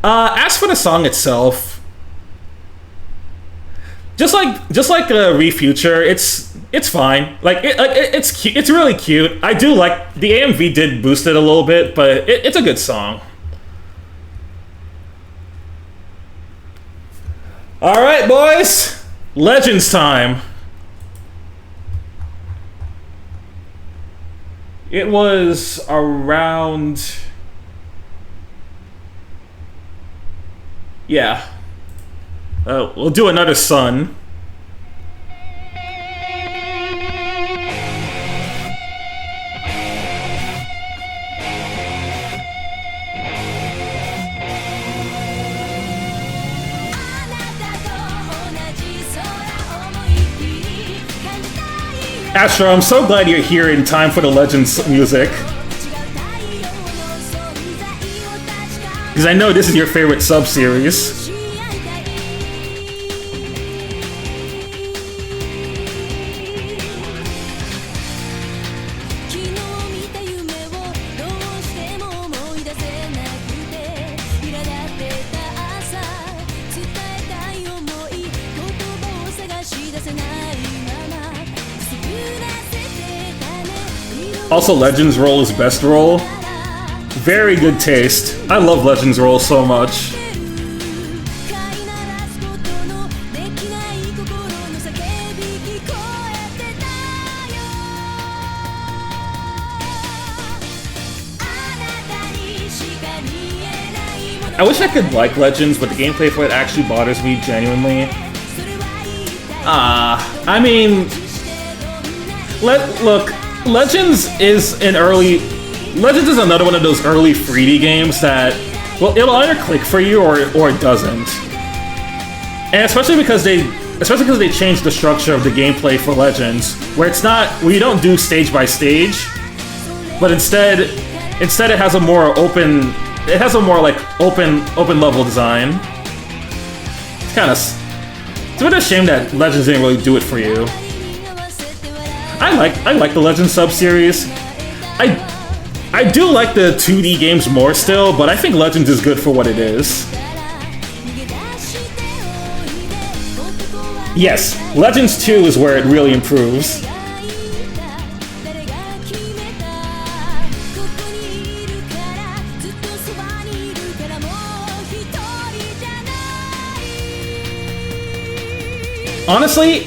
As for the song itself, just like ReFuture, it's fine. It's cute. It's really cute. I do like the AMV did boost it a little bit, but it's a good song. All right, boys, Legends time. It was around. Yeah. We'll do another Sun. Astro, I'm so glad you're here in time for the Legends music. Because I know this is your favorite sub-series. Also, Legends Roll is best roll. Very good taste. I love Legends Roll so much. I wish I could like Legends, but the gameplay for it actually bothers me genuinely. I mean, look, Legends is another one of those early 3D games that, well, it'll either click for you or it doesn't. And especially because they changed the structure of the gameplay for Legends, where you don't do stage by stage, but instead it has a more open level design. It's It's a bit of a shame that Legends didn't really do it for you. I like the Legends sub-series. I do like the 2D games more still, but I think Legends is good for what it is. Yes, Legends 2 is where it really improves. Honestly,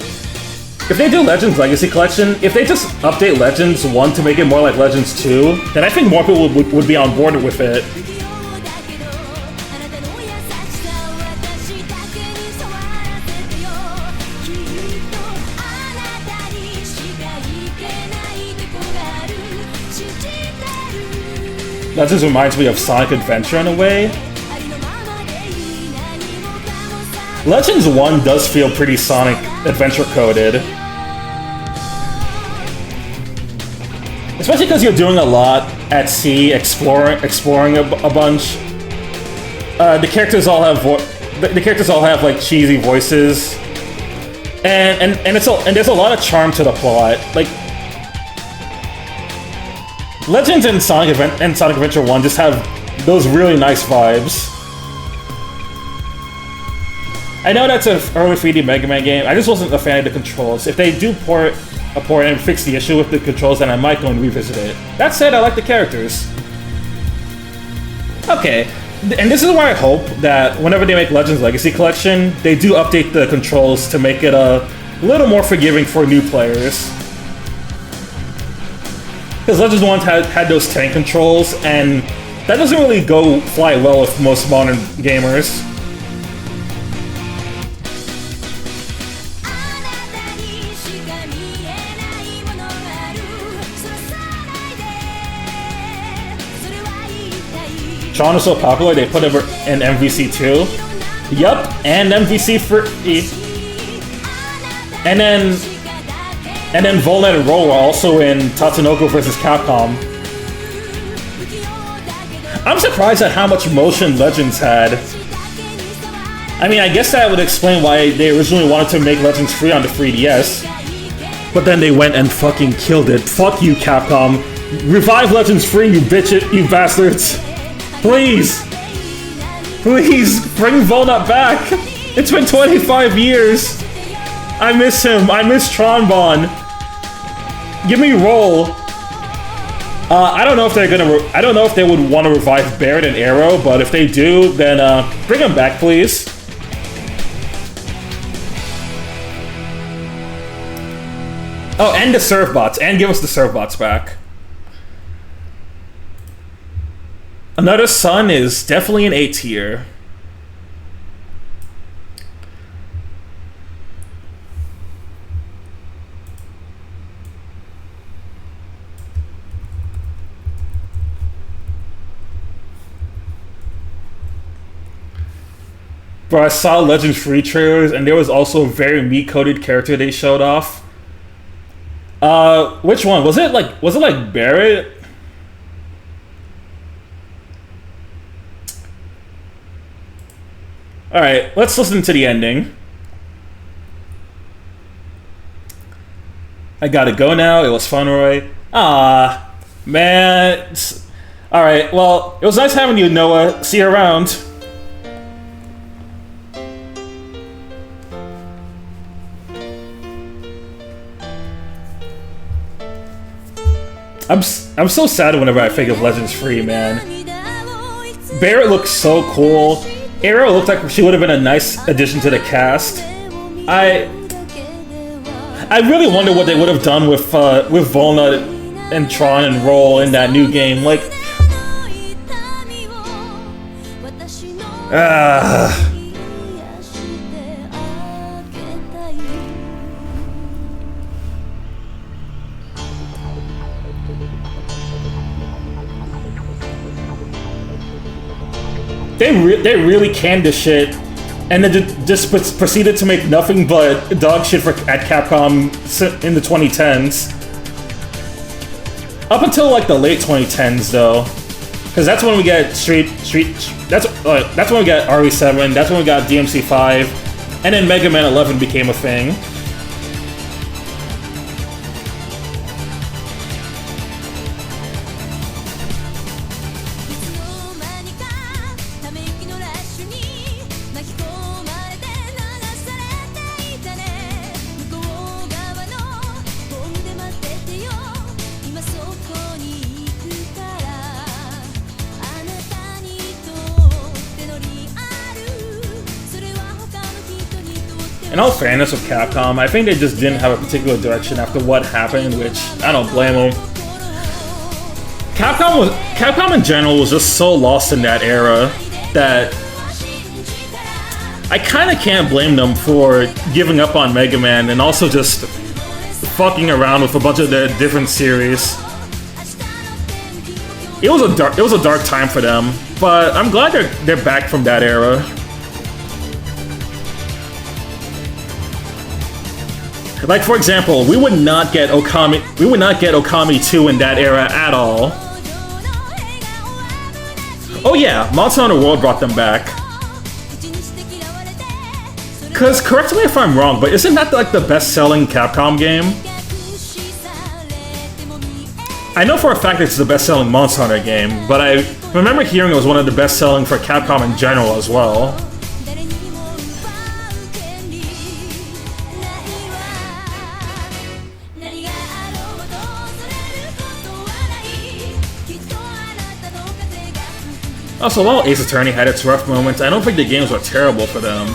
if they do Legends Legacy Collection, if they just update Legends 1 to make it more like Legends 2, then I think more people would be on board with it. That just reminds me of Sonic Adventure in a way. Legends 1 does feel pretty Sonic Adventure coded. Especially because you're doing a lot at sea, exploring a bunch. The characters all have like cheesy voices, and there's a lot of charm to the plot. Like Legends and Sonic Adventure 1 just have those really nice vibes. I know that's an early 3D Mega Man game. I just wasn't a fan of the controls. If they do port and fix the issue with the controls, then I might go and revisit it. That said, I like the characters. Okay, and this is why I hope that whenever they make Legends Legacy Collection, they do update the controls to make it a little more forgiving for new players. Because Legends 1 had those tank controls, and that doesn't really fly well with most modern gamers. Tron is so popular, they put it in MVC 2. Yup, and MVC 3. And then Volnet and Roll are also in Tatsunoko vs. Capcom. I'm surprised at how much motion Legends had. I mean, I guess that would explain why they originally wanted to make Legends free on the 3DS. But then they went and fucking killed it. Fuck you, Capcom. Revive Legends free, you you bastards. Please! Please, bring Volnut back! It's been 25 years! I miss him, I miss Tronbon! Give me Roll! I don't know if they're gonna I don't know if they would want to revive Barret and Arrow, but if they do, then bring them back, please. Oh, and the Surf Bots, and give us the Surf Bots back. Another Sun is definitely an A tier. Bro, I saw Legends free trailers, and there was also a very meat-coated character they showed off. Which one? Was it like Barret? Alright, let's listen to the ending. I gotta go now. It was fun, Roy. Ah, man. Alright, well, it was nice having you, Noah. See you around. I'm so sad whenever I think of Legends free, man. Barret looks so cool. Arrow looked like she would have been a nice addition to the cast. I really wonder what they would have done with Volnut and Tron and Roll in that new game. Like, They really canned this shit, and then just proceeded to make nothing but dog shit at Capcom in the 2010s. Up until like the late 2010s, though, because that's when we get That's when we got RE7. That's when we got DMC5. And then Mega Man 11 became a thing. In all fairness with Capcom, I think they just didn't have a particular direction after what happened, which I don't blame them. Capcom in general was just so lost in that era that I kind of can't blame them for giving up on Mega Man and also just fucking around with a bunch of their different series. It was a dark time for them, but I'm glad they're back from that era. Like, for example, we would not get Okami 2 in that era at all. Oh yeah, Monster Hunter World brought them back. Cause, correct me if I'm wrong, but isn't that like the best-selling Capcom game? I know for a fact it's the best-selling Monster Hunter game, but I remember hearing it was one of the best-selling for Capcom in general as well. Also, while Ace Attorney had its rough moments, I don't think the games were terrible for them.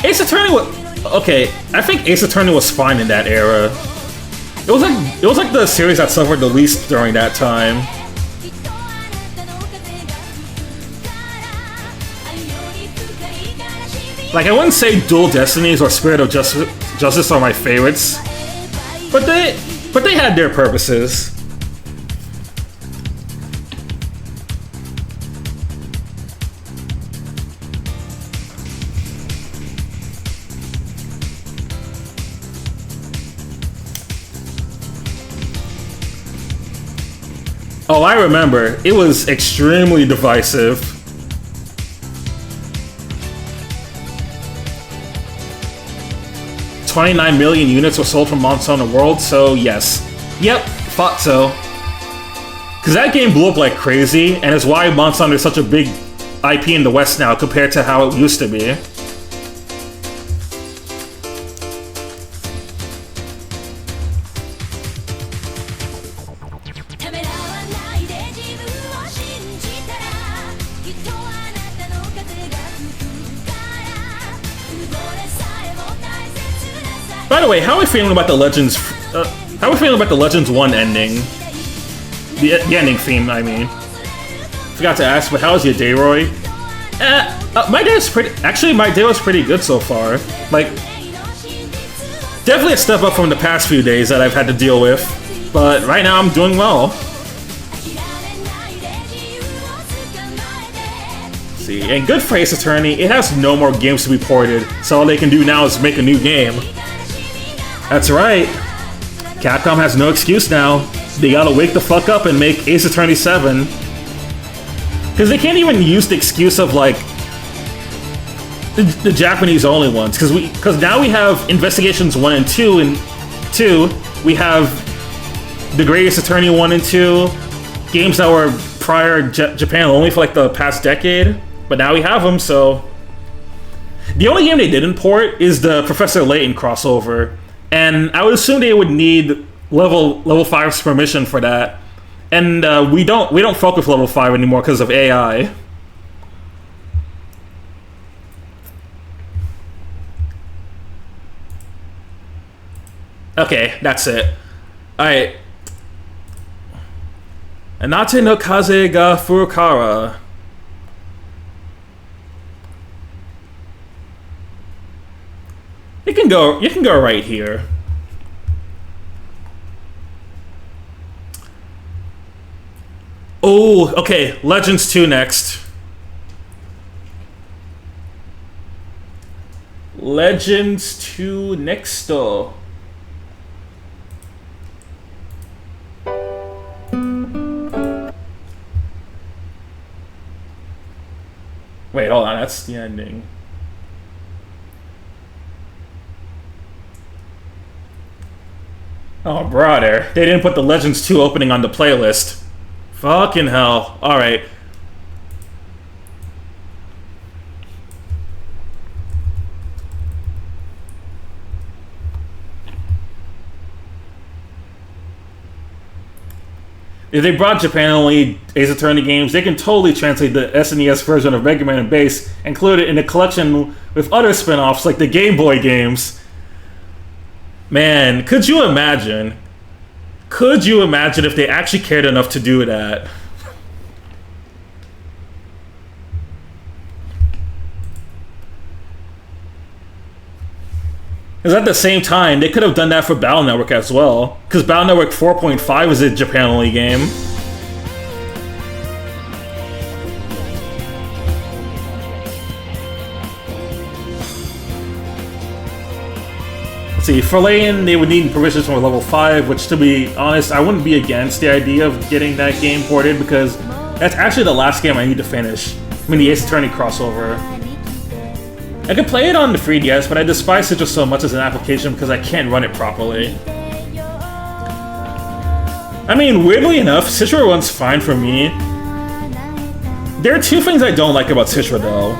Ace Attorney was... Okay, I think Ace Attorney was fine in that era. It was like the series that suffered the least during that time. Like, I wouldn't say Dual Destinies or Spirit of Justice are my favorites, but they had their purposes. Oh, I remember. It was extremely divisive. $29 million units were sold from Monster Hunter World, so yes. Yep, thought so. Because that game blew up like crazy, and it's why Monster Hunter is such a big IP in the West now compared to how it used to be. By the way, how are we feeling about the Legends? How are we feeling about the Legends 1 ending? The ending theme, I mean. Forgot to ask, but how's your day, Roy? My day was pretty. Actually, my day was pretty good so far. Like, definitely a step up from the past few days that I've had to deal with. But right now, I'm doing well. See, and good for Ace Attorney, it has no more games to be ported, so all they can do now is make a new game. That's right. Capcom has no excuse now. They gotta wake the fuck up and make Ace Attorney 7. Because they can't even use the excuse of, like, the Japanese only ones. Because now we have Investigations 1 and 2, and 2, we have The Greatest Attorney 1 and 2, games that were prior Japan only for, like, the past decade. But now we have them, so... The only game they didn't port is the Professor Layton crossover. And I would assume they would need level 5's permission for that. And we don't fuck with level 5 anymore because of AI. Okay, that's it. Alright. Anate no Kaze ga Furukara. You can go right here. Oh, okay. Legends 2 next. Legends 2 next. Wait, hold on. That's the ending. Oh, brother. They didn't put the Legends 2 opening on the playlist. Fucking hell. Alright. If they brought Japan-only Ace Attorney games, they can totally translate the SNES version of Mega Man and Bass, include it in a collection with other spin-offs like the Game Boy games. Man, could you imagine? Could you imagine if they actually cared enough to do that? Because at the same time, they could have done that for Battle Network as well. Because Battle Network 4.5 is a Japan-only game. Let's see, for Lane, they would need permissions from level 5, which to be honest, I wouldn't be against the idea of getting that game ported because that's actually the last game I need to finish. I mean, the Ace Attorney crossover. I could play it on the 3DS, but I despise Citra so much as an application because I can't run it properly. I mean, weirdly enough, Citra runs fine for me. There are two things I don't like about Citra though.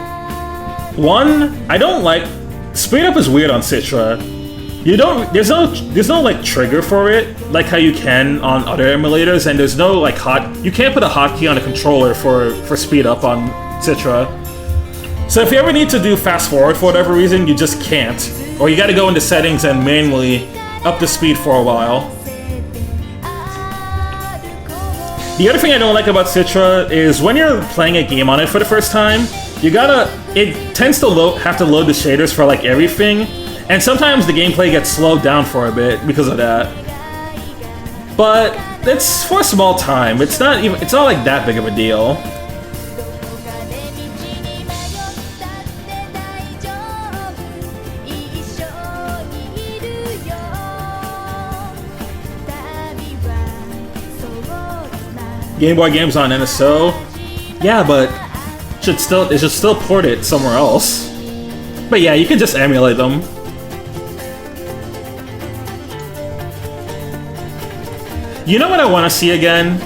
One, I don't like... Speed up is weird on Citra. There's no like trigger for it, like how you can on other emulators, and there's no like you can't put a hotkey on a controller for speed up on Citra. So if you ever need to do fast forward for whatever reason, you just can't. Or you gotta go into settings and manually up the speed for a while. The other thing I don't like about Citra is when you're playing a game on it for the first time, it tends to have to load the shaders for like everything, and sometimes the gameplay gets slowed down for a bit because of that. But it's for a small time. It's not like that big of a deal. Game Boy games on NSO? Yeah, but it should still port it somewhere else. But yeah, you can just emulate them. You know what I want to see again?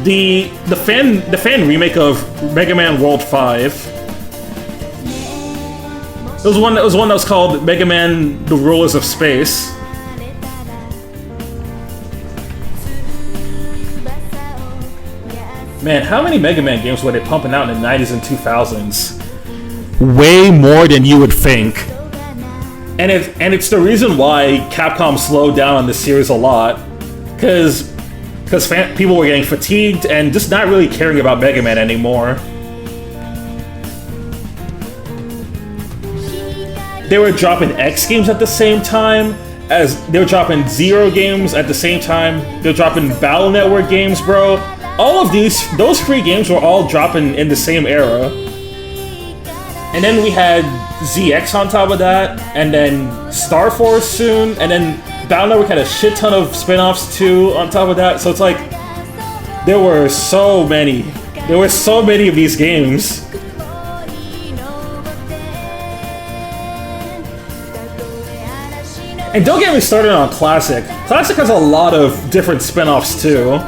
The fan remake of Mega Man World 5. It was one that was called Mega Man: The Rulers of Space. Man, how many Mega Man games were they pumping out in the 90s and 2000s? Way more than you would think. And it's the reason why Capcom slowed down on this series a lot. Because people were getting fatigued and just not really caring about Mega Man anymore. They were dropping X games at the same time, as they were dropping Zero games at the same time. They were dropping Battle Network games, bro. All of those three games were all dropping in the same era. And then we had ZX on top of that, and then Star Force soon, and then Battle Network had a shit ton of spin-offs too on top of that. So it's like, there were so many of these games. And don't get me started on Classic. Classic has a lot of different spin-offs too.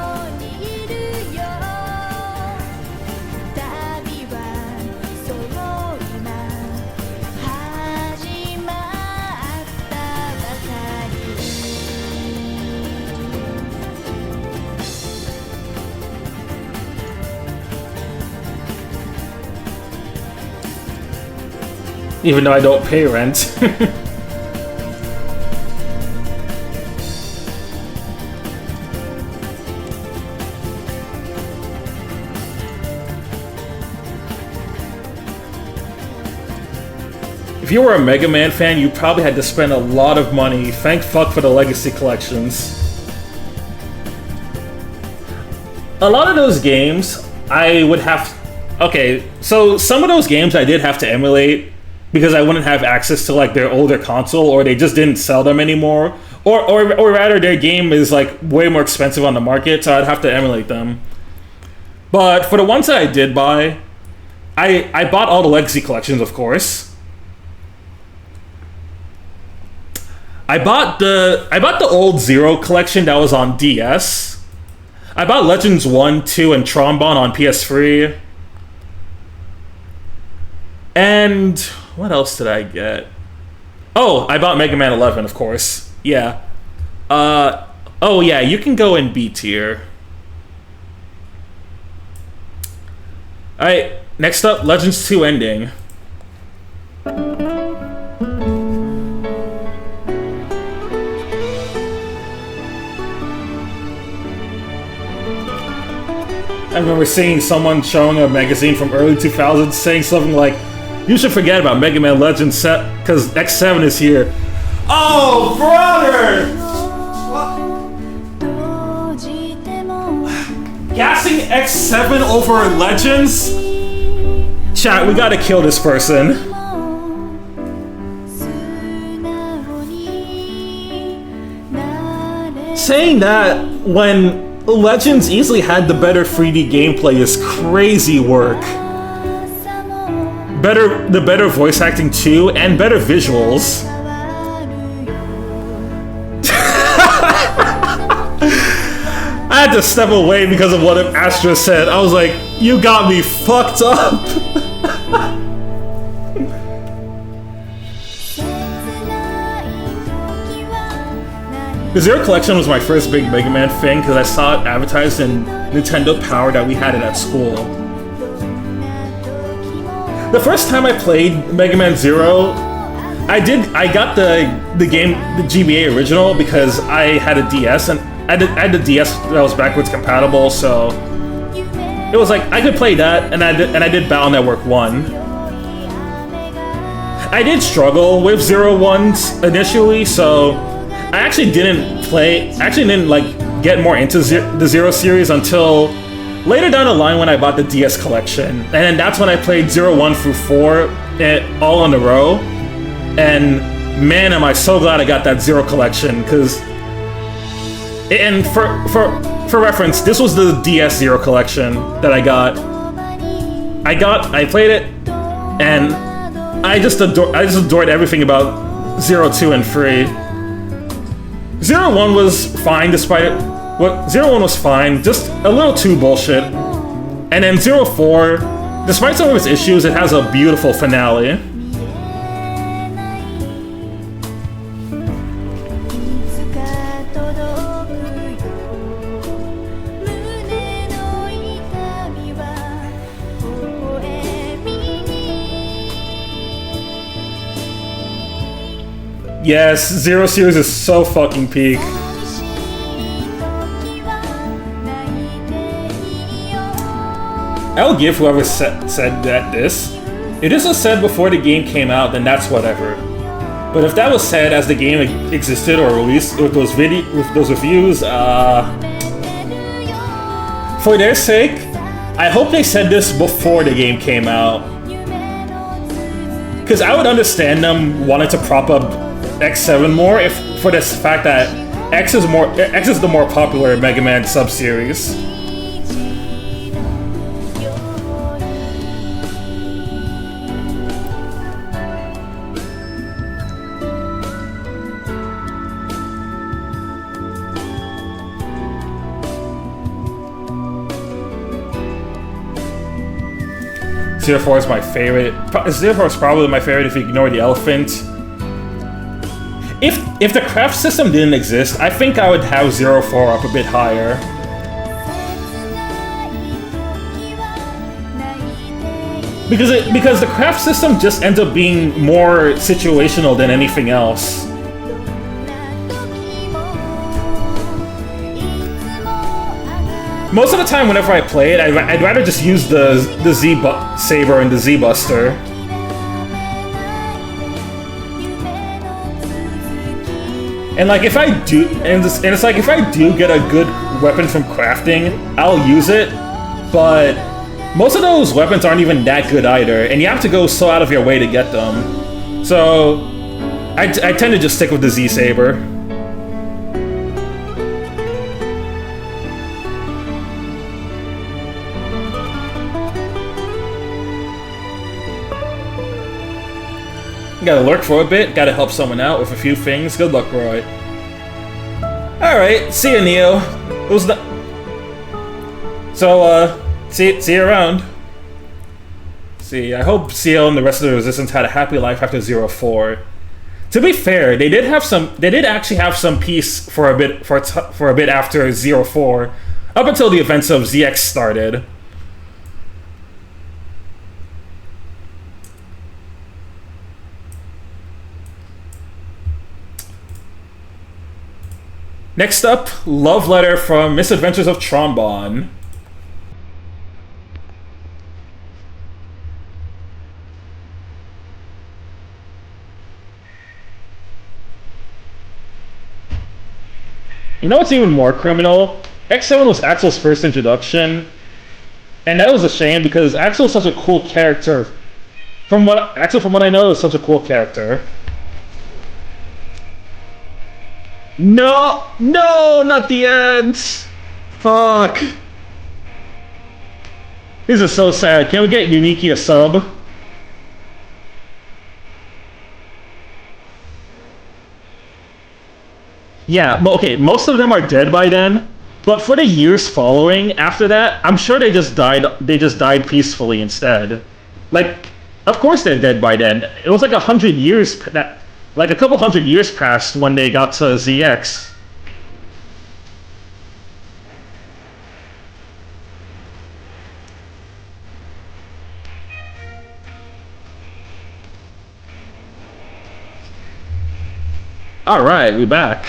Even though I don't pay rent. If you were a Mega Man fan, you probably had to spend a lot of money. Thank fuck for the Legacy collections. A lot of those games, I would have... Okay, so some of those games I did have to emulate because I wouldn't have access to like their older console, or they just didn't sell them anymore, or rather their game is like way more expensive on the market, so I'd have to emulate them. But for the ones that I did buy, I bought all the Legacy collections, of course. I bought the old Zero collection that was on DS. I bought Legends 1, 2, and Trombone on PS3. And what else did I get? Oh, I bought Mega Man 11, of course. Yeah. Oh yeah, you can go in B tier. Alright, next up, Legends 2 ending. I remember seeing someone showing a magazine from early 2000s saying something like, "You should forget about Mega Man Legends set because X7 is here." Oh, brother! Gassing X7 over Legends? Chat, we gotta kill this person. Saying that when Legends easily had the better 3D gameplay is crazy work. The better voice acting too, and better visuals. I had to step away because of what Astra said. I was like, you got me fucked up. The Zero Collection was my first big Mega Man thing because I saw it advertised in Nintendo Power that we had it at school. The first time I played Mega Man Zero, I got the game, the GBA original, because I had a DS and I had the DS that was backwards compatible, so it was like I could play that, and I did Battle Network 1. I did struggle with Zero Ones initially, so I actually didn't get more into the Zero series until later down the line when I bought the DS collection, and then that's when I played 0, 1 through 4 all in a row. And man, am I so glad I got that Zero collection, because, and for reference, this was the DS Zero collection that I got. I played it, and I just adored everything about 0, 2, and 3. 0, 1 was fine despite it. What 0, 1 was fine, just a little too bullshit. And then 0, 4, despite some of its issues, it has a beautiful finale. Yes, Zero series is so fucking peak. I'll give whoever said that this. If this was said before the game came out, then that's whatever. But if that was said as the game existed or released with those reviews, for their sake, I hope they said this before the game came out. Because I would understand them wanting to prop up X7 more if for this fact that X is the more popular Mega Man sub-series. Zero 4 is my favorite. Zero 4 is probably my favorite if you ignore the elephant. If the craft system didn't exist, I think I would have 0, 4 up a bit higher. Because the craft system just ends up being more situational than anything else. Most of the time, whenever I play it, I'd rather just use the Z Saber and the Z Buster. And like if I do, and it's like if I do get a good weapon from crafting, I'll use it. But most of those weapons aren't even that good either, and you have to go so out of your way to get them. So I tend to just stick with the Z Saber. Gotta lurk for a bit, gotta help someone out with a few things. Good luck, Roy. Alright, see ya, Neo. It was the... So, see you around. See, I hope CL and the rest of the Resistance had a happy life after 04. To be fair, they did actually have some peace for a bit after 04, up until the events of ZX started. Next up, Love Letter from Misadventures of Trombone. You know what's even more criminal? X7 was Axel's first introduction, and that was a shame because Axel is such a cool character. From what I know, is such a cool character. No, not the end. Fuck. This is so sad. Can we get Uniki a sub? Yeah, okay, most of them are dead by then, but for the years following after that, I'm sure they just died peacefully instead. Like, of course they're dead by then. It was like 100 years like a couple hundred years passed when they got to ZX. Alright, we're back.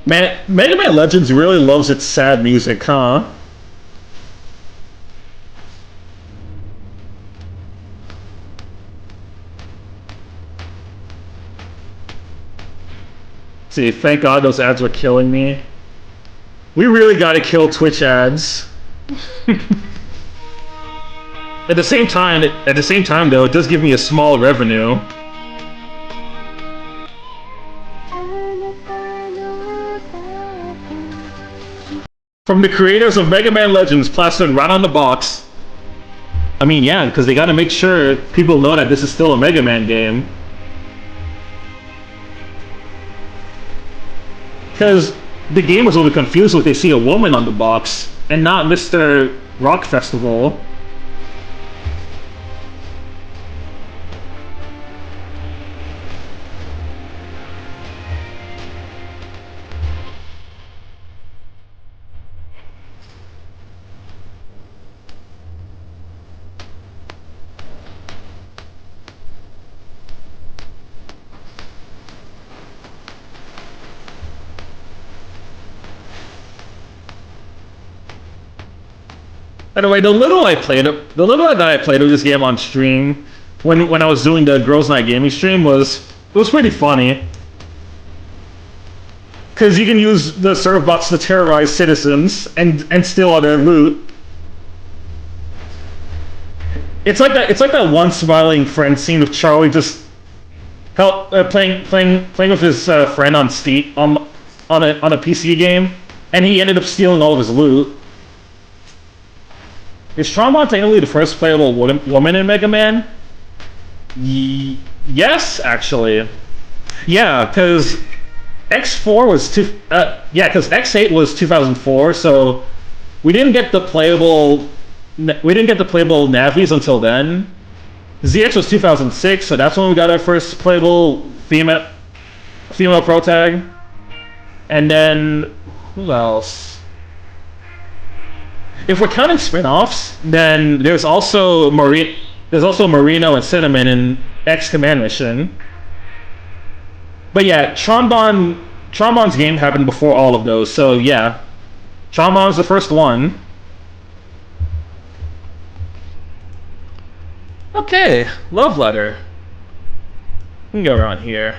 Man, Mega Man Legends really loves its sad music, huh? See, thank God those ads were killing me. We really gotta kill Twitch ads. At the same time, though, it does give me a small revenue. From the creators of Mega Man Legends, plastered right on the box. I mean, yeah, because they gotta make sure people know that this is still a Mega Man game. Because the gamers will be confused when they see a woman on the box, and not Mr. Rock Festival. Anyway, the little that I played of this game on stream, when I was doing the Girls Night Gaming stream, was pretty funny. Cause you can use the serve bots to terrorize citizens and steal all their loot. It's like that one smiling friend scene of Charlie just playing with his friend on Steam on a PC game, and he ended up stealing all of his loot. Is Trombone technically the first playable woman in Mega Man? Yes, actually. Yeah, because X4 was because X8 was 2004, so we didn't get the playable Navis until then. ZX was 2006, so that's when we got our first playable female protag. And then who else? If we're counting spin-offs, then there's also Marino and Cinnamon in X Command Mission. But yeah, Trombone's game happened before all of those, so yeah. Trombone's the first one. Okay, Love Letter. We can go around here.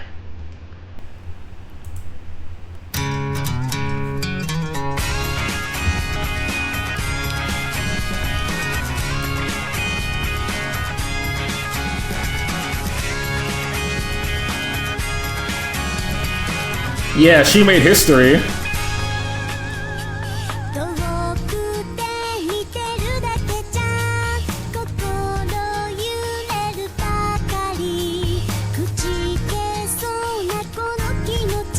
Yeah, she made history. 遠くで見てるだけじゃ心揺れるばかり口消そうなこの気持ち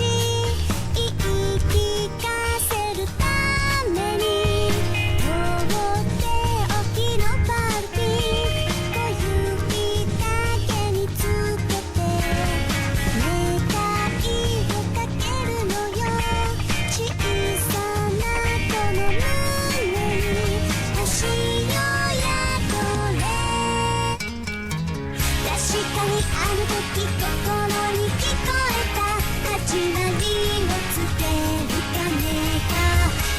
言い聞かせるために通っておきのパルティ小指だけにつけて願いをかけるのよ小さなこの胸に星よ宿れ確かにあの時心に聞こえた始まりをつける鐘が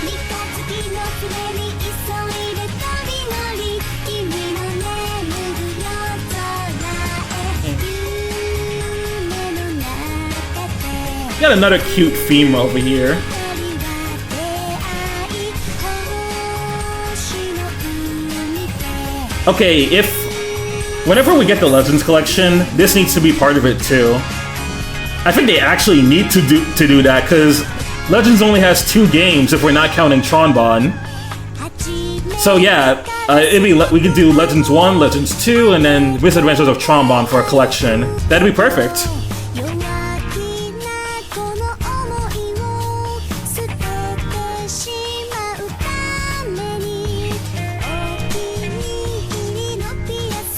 三日月の船に急いで飛び乗り君の眠る夜空へ夢の中で Got another cute theme over here. Okay, whenever we get the Legends collection, this needs to be part of it too. I think they actually need to do that because Legends only has 2 games if we're not counting Tronbon. So yeah, we could do Legends 1, Legends 2, and then Misadventures of Tronbon for a collection. That'd be perfect. 弱気なこの想いを捨ててしまうためにお気に入りのピアス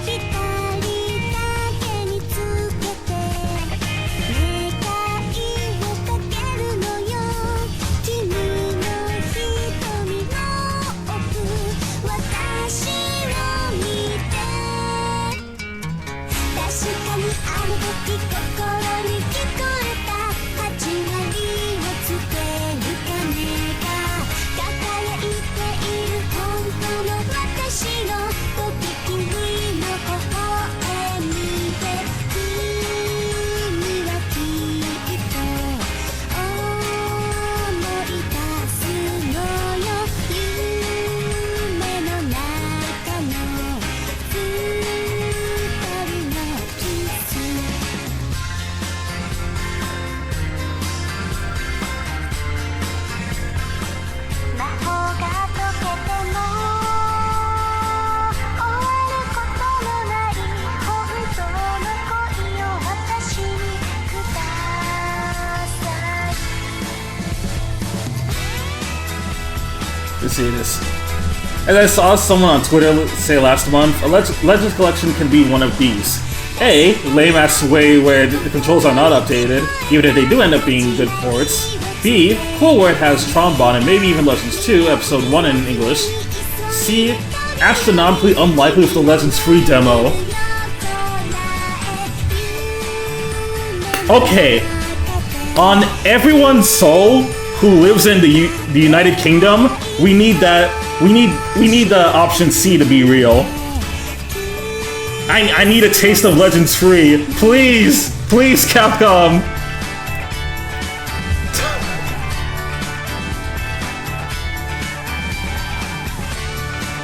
光だけにつけて願いをかけるのよ君の瞳の奥私を見て確かにあの時心に聞こえた始まりをつける鐘が輝いている本当の私のとびきりの微笑みで君はきっと思い出すのよ夢の中の二人のキス魔法が解けても終わることのない本当の恋を私にください Let's see this. As I saw someone on Twitter say last month, a Legends collection can be one of these. A, lame-ass way where the controls are not updated, even if they do end up being good ports. B, cool where it has Tronbon and maybe even Legends 2, Episode 1 in English. C, astronomically unlikely with the Legends free demo. Okay, on everyone's soul who lives in the United Kingdom, we need that. We need the option C to be real. I need a taste of Legends free, please, please, Capcom.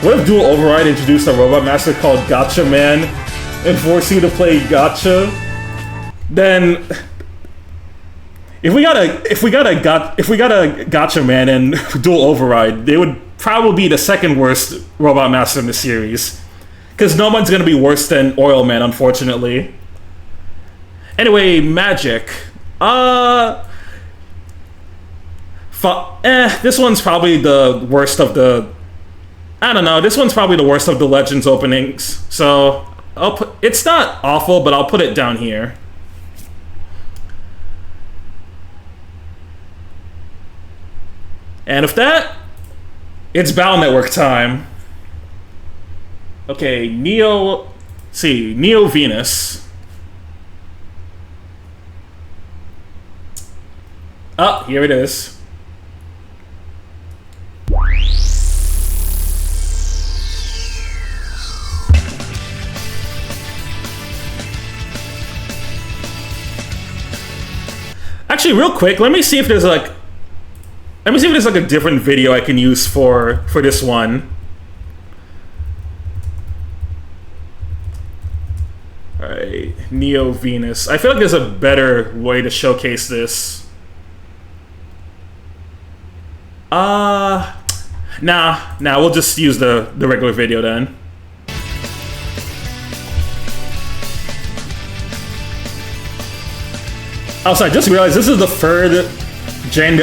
What if Dual Override introduced a robot master called Gotcha Man and forced you to play Gotcha? Then, if we got a Gotcha Man and Dual Override, they would probably be the second worst robot master in the series, because no one's gonna be worse than Oil Man, unfortunately. Anyway, Magic. This one's probably the worst of the. I don't know. This one's probably the worst of the Legends openings. So it's not awful, but I'll put it down here. And with that, it's Battle Network time. Okay, Neo Venus. Oh, here it is. Actually, real quick, let me see if there's like a different video I can use for this one. All right. Neo Venus. I feel like there's a better way to showcase this. Nah, we'll just use the regular video then. Also, I just realized this is the third Jane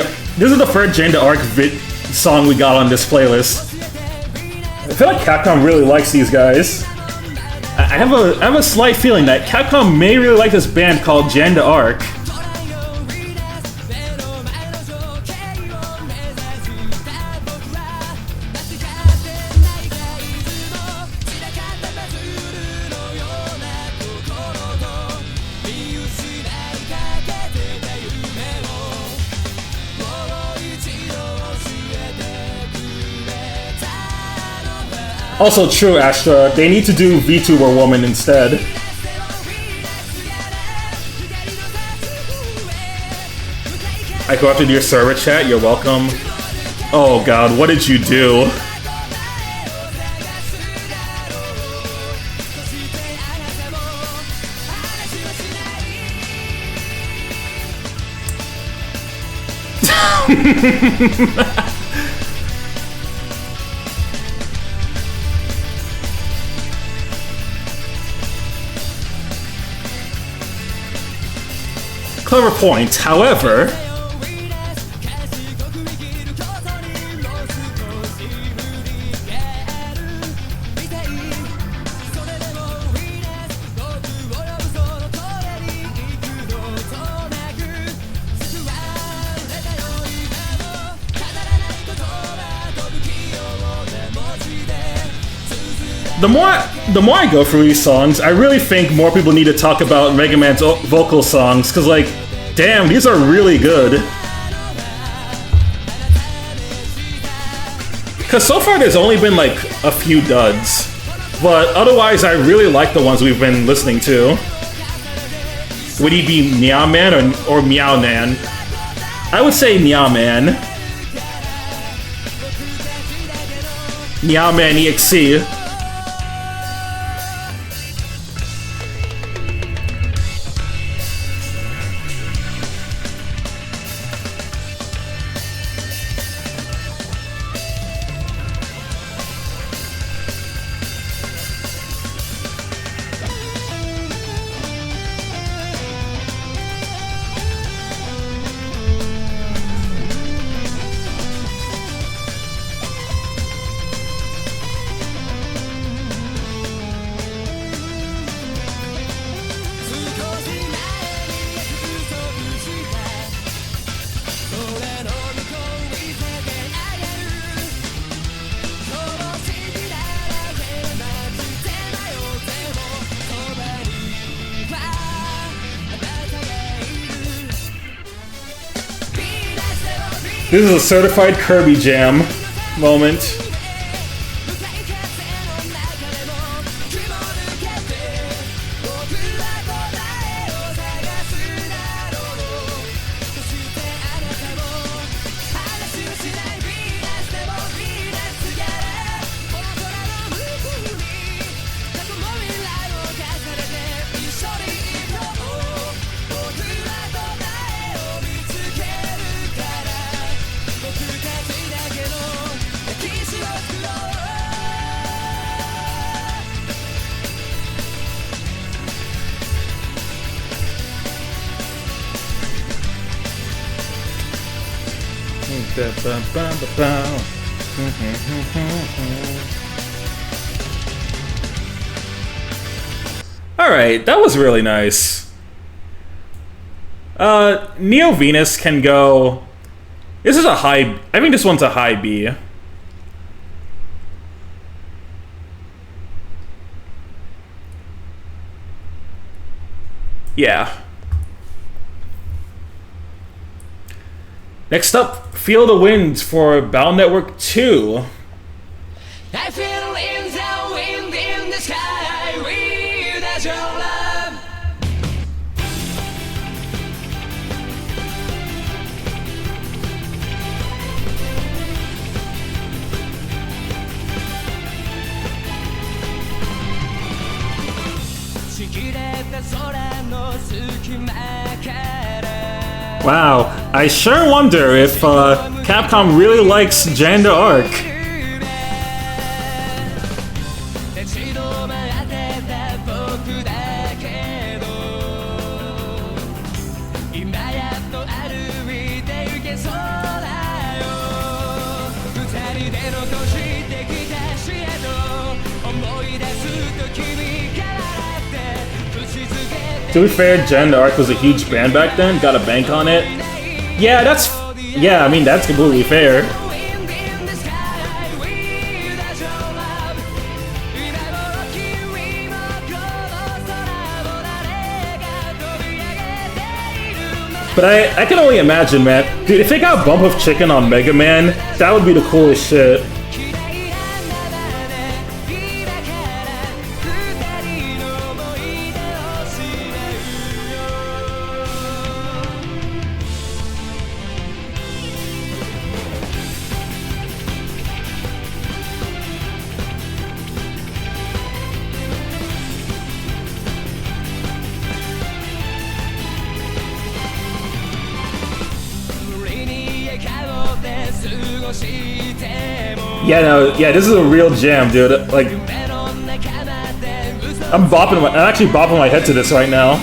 d'Arc song we got on this playlist. I feel like Capcom really likes these guys. I have a slight feeling that Capcom may really like this band called Jane d'Arc. Also true, Astra. They need to do VTuber Woman instead. I go after your server chat. You're welcome. Oh god, what did you do? Clever point, however... The more I go through these songs, I really think more people need to talk about Mega Man's vocal songs, because, like, damn, these are really good. Because so far there's only been, like, a few duds. But otherwise, I really like the ones we've been listening to. Would he be Meow Man or Meow Man? I would say Meow Man. Meow Man EXE. This is a certified Kirby Jam moment. Alright, that was really nice. Neo Venus can go... This is a high... I think this one's a high B. Yeah. Next up, Feel the Wind for Battle Network 2. I feel in the wind in the sky without your love. She Wow, I sure wonder if Capcom really likes Jan d'Arc. 立ち止まってた僕だけど今やっと歩いて行けそうだよ二人で残してきたシエと思い出すと君からって口づけて To be fair, Jan d'Arc was a huge band back then, got a bank on it. Yeah, I mean, that's completely fair. Wind in the sky without your love 今頃君もこの空を誰が飛び上げているの But I can only imagine, man. Dude, if they got Bump of Chicken on Mega Man, that would be the coolest shit. 嫌いなままで今から二人の思い出をしまうよ Yeah, no, yeah, this is a real jam, dude. Like, I'm actually bopping my head to this right now.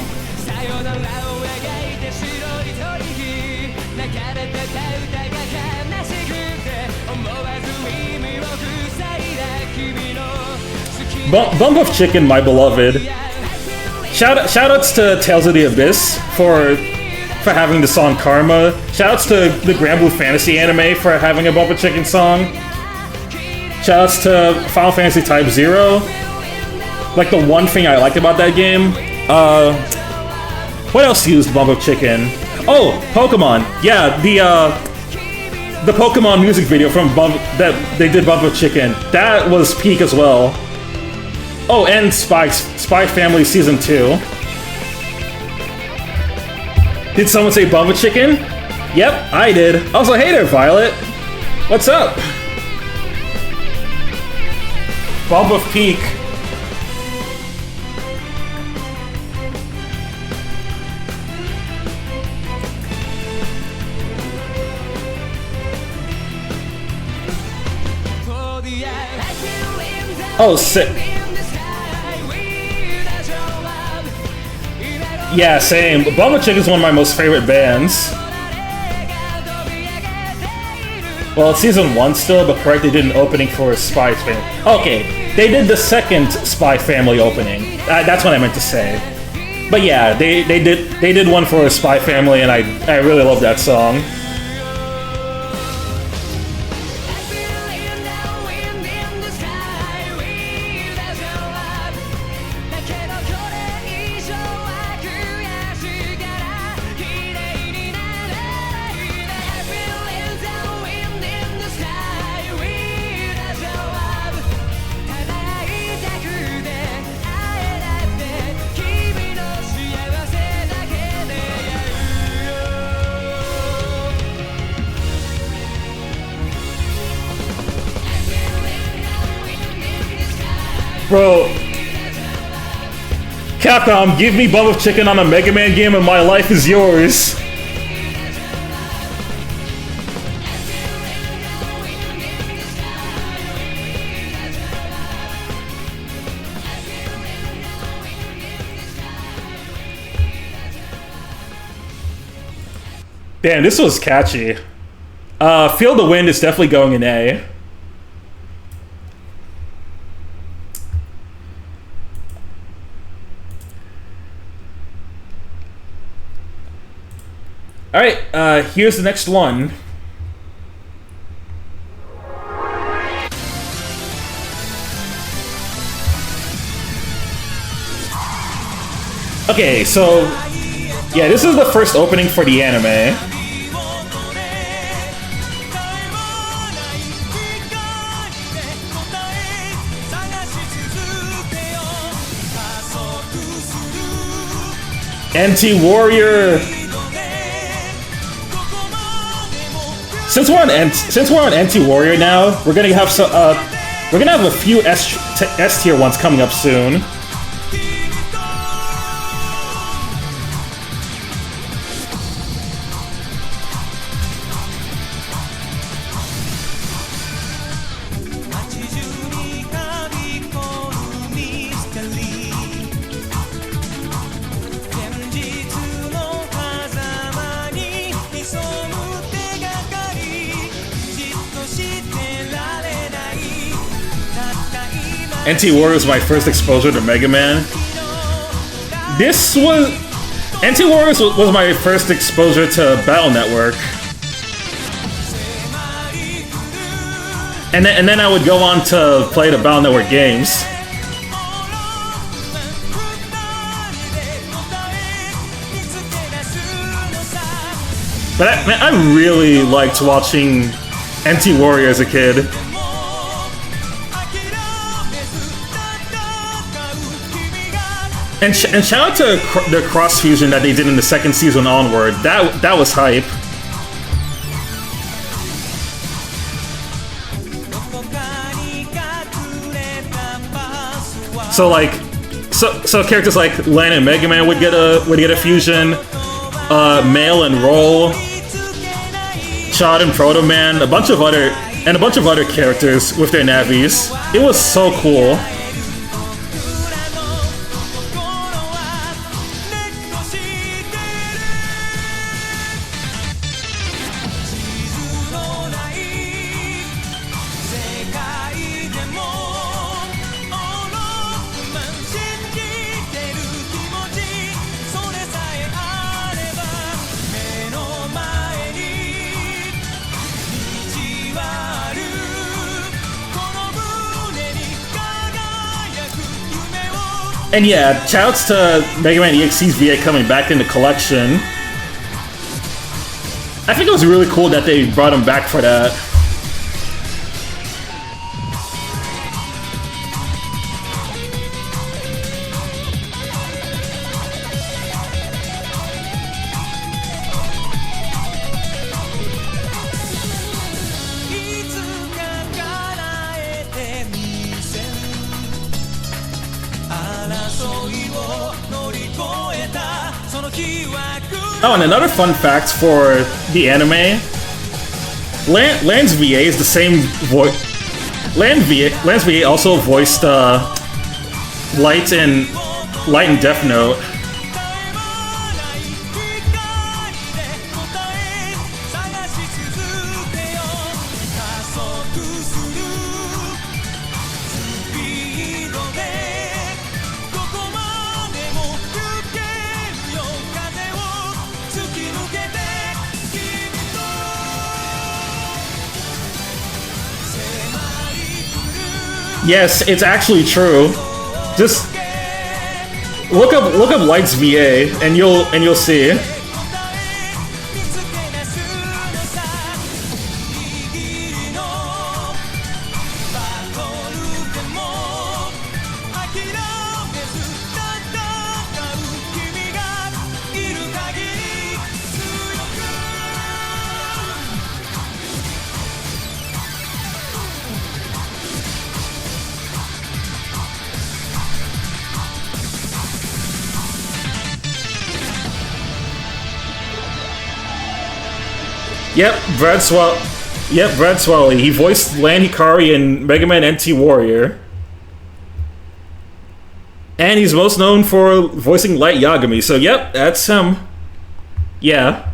Bump of Chicken, my beloved. Shoutouts to Tales of the Abyss for having the song Karma. Shoutouts to the Grand Blue Fantasy anime for having a Bump of Chicken song. Shoutouts to Final Fantasy Type 0. Like, the one thing I liked about that game. What else used Bump of Chicken? Oh, Pokemon. Yeah, the Pokemon music video from that they did Bump of Chicken. That was peak as well. Oh, and Spy Family Season 2. Did someone say Bump of Chicken? Yep, I did. Also, hey there, Violet. What's up? Bump of Peak. Oh, sick. Yeah, same. Bump of Chicken is one of my most favorite bands. Well, it's season 1 still, but correct, they did an opening for Spy Family. Okay, they did the second Spy Family opening. That's what I meant to say. But yeah, they did one for Spy Family, and I really love that song. Bro, Capcom, give me Bump of Chicken on a Mega Man game and my life is yours. Damn, this was catchy. Feel the Wind is definitely going in A. Alright, here's the next one. Okay, so yeah, this is the first opening for the anime. Anti-Warrior. Since we're on Anti-Warrior now, we're gonna have a few S tier ones coming up soon. NT Warrior was my first exposure to Mega Man. This was... NT Warriors was my first exposure to Battle Network. And then I would go on to play the Battle Network games. But I really liked watching NT Warrior as a kid. And shout out to the cross fusion that they did in the second season onward. That was hype. So like, so characters like Lan and Mega Man would get a fusion. Mail and Roll, Chad and Proto Man, a bunch of other characters with their navis. It was so cool. And yeah, shouts to Mega Man EXC's VA coming back in the collection. I think it was really cool that they brought him back for that. Oh, and another fun fact for the anime, Lan's VA is the same voice. Lan's VA also voiced Light in Death Note. Yes, it's actually true. Just look up Light's VA and you'll see. Brad Swally. He voiced Lan Hikari in Mega Man NT Warrior. And he's most known for voicing Light Yagami, so yep, that's him. Yeah.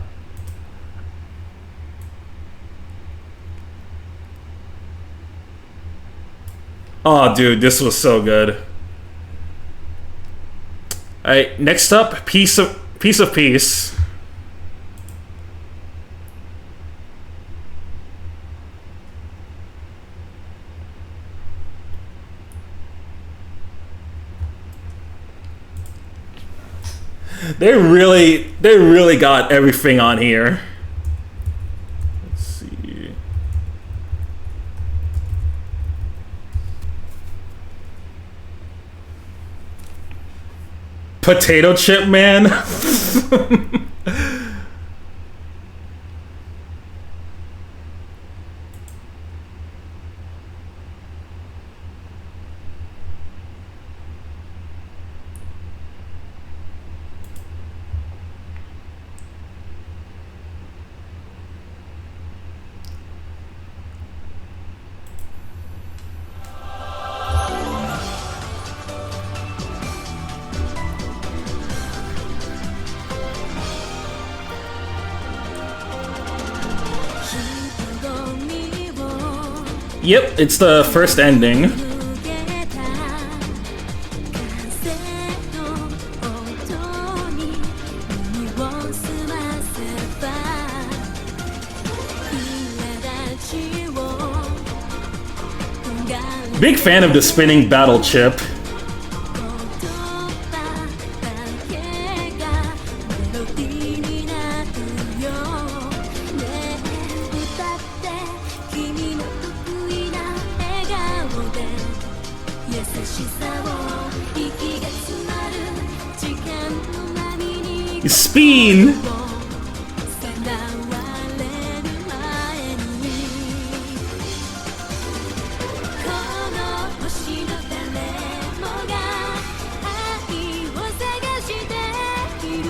Oh, dude, this was so good. Alright, next up, Piece of Peace. They really got everything on here. Let's see. Potato Chip Man. Yep, it's the first ending. Big fan of the spinning battle chip. 言葉だけがメロディーになるよねえ歌って君の得意な笑顔で優しさを息が詰まる時間の波に Spin! さらわれる前にこの星の誰もが愛を探している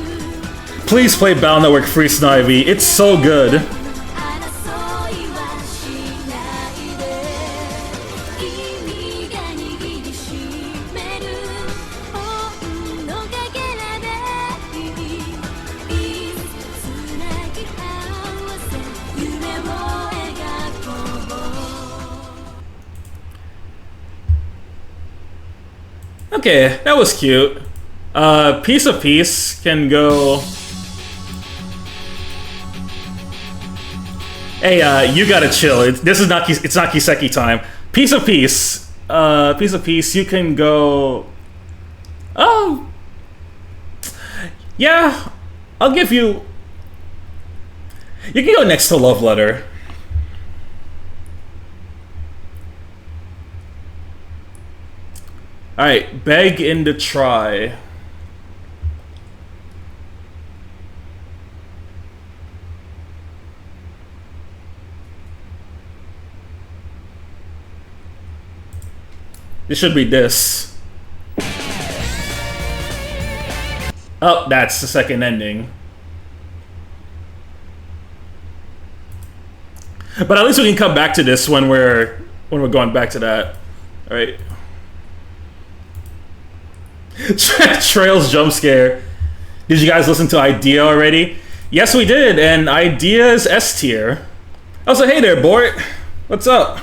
Please play Battle Network Free Snivy. It's so good. 争いはしないで君が握りしめる本のかけらでいつつなぎ合わせ夢を描こう Okay, that was cute. Piece of Peace can go. Hey, you gotta chill. This is not it's not Kiseki time. Piece of Peace. Piece of Peace. You can go. Oh, yeah. I'll give you. You can go next to Love Letter. All right, Beg into Try. This should be this. Oh, that's the second ending. But at least we can come back to this when we're going back to that. All right. Trails jump scare. Did you guys listen to Idea already? Yes, we did, and Idea is S tier. Also, hey there, Bort. What's up?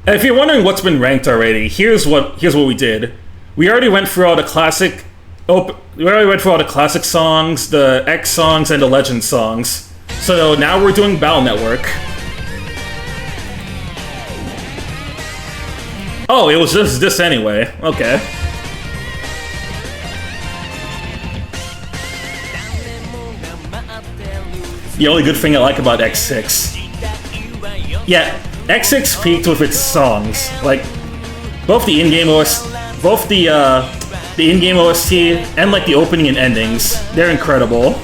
And if you're wondering what's been ranked already, here's what we did. We already went through all the classic. We already went through all the classic songs, the X songs, and the Legend songs. So now we're doing Battle Network. Oh, it was just this anyway. Okay. The only good thing I like about X6. Yeah, X6 peaked with its songs. Like, both the in-game OST, the in-game OST and like the opening and endings. They're incredible.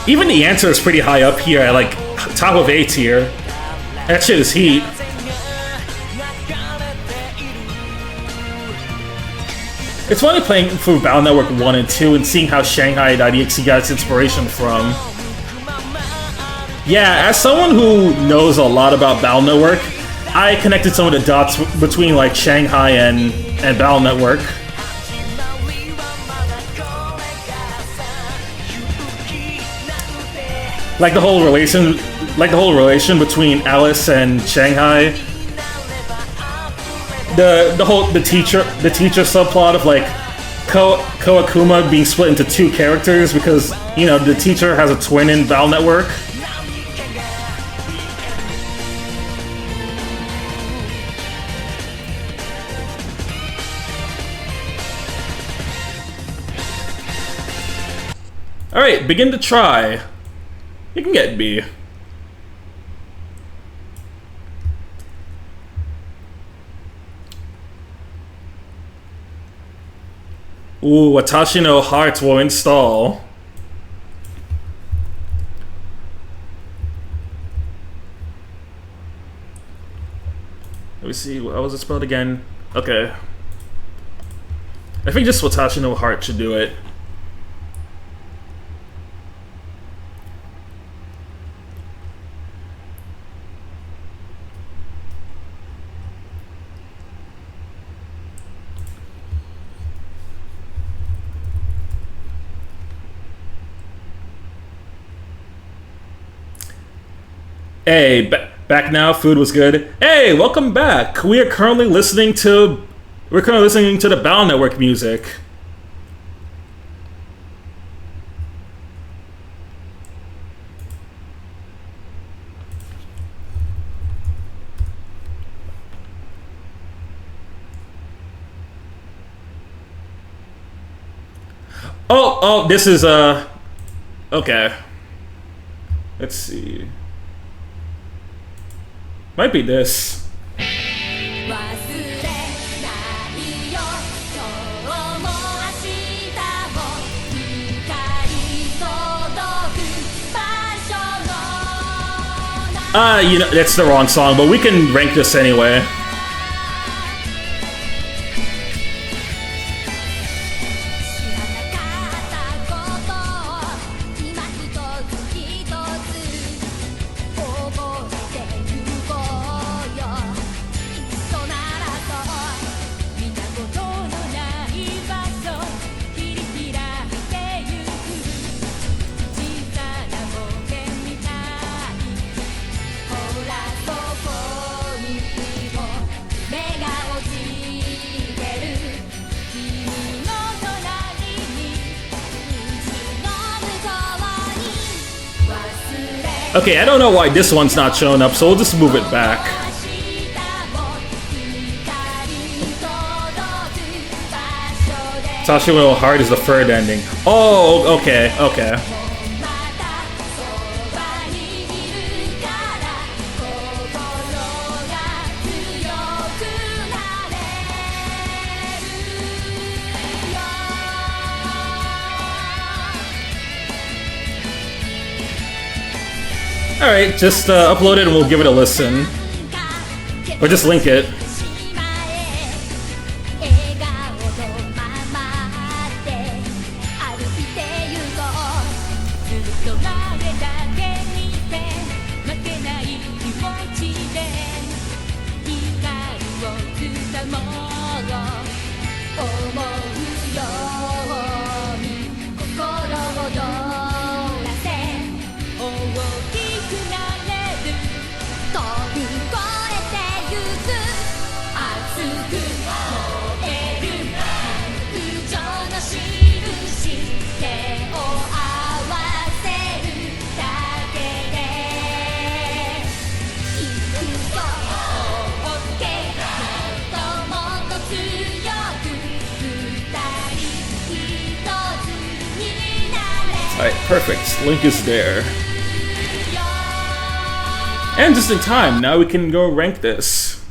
Even the answer is pretty high up here at like top of A tier. That shit is heat. It's funny playing through Battle Network 1 and 2 and seeing how Shanghai.exe got its inspiration from. Yeah, as someone who knows a lot about Battle Network, I connected some of the dots between like Shanghai and Battle Network. Like the whole relation between Alice and Shanghai. The teacher subplot of like Koakuma being split into two characters because, you know, the teacher has a twin in Battle Network. Alright, begin to try. You can get B. Ooh, Watashi no Heart will install. Let me see, how was it spelled again? Okay. I think just Watashi no Heart should do it. Hey, back now. Food was good. Hey, welcome back. We're currently listening to the Battle Network music. Oh, this is okay. Let's see. Might be this. 忘れないよ今日も明日も光届く場所の You know, that's the wrong song, but we can rank this anyway. 知らなかったことを今一つ一つ覚えてゆこうよ一緒ならそう見たことのない場所切り開いてゆく小さな冒険みたいほらそこにも目が落ちてる君の隣に虹の向こうに忘れ Okay, I don't know why this one's not showing up, so we'll just move it back. 明日も光届く場所で Sasha Will Hard is the third ending. Oh, okay. またそばにいるから心が強くなれるよ Alright, just upload it and we'll give it a listen. Or just link it. しまえ笑顔のままで歩いてゆこうずっと前だけ見て負けない気持ちで光をつかもう思うように心を躍らせ大きくなれる飛び越えてゆく熱く燃える感情の印手を合わせるだけで行くぞ追ってもっともっと強く二人一つになれ Alright, perfect. Link is there. And just in time, now we can go rank this.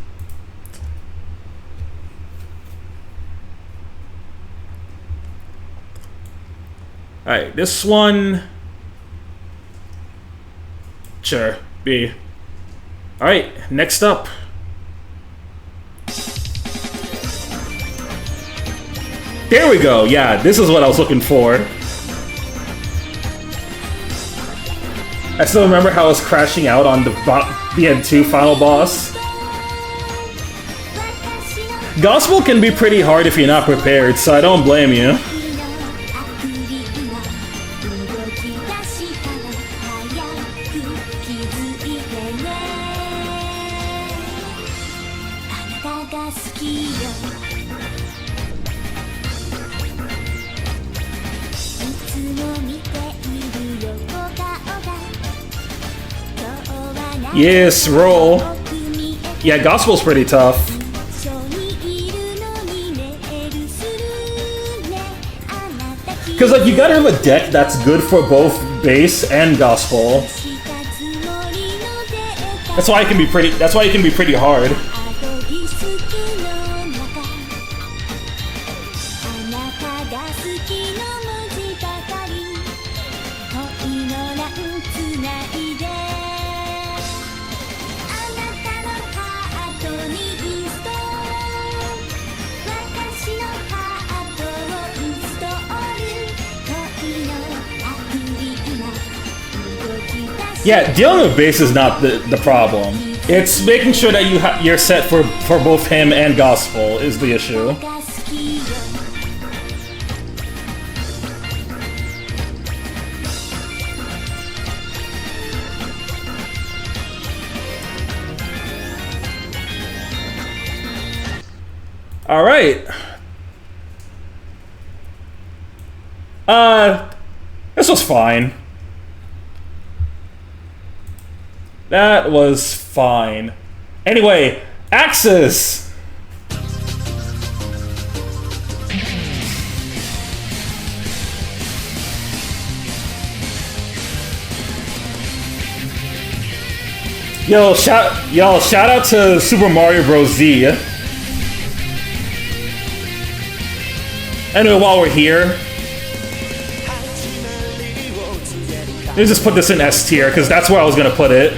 Alright, this one. Sure, B. Alright, next up. There we go, yeah, this is what I was looking for. I still remember how I was crashing out on the BN2 final boss. Gospel can be pretty hard if you're not prepared, so I don't blame you. 動き出したら早く気づいてねあなたが好きよいつも見ているよ小顔が今日は何 Yes, roll. 僕見えて Yeah, Gospel's pretty tough. 一緒にいるのにメールするねあなた Because like you gotta have a deck that's good for both bass and gospel. したつもりのデータ That's why it can be pretty. That's why it can be pretty hard. アドリス機の中あなたが好きの文字ばかり恋の欄つないであなたのハートにインスト私のハートをインストール恋のアプリ今動き出し Yeah, dealing with bass is not the problem. It's making sure that you're set for both him and gospel is the issue. が好きよ 「All right. This was fine. That was fine. Anyway, Axis. Yo, shout out to Super Mario Bros. Z. Anyway, while we're here, let me just put this in S tier, because that's where I was gonna put it.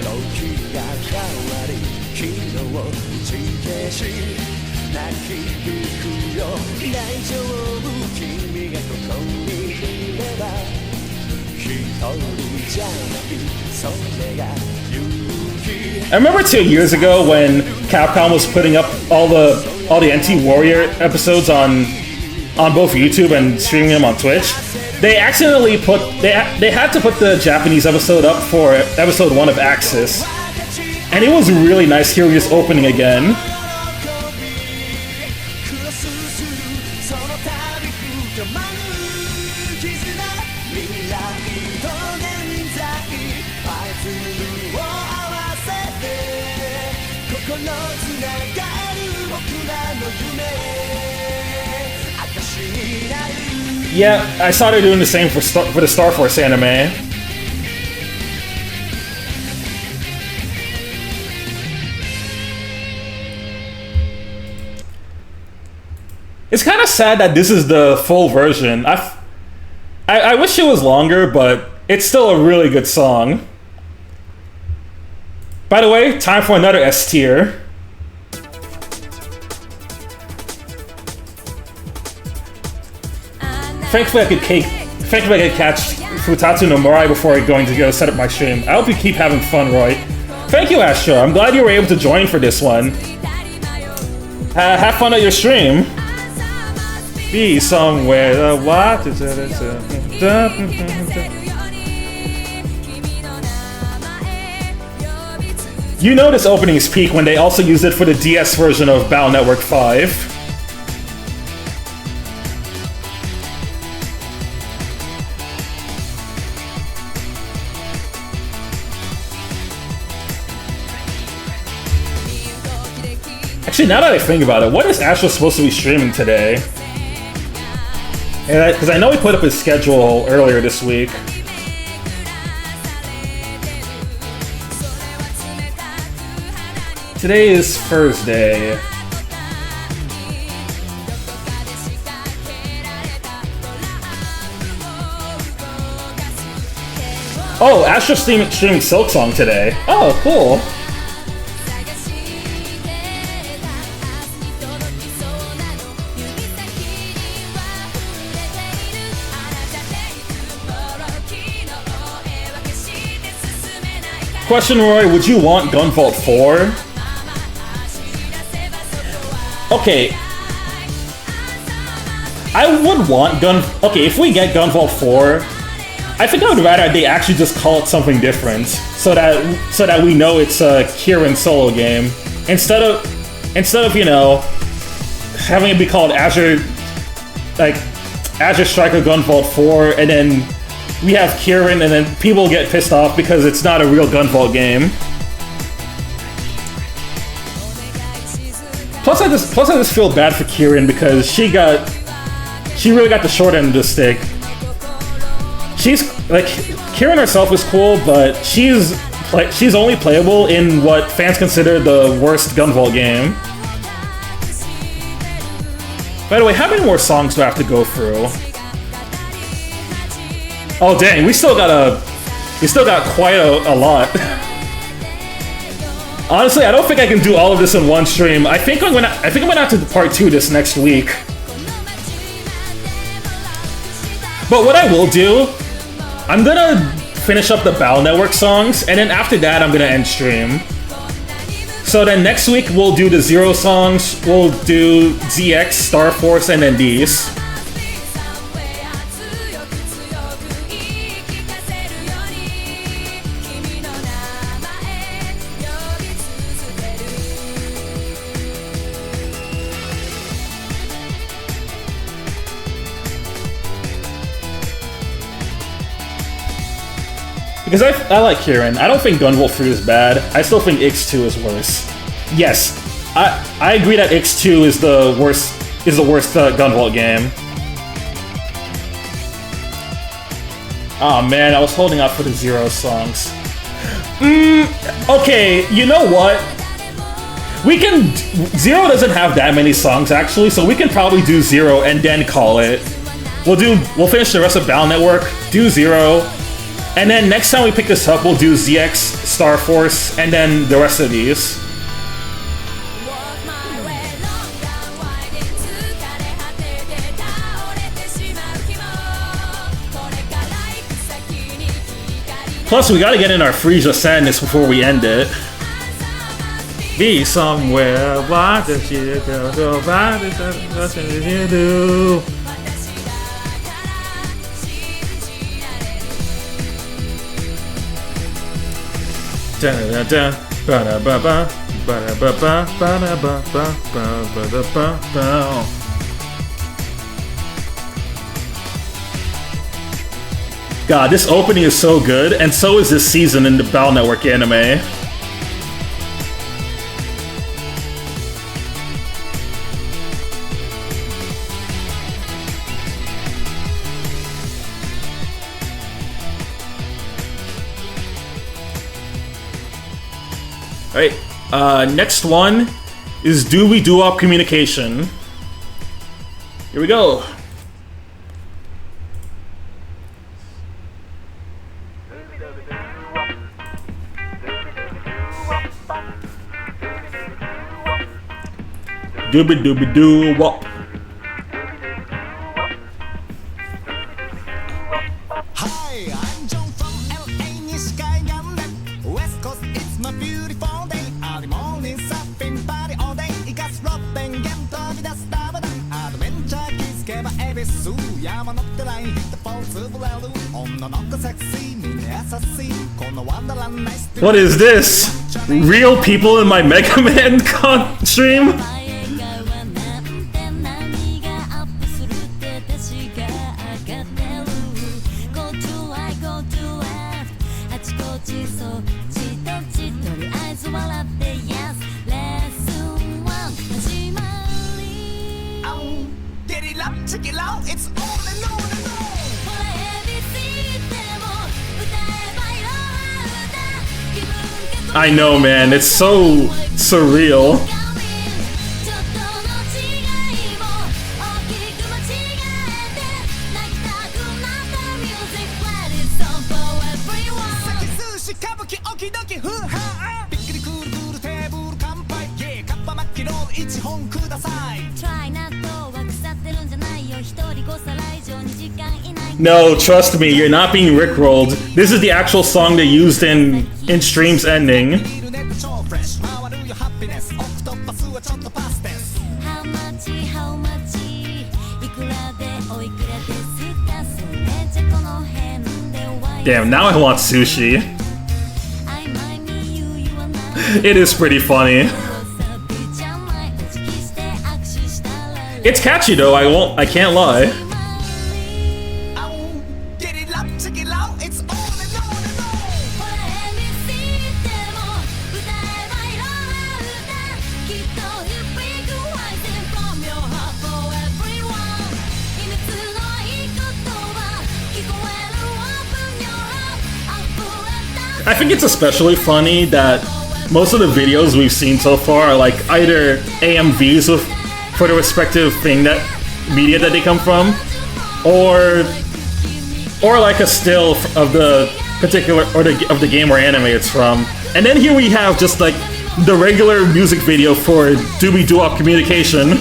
I remember 2 years ago when Capcom was putting up all the NT Warrior episodes on both YouTube and streaming them on Twitch. They accidentally they had to put the Japanese episode up for episode 1 of Axis, and it was really nice hearing this opening again. Yeah, I saw they're doing the same for the Star Force anime. It's kind of sad that this is the full version. I wish it was longer, but it's still a really good song. By the way, time for another S tier. Thankfully I could catch Futatsu no Morai before going to go set up my stream. I hope you keep having fun, Roy. Thank you, Astro. I'm glad you were able to join for this one. Have fun at your stream. Be somewhere. What? You know this opening is peak when they also used it for the DS version of Battle Network 5. Actually, now that I think about it, what is Astro supposed to be streaming today? Because I know he put up his schedule earlier this week. Today is Thursday. Oh, Astro's streaming Silksong today. Oh, cool. Question, Roy, would you want Gunvolt 4? Okay. I would want Okay, if we get Gunvolt 4, I think I would rather they actually just call it something different, so that we know it's a Kieran solo game, instead of you know, having it be called Azure Striker Gunvolt 4, and then we have Kieran, and then people get pissed off because it's not a real Gunvolt game. Plus I just feel bad for Kieran because she really got the short end of the stick. She's like, Kieran herself is cool, but she's only playable in what fans consider the worst Gunvolt game. By the way, how many more songs do I have to go through? Oh dang, we still got quite a lot. Honestly, I don't think I can do all of this in one stream. I think I'm gonna have to do part 2 this next week. But what I will do, I'm gonna finish up the Battle Network songs, and then after that I'm gonna end stream. So then next week we'll do the Zero songs, we'll do ZX, Star Force, and then these. Because I like Kieran. I don't think Gunvolt 3 is bad. I still think X2 is worse. Yes, I agree that X2 is the worst Gunvolt game. Oh man, I was holding out for the Zero songs. Okay, you know what? We can... Zero doesn't have that many songs actually, so we can probably do Zero and then call it. We'll finish the rest of Battle Network, do Zero, and then next time we pick this up, we'll do ZX, Star Force, and then the rest of these. Plus, we gotta get in our Frisia sadness before we end it. Be somewhere, why does you go, why does you do? Da-da-da-da, ba-da-ba-ba, ba-da-ba-ba, ba-da-ba-ba, ba-da-ba-ba. God, this opening is so good, and so is this season in the Battle Network anime. Alright, next one is Doobie-Doo-Wop Communication. Here we go. Doobie-Doobie-Doo-Wop. Hi, I'm John from LA 西海岸で West Coast, it's my beautiful day Early morning surfing party all day 生かすロッペンゲン飛び出すダバダアドベンチャー気づけばエビス山乗ってラインヒットフォール潰れる女の子セクシーみんな優しいこのワンダーランナイス What is this? Real people in my Mega Man stream? Check it out, it's on and on and on. I know, man, it's so surreal. No, trust me, you're not being rickrolled. This is the actual song they used in Stream's ending. Damn, now I want sushi. It is pretty funny. It's catchy though, I can't lie. I think it's especially funny that most of the videos we've seen so far are like either AMVs for the respective thing that media that they come from, or like a still of the particular of the game or anime it's from. And then here we have just like the regular music video for Doobie-Doo-Wop Communication.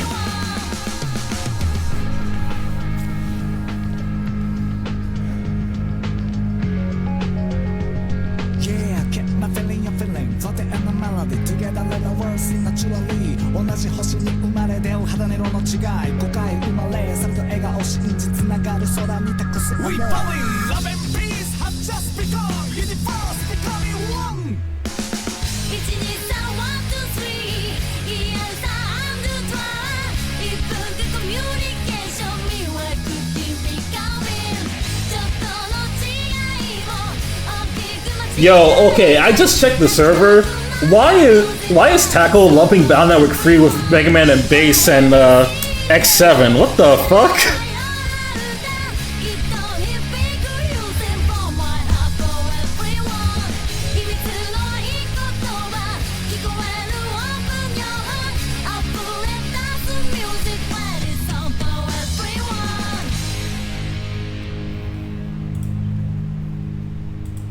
Yo, okay, I just checked the server. Why is Tackle lumping Battle Network 3 with Mega Man and Bass and X7? What the fuck?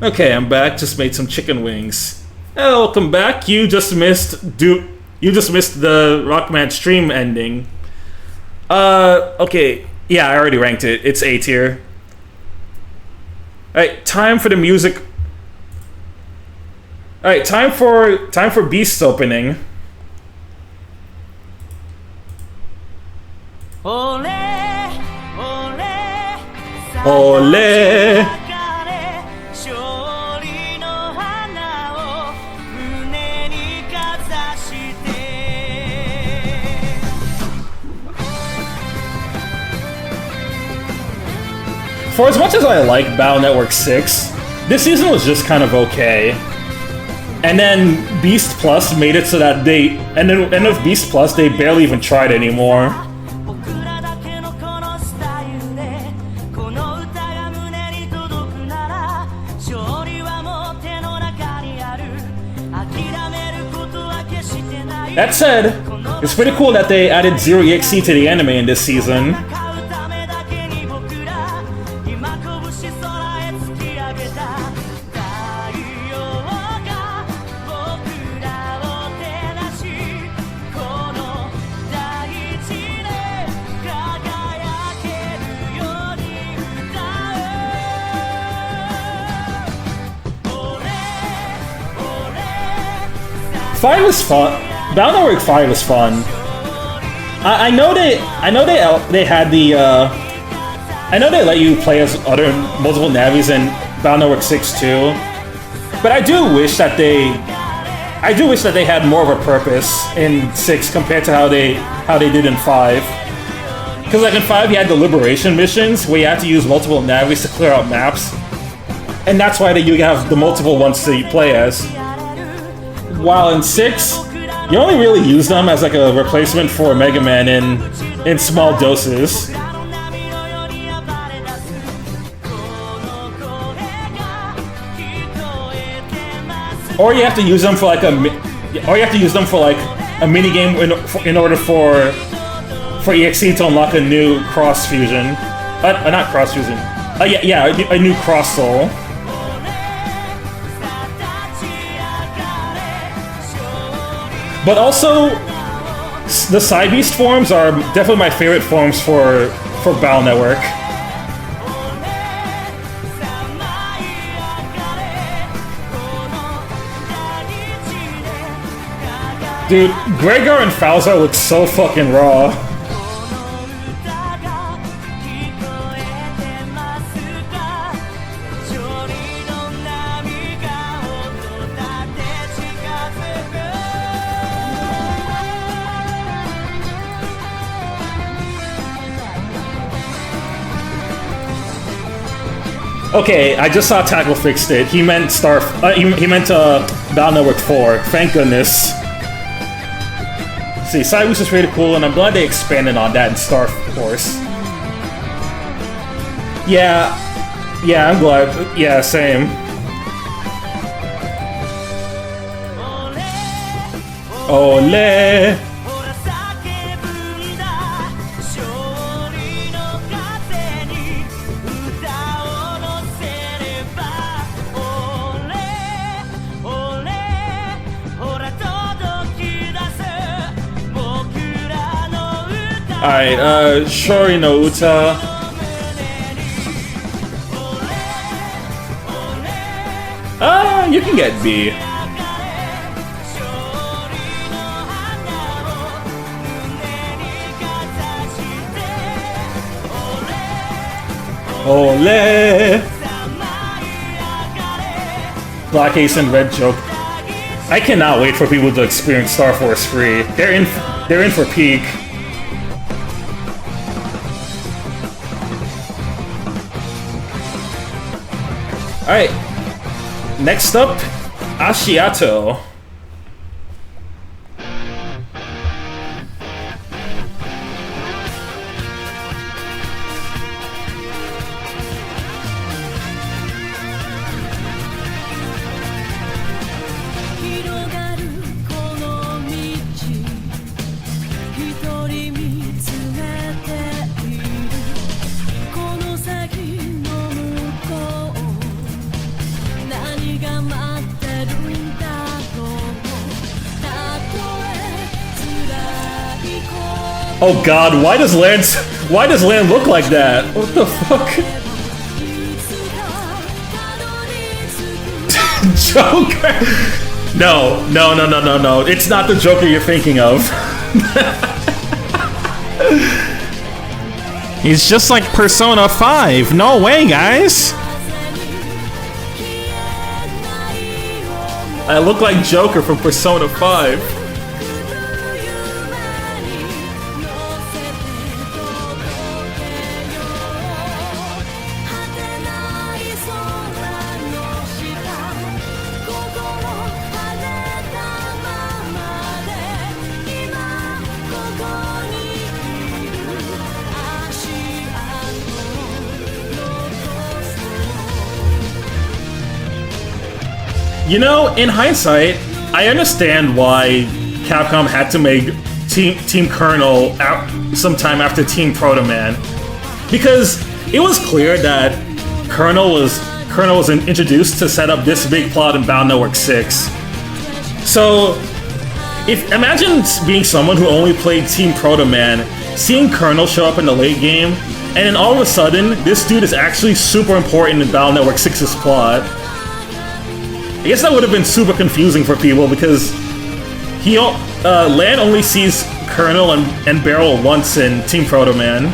Okay, I'm back. Just made some chicken wings. Hey, welcome back. You just missed the Rockman stream ending. Okay. Yeah, I already ranked it. It's A tier. Alright, time for the music. Alright, time for Beast's opening. Ole, ole, Ole! 勝利の花を胸にかざして For as much as I like Battle Network 6, this season was just kind of okay. And then Beast Plus made it so that and with Beast Plus, they barely even tried anymore. 僕らだけのこのスタイルでこの歌が胸に届くなら勝利はもう手の中にある諦めることは決してない That said, it's pretty cool that they added Zero EXE to the anime in this season. 戦うためだけに僕ら今拳空へ突き上げた太陽が僕らを照らしこの大地で輝けるように歌う俺 5 was fun. Battle Network 5 was fun. I know they had the I know they let you play as other multiple navis in Battle Network 6 too. But I do wish that they had more of a purpose in 6 compared to how they did in 5. Because like in 5 you had the liberation missions where you had to use multiple navis to clear out maps. And that's why you have the multiple ones to play as. While in 6, you only really use them as like a replacement for Mega Man in small doses. Or you have to use them for like a mini game in order for EXE to unlock a new cross fusion. Not cross fusion. A new cross soul. But also, the Side Beast forms are definitely my favorite forms for Battle Network. Dude, Gregor and Falzar look so fucking raw. Okay, I just saw Tackle fixed it. He meant he meant Battle Network 4. Thank goodness. See, Cyrus is really cool, and I'm glad they expanded on that in Star Force. Yeah, I'm glad. Yeah, same. Ole! Alright, Shori no Uta. You can get B. Ole! Black Ace and Red Joke. I cannot wait for people to experience Star Force free. They're in for peak. Alright, Next up, Ashiato. Oh god, why does Lan look like that? What the fuck? Joker! No. It's not the Joker you're thinking of. He's just like Persona 5. No way, guys. I look like Joker from Persona 5. You know, in hindsight, I understand why Capcom had to make Team Colonel sometime after Team Proto Man, because it was clear that Colonel was introduced to set up this big plot in Battle Network 6. So, imagine being someone who only played Team Proto Man, seeing Colonel show up in the late game, and then all of a sudden, this dude is actually super important in Battle Network 6's plot. I guess that would have been super confusing for people because Lan only sees Colonel and Beryl once in Team Proto Man.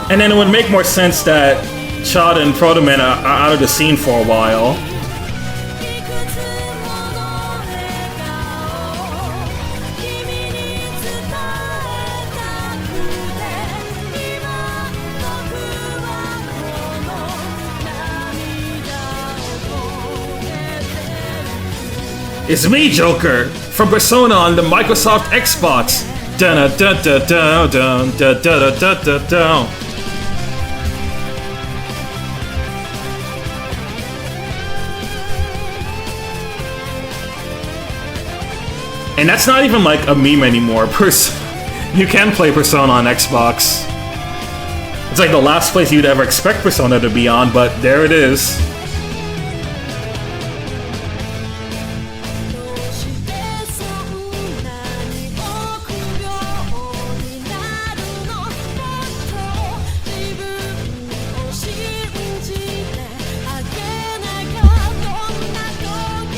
And then it would make more sense that Chad and Proto Man are out of the scene for a while. It's me, Joker, from Persona on the Microsoft Xbox. Dun dun dun dun dun dun dun dun dun dun. And that's not even like a meme anymore. You can play Persona on Xbox. It's like the last place you'd ever expect Persona to be on, but there it is.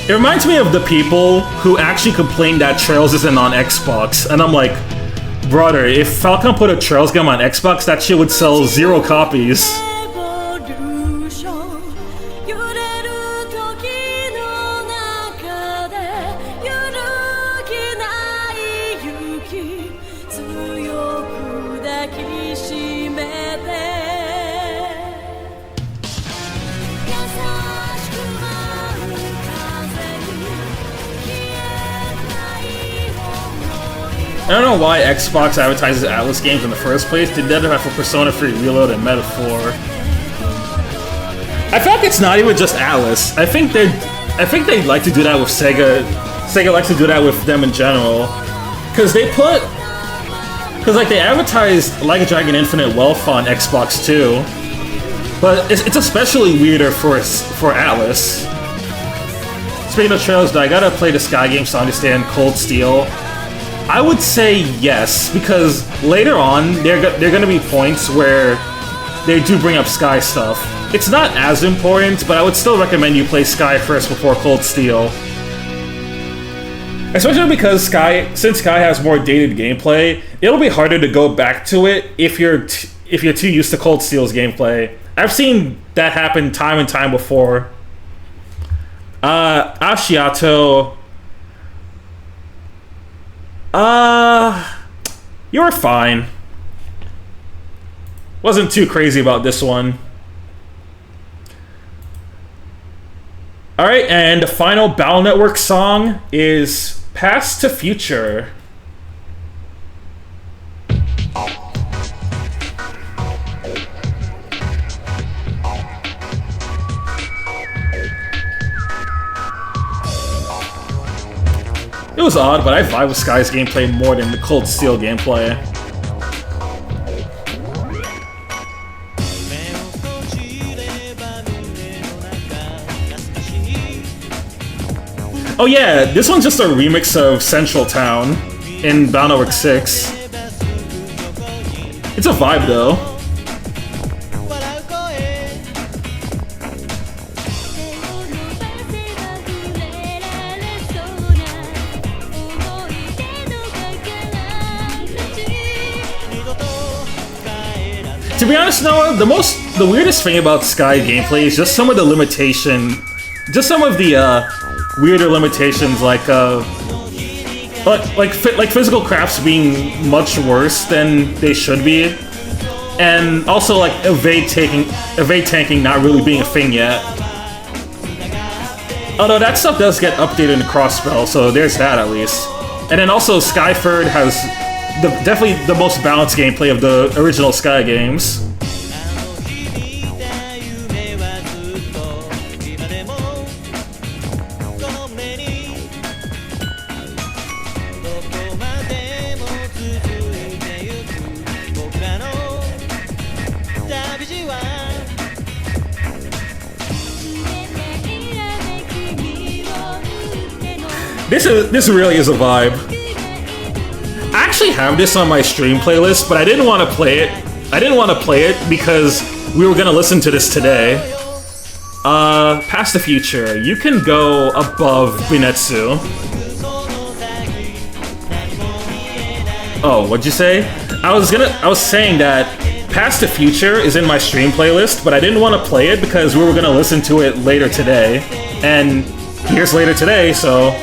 It reminds me of the people who actually complained that Trails isn't on Xbox, and I'm like, brother, if Falcon put a Trails game on Xbox, that shit would sell 0 copies. I don't know why Xbox advertises Atlas games in the first place. They did that for Persona 3 Reload and Metaphor. I feel like it's not even just Atlas. I think they like to do that with Sega. Sega likes to do that with them in general. Because they advertised Like a Dragon Infinite Wealth on Xbox too. But it's especially weirder for Atlas. Speaking of Trails, I gotta play the Sky games to understand Cold Steel. I would say yes, because later on, there are going to be points where they do bring up Sky stuff. It's not as important, but I would still recommend you play Sky first before Cold Steel. Especially because since Sky has more dated gameplay, it'll be harder to go back to it if you're too used to Cold Steel's gameplay. I've seen that happen time and time before. Ashiato... You were fine. Wasn't too crazy about this one. Alright, and the final Battle Network song is Past to Future. It was odd, but I vibe with Sky's gameplay more than the Cold Steel gameplay. Oh yeah, this one's just a remix of Central Town in Battle Network 6. It's a vibe though. To be honest, Noah, the weirdest thing about Sky gameplay is just some of the weirder limitations, like physical crafts being much worse than they should be, and also like evade tanking not really being a thing yet. Although that stuff does get updated in Crossspell, so there's that at least. And then also Skyford has definitely the most balanced gameplay of the original Sky games. This really is a vibe. I actually have this on my stream playlist, but I didn't want to play it. I didn't want to play it because we were gonna listen to this today. Past the Future. You can go above Binetsu. Oh, what'd you say? I was saying that Past the Future is in my stream playlist, but I didn't want to play it because we were gonna listen to it later today. And here's later today, so.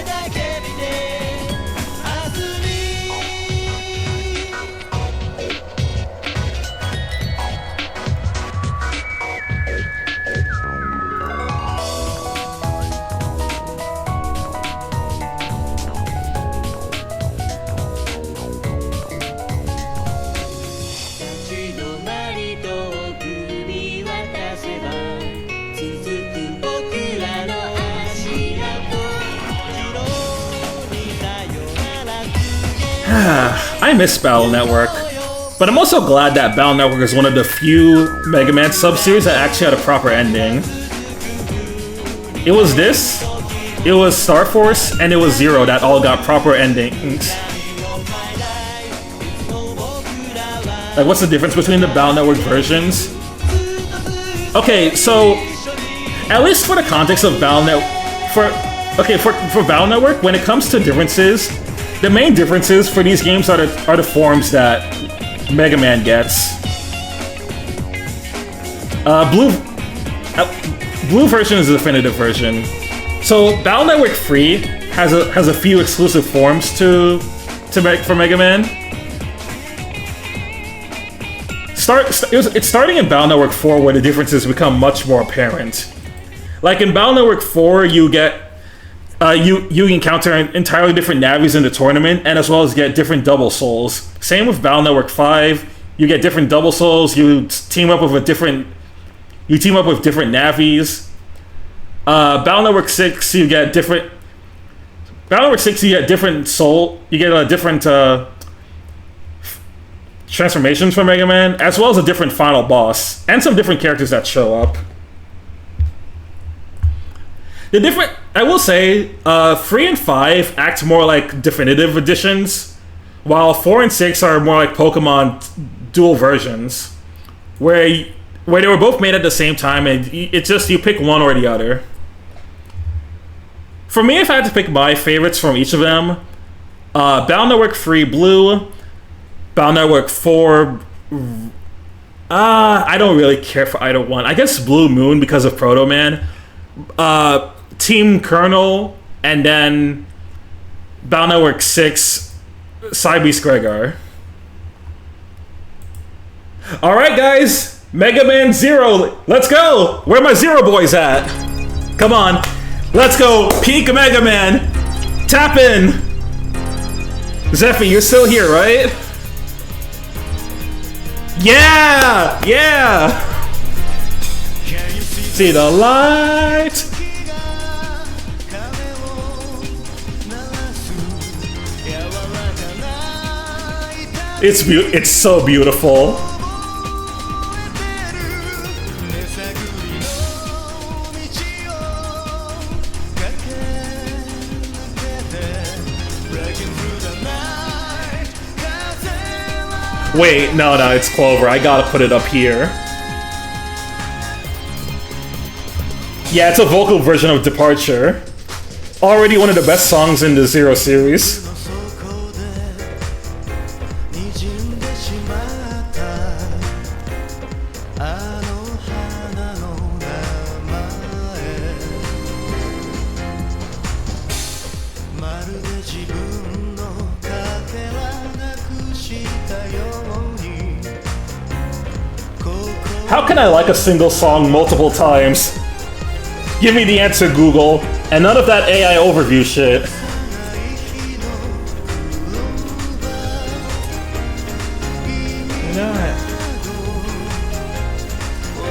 I miss Battle Network, but I'm also glad that Battle Network is one of the few Mega Man sub-series that actually had a proper ending. It was this, it was Star Force, and it was Zero that all got proper endings. Like, what's the difference between the Battle Network versions? Okay, so at least for the context of Battle Network, for Battle Network, when it comes to differences, the main differences for these games are the forms that Mega Man gets. Blue version is the definitive version. So Battle Network 3 has a few exclusive forms for Mega Man. It's starting in Battle Network 4 where the differences become much more apparent. Like in Battle Network 4, you get you encounter entirely different Navis in the tournament, and as well as get different Double Souls. Same with Battle Network 5. You get different Double Souls. You team up with different Navis. Battle Network 6, you get different. Battle Network 6, you get different soul. You get different transformations for Mega Man, as well as a different final boss, and some different characters that show up. I will say, 3 and 5 act more like definitive editions, while 4 and 6 are more like Pokemon dual versions, where they were both made at the same time, and it's just you pick one or the other. For me, if I had to pick my favorites from each of them, Battle Network 3 Blue, Battle Network 4... I don't really care for either one. I guess Blue Moon because of Proto Man. Team Colonel, and then Battle Network 6 Cybeast Gregar. Alright, guys! Mega Man Zero! Let's go! Where my Zero boys at? Come on. Let's go! Peak Mega Man! Tap in! Zephy, you're still here, right? Yeah! Yeah! See the light! It's so beautiful. Wait, no, it's Clover. I gotta put it up here. Yeah, it's a vocal version of Departure. Already one of the best songs in the Zero series. How can I like a single song multiple times? Give me the answer, Google, and none of that AI overview shit.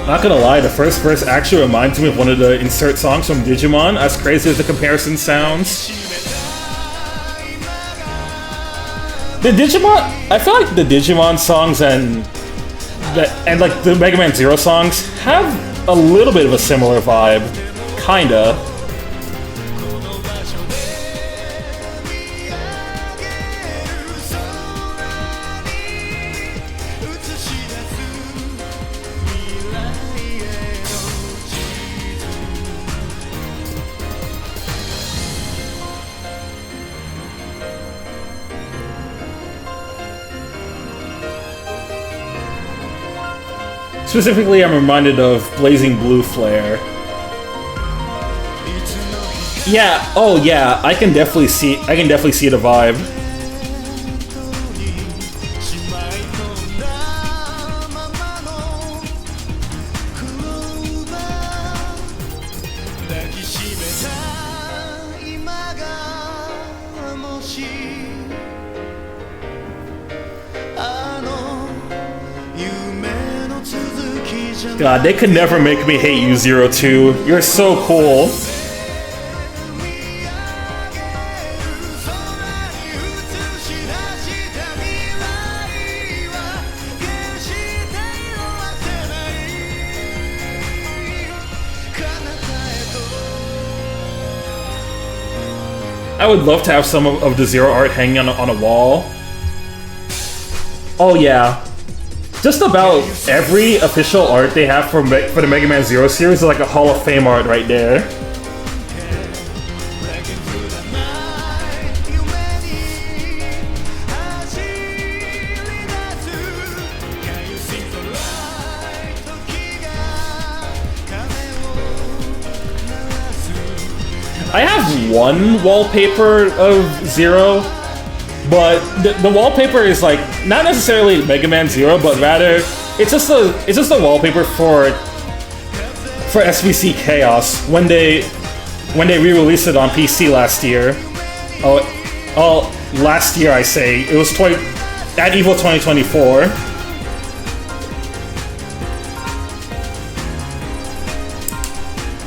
Not gonna lie, the first verse actually reminds me of one of the insert songs from Digimon, as crazy as the comparison sounds. The Digimon... I feel like the Digimon songs and like the Mega Man Zero songs have a little bit of a similar vibe. Kinda. Specifically, I'm reminded of Blazing Blue Flare. Yeah, oh yeah, I can definitely see the vibe. God, they could never make me hate you, Zero Two. You're so cool. I would love to have some of the Zero art hanging on a wall. Oh yeah. Just about every official art they have for the Mega Man Zero series is like a Hall of Fame art right there. I have one wallpaper of Zero, but the wallpaper is like not necessarily Mega Man Zero, but rather it's just a wallpaper for SVC Chaos when they re-released it on PC last year. Oh, last year I say it was at EVO 2024.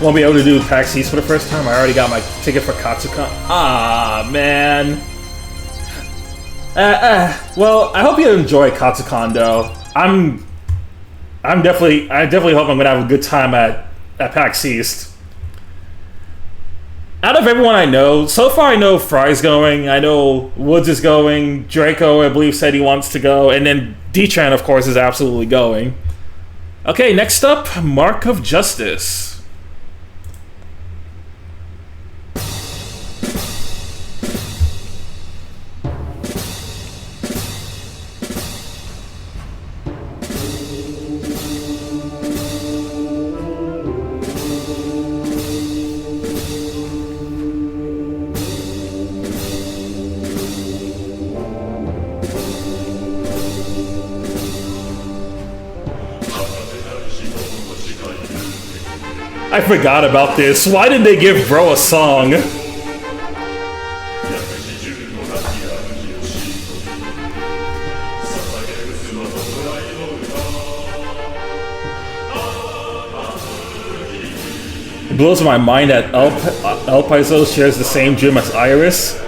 Won't be able to do PAX East for the first time. I already got my ticket for Katsucon. Ah, man. Well, I hope you enjoy Katsucon though. I definitely hope I'm gonna have a good time at PAX East. Out of everyone I know, so far I know Fry's going, I know Woods is going, Draco I believe said he wants to go, and then D-Tran of course is absolutely going. Okay, next up, Mark of Justice. I forgot about this. Why did they give bro a song? It blows my mind that El Paizo shares the same gym as Iris.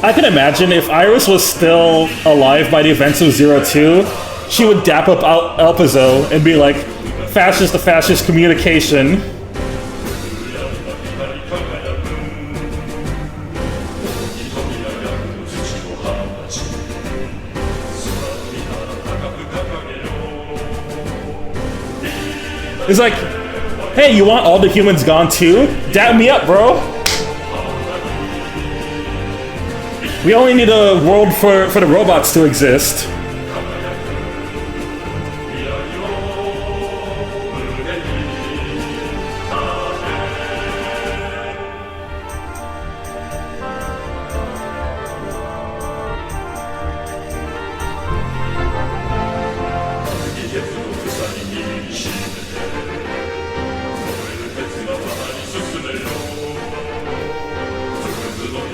I can imagine if Iris was still alive by the events of Zero Two, she would dap up El Paizo and be like, fascist to fascist communication. It's like, hey, you want all the humans gone too? Dab me up, bro. We only need a world for the robots to exist.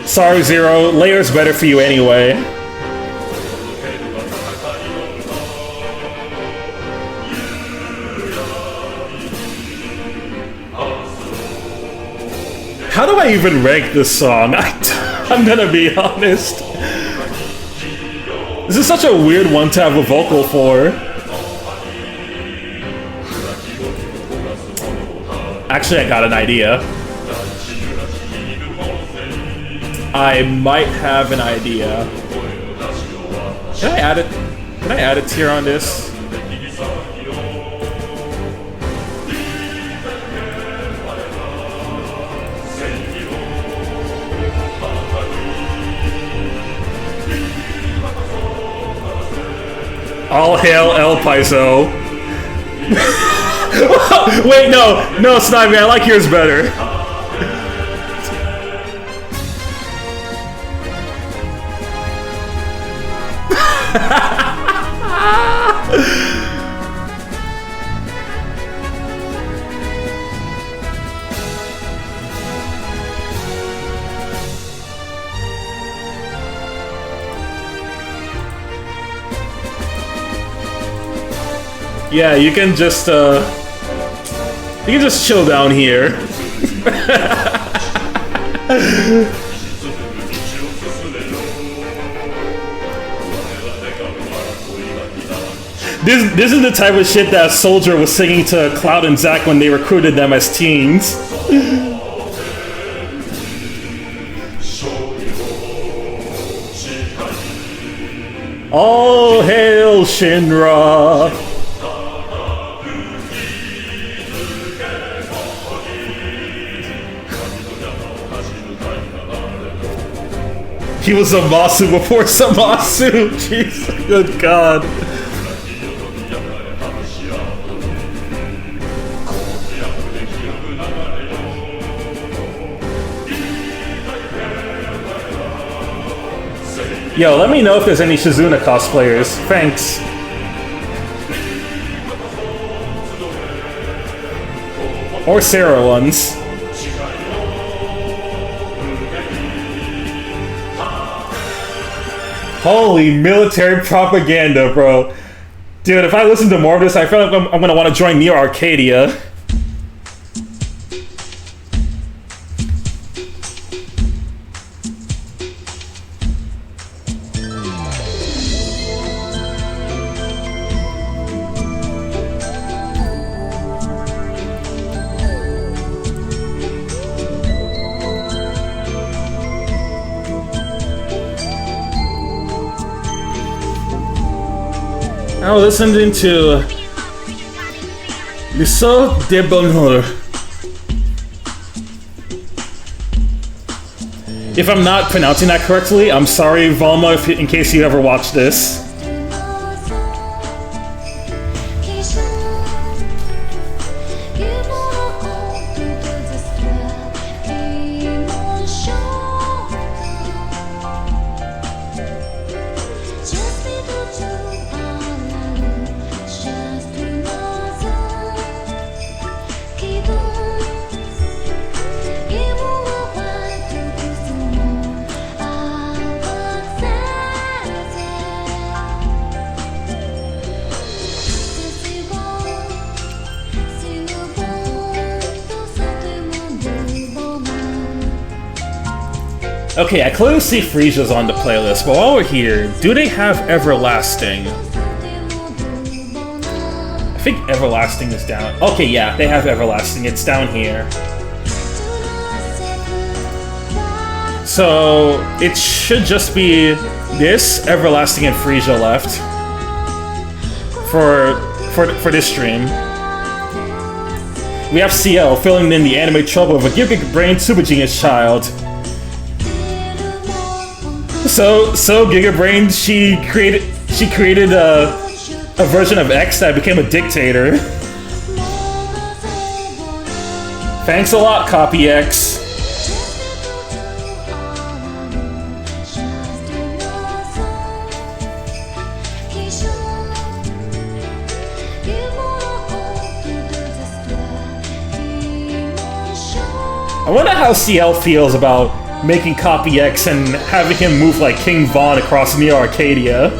Sorry, Zero. Layer's better for you anyway. How do I even rank this song? I'm gonna be honest. This is such a weird one to have a vocal for. Actually, I got an idea. I might have an idea. Can I add it? Can I add a tier on this? All hail El Paizo. Wait, no, Snivy, I like yours better. Yeah, you can just chill down here. This is the type of shit that Soldier was singing to Cloud and Zack when they recruited them as teens. All hail Shinra! He was a Masu before Samasu! Jeez, good god. Yo, let me know if there's any Shizuna cosplayers. Thanks. Or Sarah ones. Holy military propaganda, bro. Dude, if I listen to more of this, I feel like I'm gonna want to join Neo Arcadia. I was listening to Le Saut de Bonheur. If I'm not pronouncing that correctly, I'm sorry, Valma, in case you ever watch this. Okay, I clearly see Frisia's on the playlist, but while we're here, do they have Everlasting? I think Everlasting is down. Okay, yeah, they have Everlasting. It's down here. So it should just be this, Everlasting, and Frisia left for this stream. We have CL filling in the anime trouble of a Giga Brain Super Genius child. So Giga Brain, she created a version of X that became a dictator. Thanks a lot, Copy X. I wonder how CL feels about making Copy X and having him move like King Von across Neo Arcadia.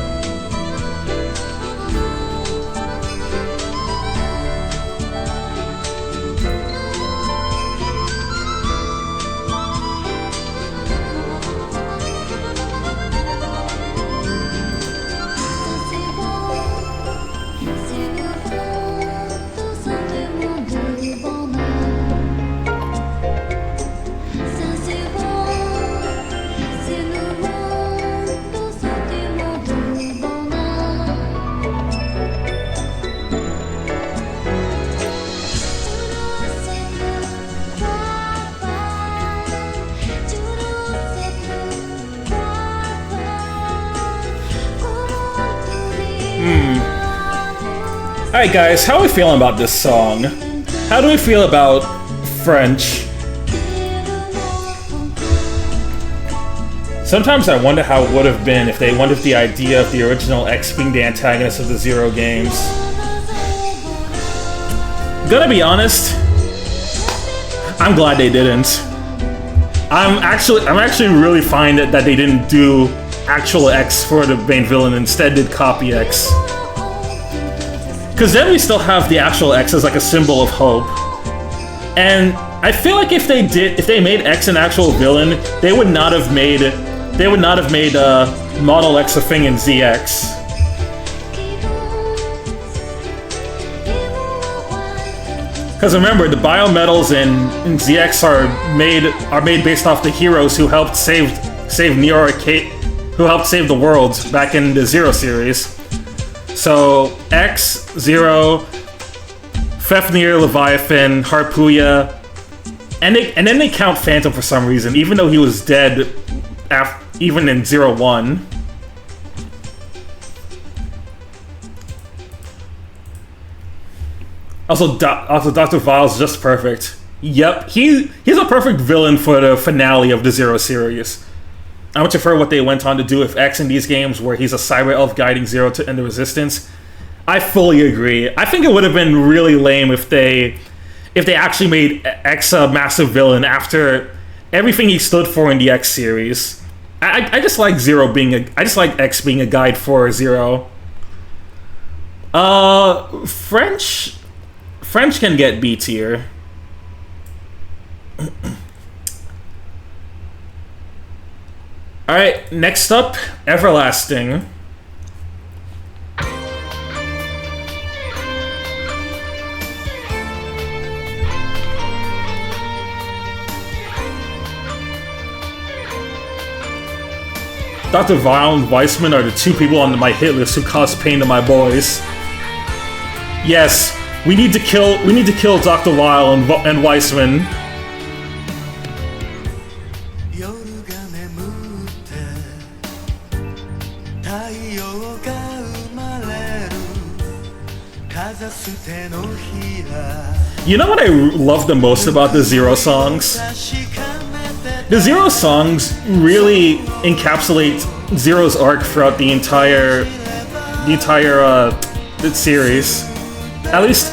Alright guys, how are we feeling about this song? How do we feel about French? Sometimes I wonder how it would have been if they went with the idea of the original X being the antagonist of the Zero games. Gonna be honest, I'm glad they didn't. I'm actually really fine that they didn't do actual X for the main villain, instead did Copy X. Because then we still have the actual X as like a symbol of hope. And I feel like if they made X an actual villain, they would not have made Model X a thing in ZX. Because remember, the biometals in ZX are made based off the heroes who helped save Neo Arcade, who helped save the world back in the Zero series. So X, Zero, Fafnir, Leviathan, Harpuya, and then they count Phantom for some reason, even though he was dead even in 01. Also Dr. Vile's is just perfect. Yep, he's a perfect villain for the finale of the Zero series. I much prefer what they went on to do with X in these games, where he's a cyber elf guiding Zero to end the Resistance. I fully agree. I think it would have been really lame if they actually made X a massive villain after everything he stood for in the X series. I just like X being a guide for Zero. French can get B tier. Alright, next up, Everlasting. Dr. Vile and Weissman are the two people on my hit list who cause pain to my boys. Yes, we need to kill Dr. Vile and Weissman. You know what I love the most about the Zero songs? The Zero songs really encapsulate Zero's arc throughout the entire series. At least,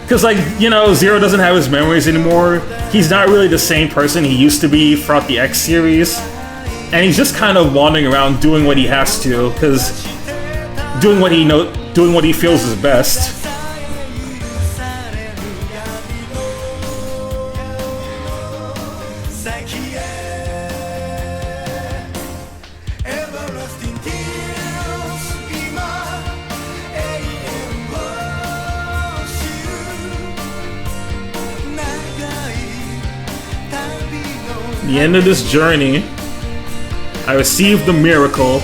because Zero doesn't have his memories anymore. He's not really the same person he used to be throughout the X series, and he's just kind of wandering around doing what he has to, because doing what he feels is best. everlasting tears 今永遠を知る長い旅の The end of this journey, I received the miracle.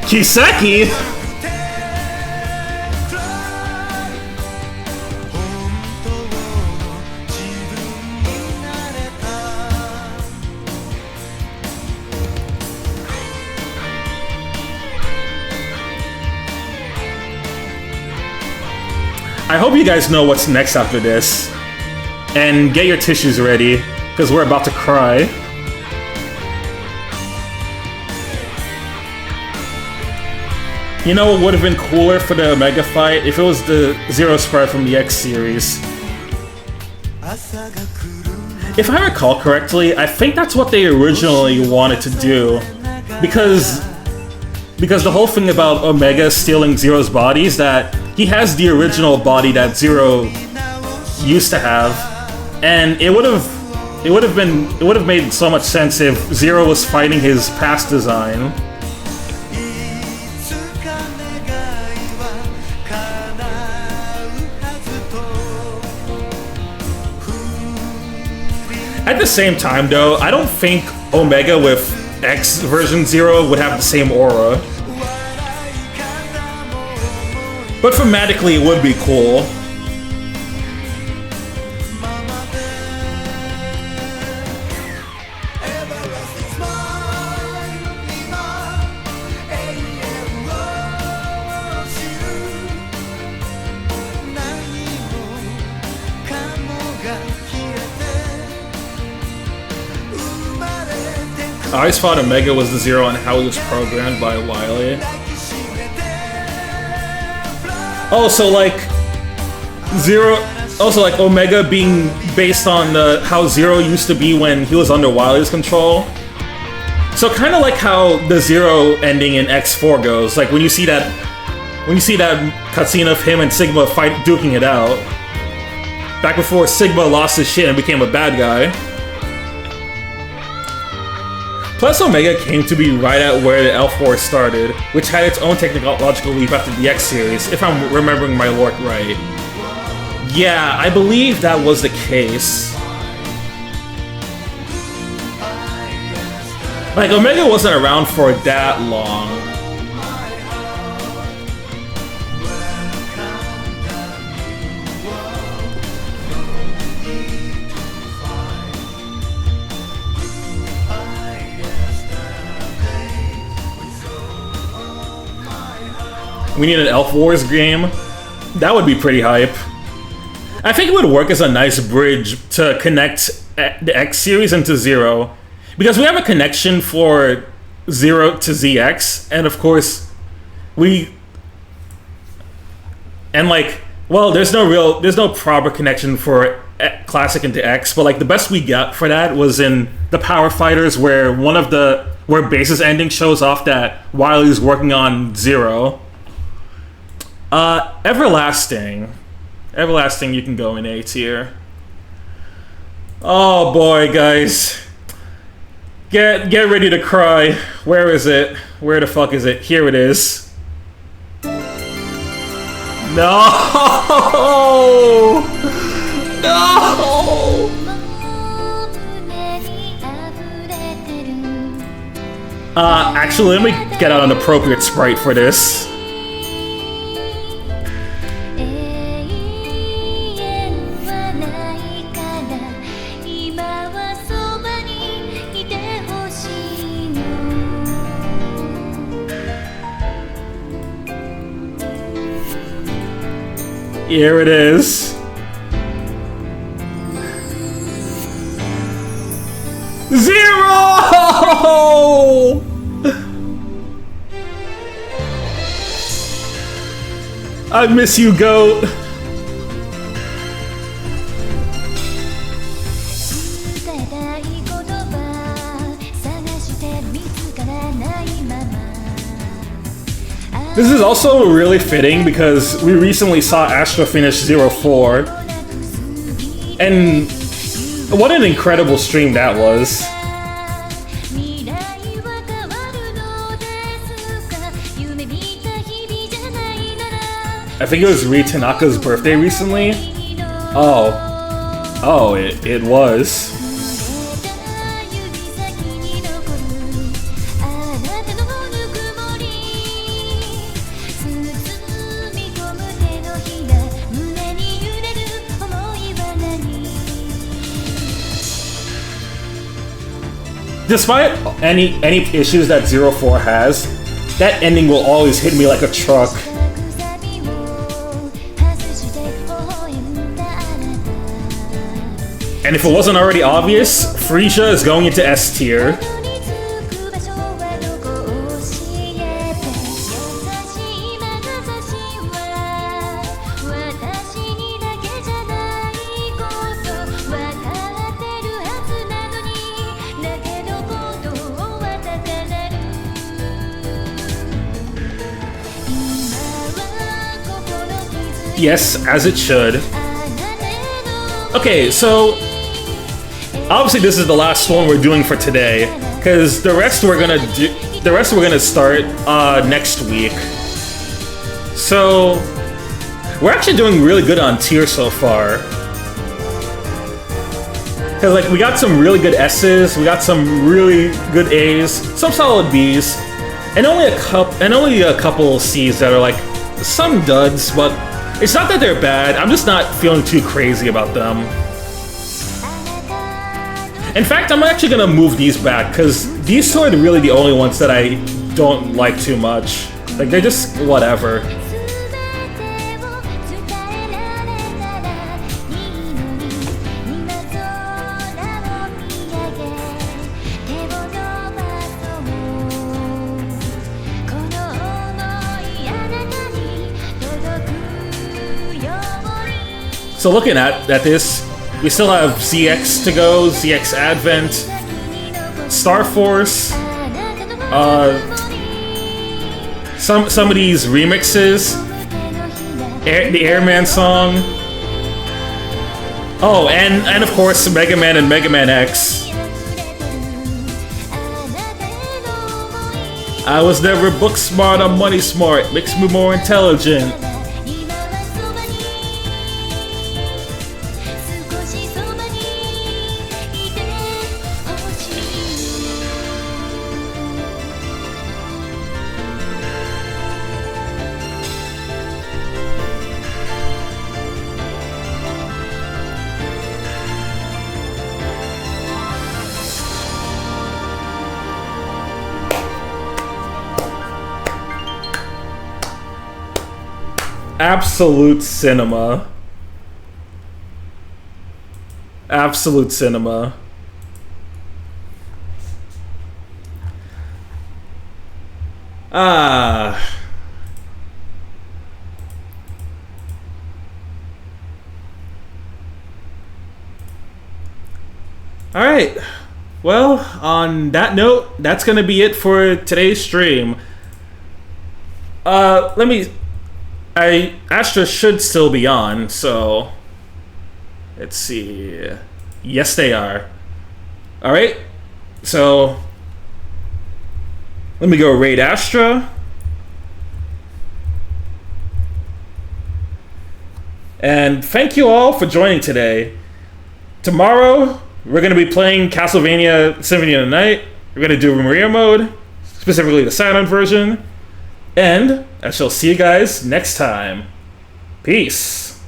Kiseki? 本当の自分になれた I hope you guys know what's next after this. And get your tissues ready, because we're about to cry. You know what would have been cooler for the Omega fight? If it was the Zero Sprite from the X series. 朝が来る If I recall correctly, I think that's what they originally wanted to do. Because the whole thing about Omega stealing Zero's body is that he has the original body that Zero used to have, and it would have made so much sense if Zero was fighting his past design. いつか願いは叶うはずと At the same time, though, I don't think Omega with X version Zero would have the same aura. But thematically, it would be cool. Everlasting smile 今永遠を知る何もかもが消えて生まれて I always thought Omega was the Zero and how he was programmed by Wily. 抱きしめて Oh, so like Zero. Also, like Omega being based on how Zero used to be when he was under Wily's control. So kind of like how the Zero ending in X4 goes. Like when you see that cutscene of him and Sigma duking it out. Back before Sigma lost his shit and became a bad guy. Plus, Omega came to be right at where the L4 started, which had its own technological leap after the X series, if I'm remembering my lore right. Yeah, I believe that was the case. Like, Omega wasn't around for that long. We need an Elf Wars game. That would be pretty hype. I think it would work as a nice bridge to connect the X series into Zero. Because we have a connection for Zero to ZX, and of course, there's no proper connection for Classic into X, but like the best we got for that was in the Power Fighters, where where Base's ending shows off that Wily's working on Zero. Everlasting, you can go in A tier. Oh boy, guys. Get ready to cry. Where is it? Where the fuck is it? Here it is. No! No! Actually, let me get out an appropriate sprite for this. Here it is. Zero! I miss you, goat. This is also really fitting because we recently saw Astro finish 04. And what an incredible stream that was. I think it was Rie Tanaka's birthday recently. Oh, it was. Despite any issues that 04 has, that ending will always hit me like a truck. And if it wasn't already obvious, Frisia is going into S tier. Yes, as it should. Okay, so obviously this is the last one we're doing for today, because the rest we're gonna start next week. So we're actually doing really good on tier so far. Cause like we got some really good S's, we got some really good A's, some solid B's, and only a couple C's that are like some duds, but it's not that they're bad, I'm just not feeling too crazy about them. In fact, I'm actually gonna move these back, because these two are really the only ones that I don't like too much. Like, they're just whatever. So looking at this, we still have ZX to go, ZX Advent, Star Force, some of these remixes, the Airman song, oh, and of course Mega Man and Mega Man X. I was never book smart, I'm money smart, makes me more intelligent. Absolute cinema. Absolute cinema. Alright. Well, on that note, that's gonna be it for today's stream. Astra should still be on, so let's see. Yes, they are. All right, so let me go raid Astra, and thank you all for joining today. Tomorrow we're going to be playing Castlevania Symphony of the Night. We're going to do Maria mode, specifically the Saturn version. And I shall see you guys next time. Peace.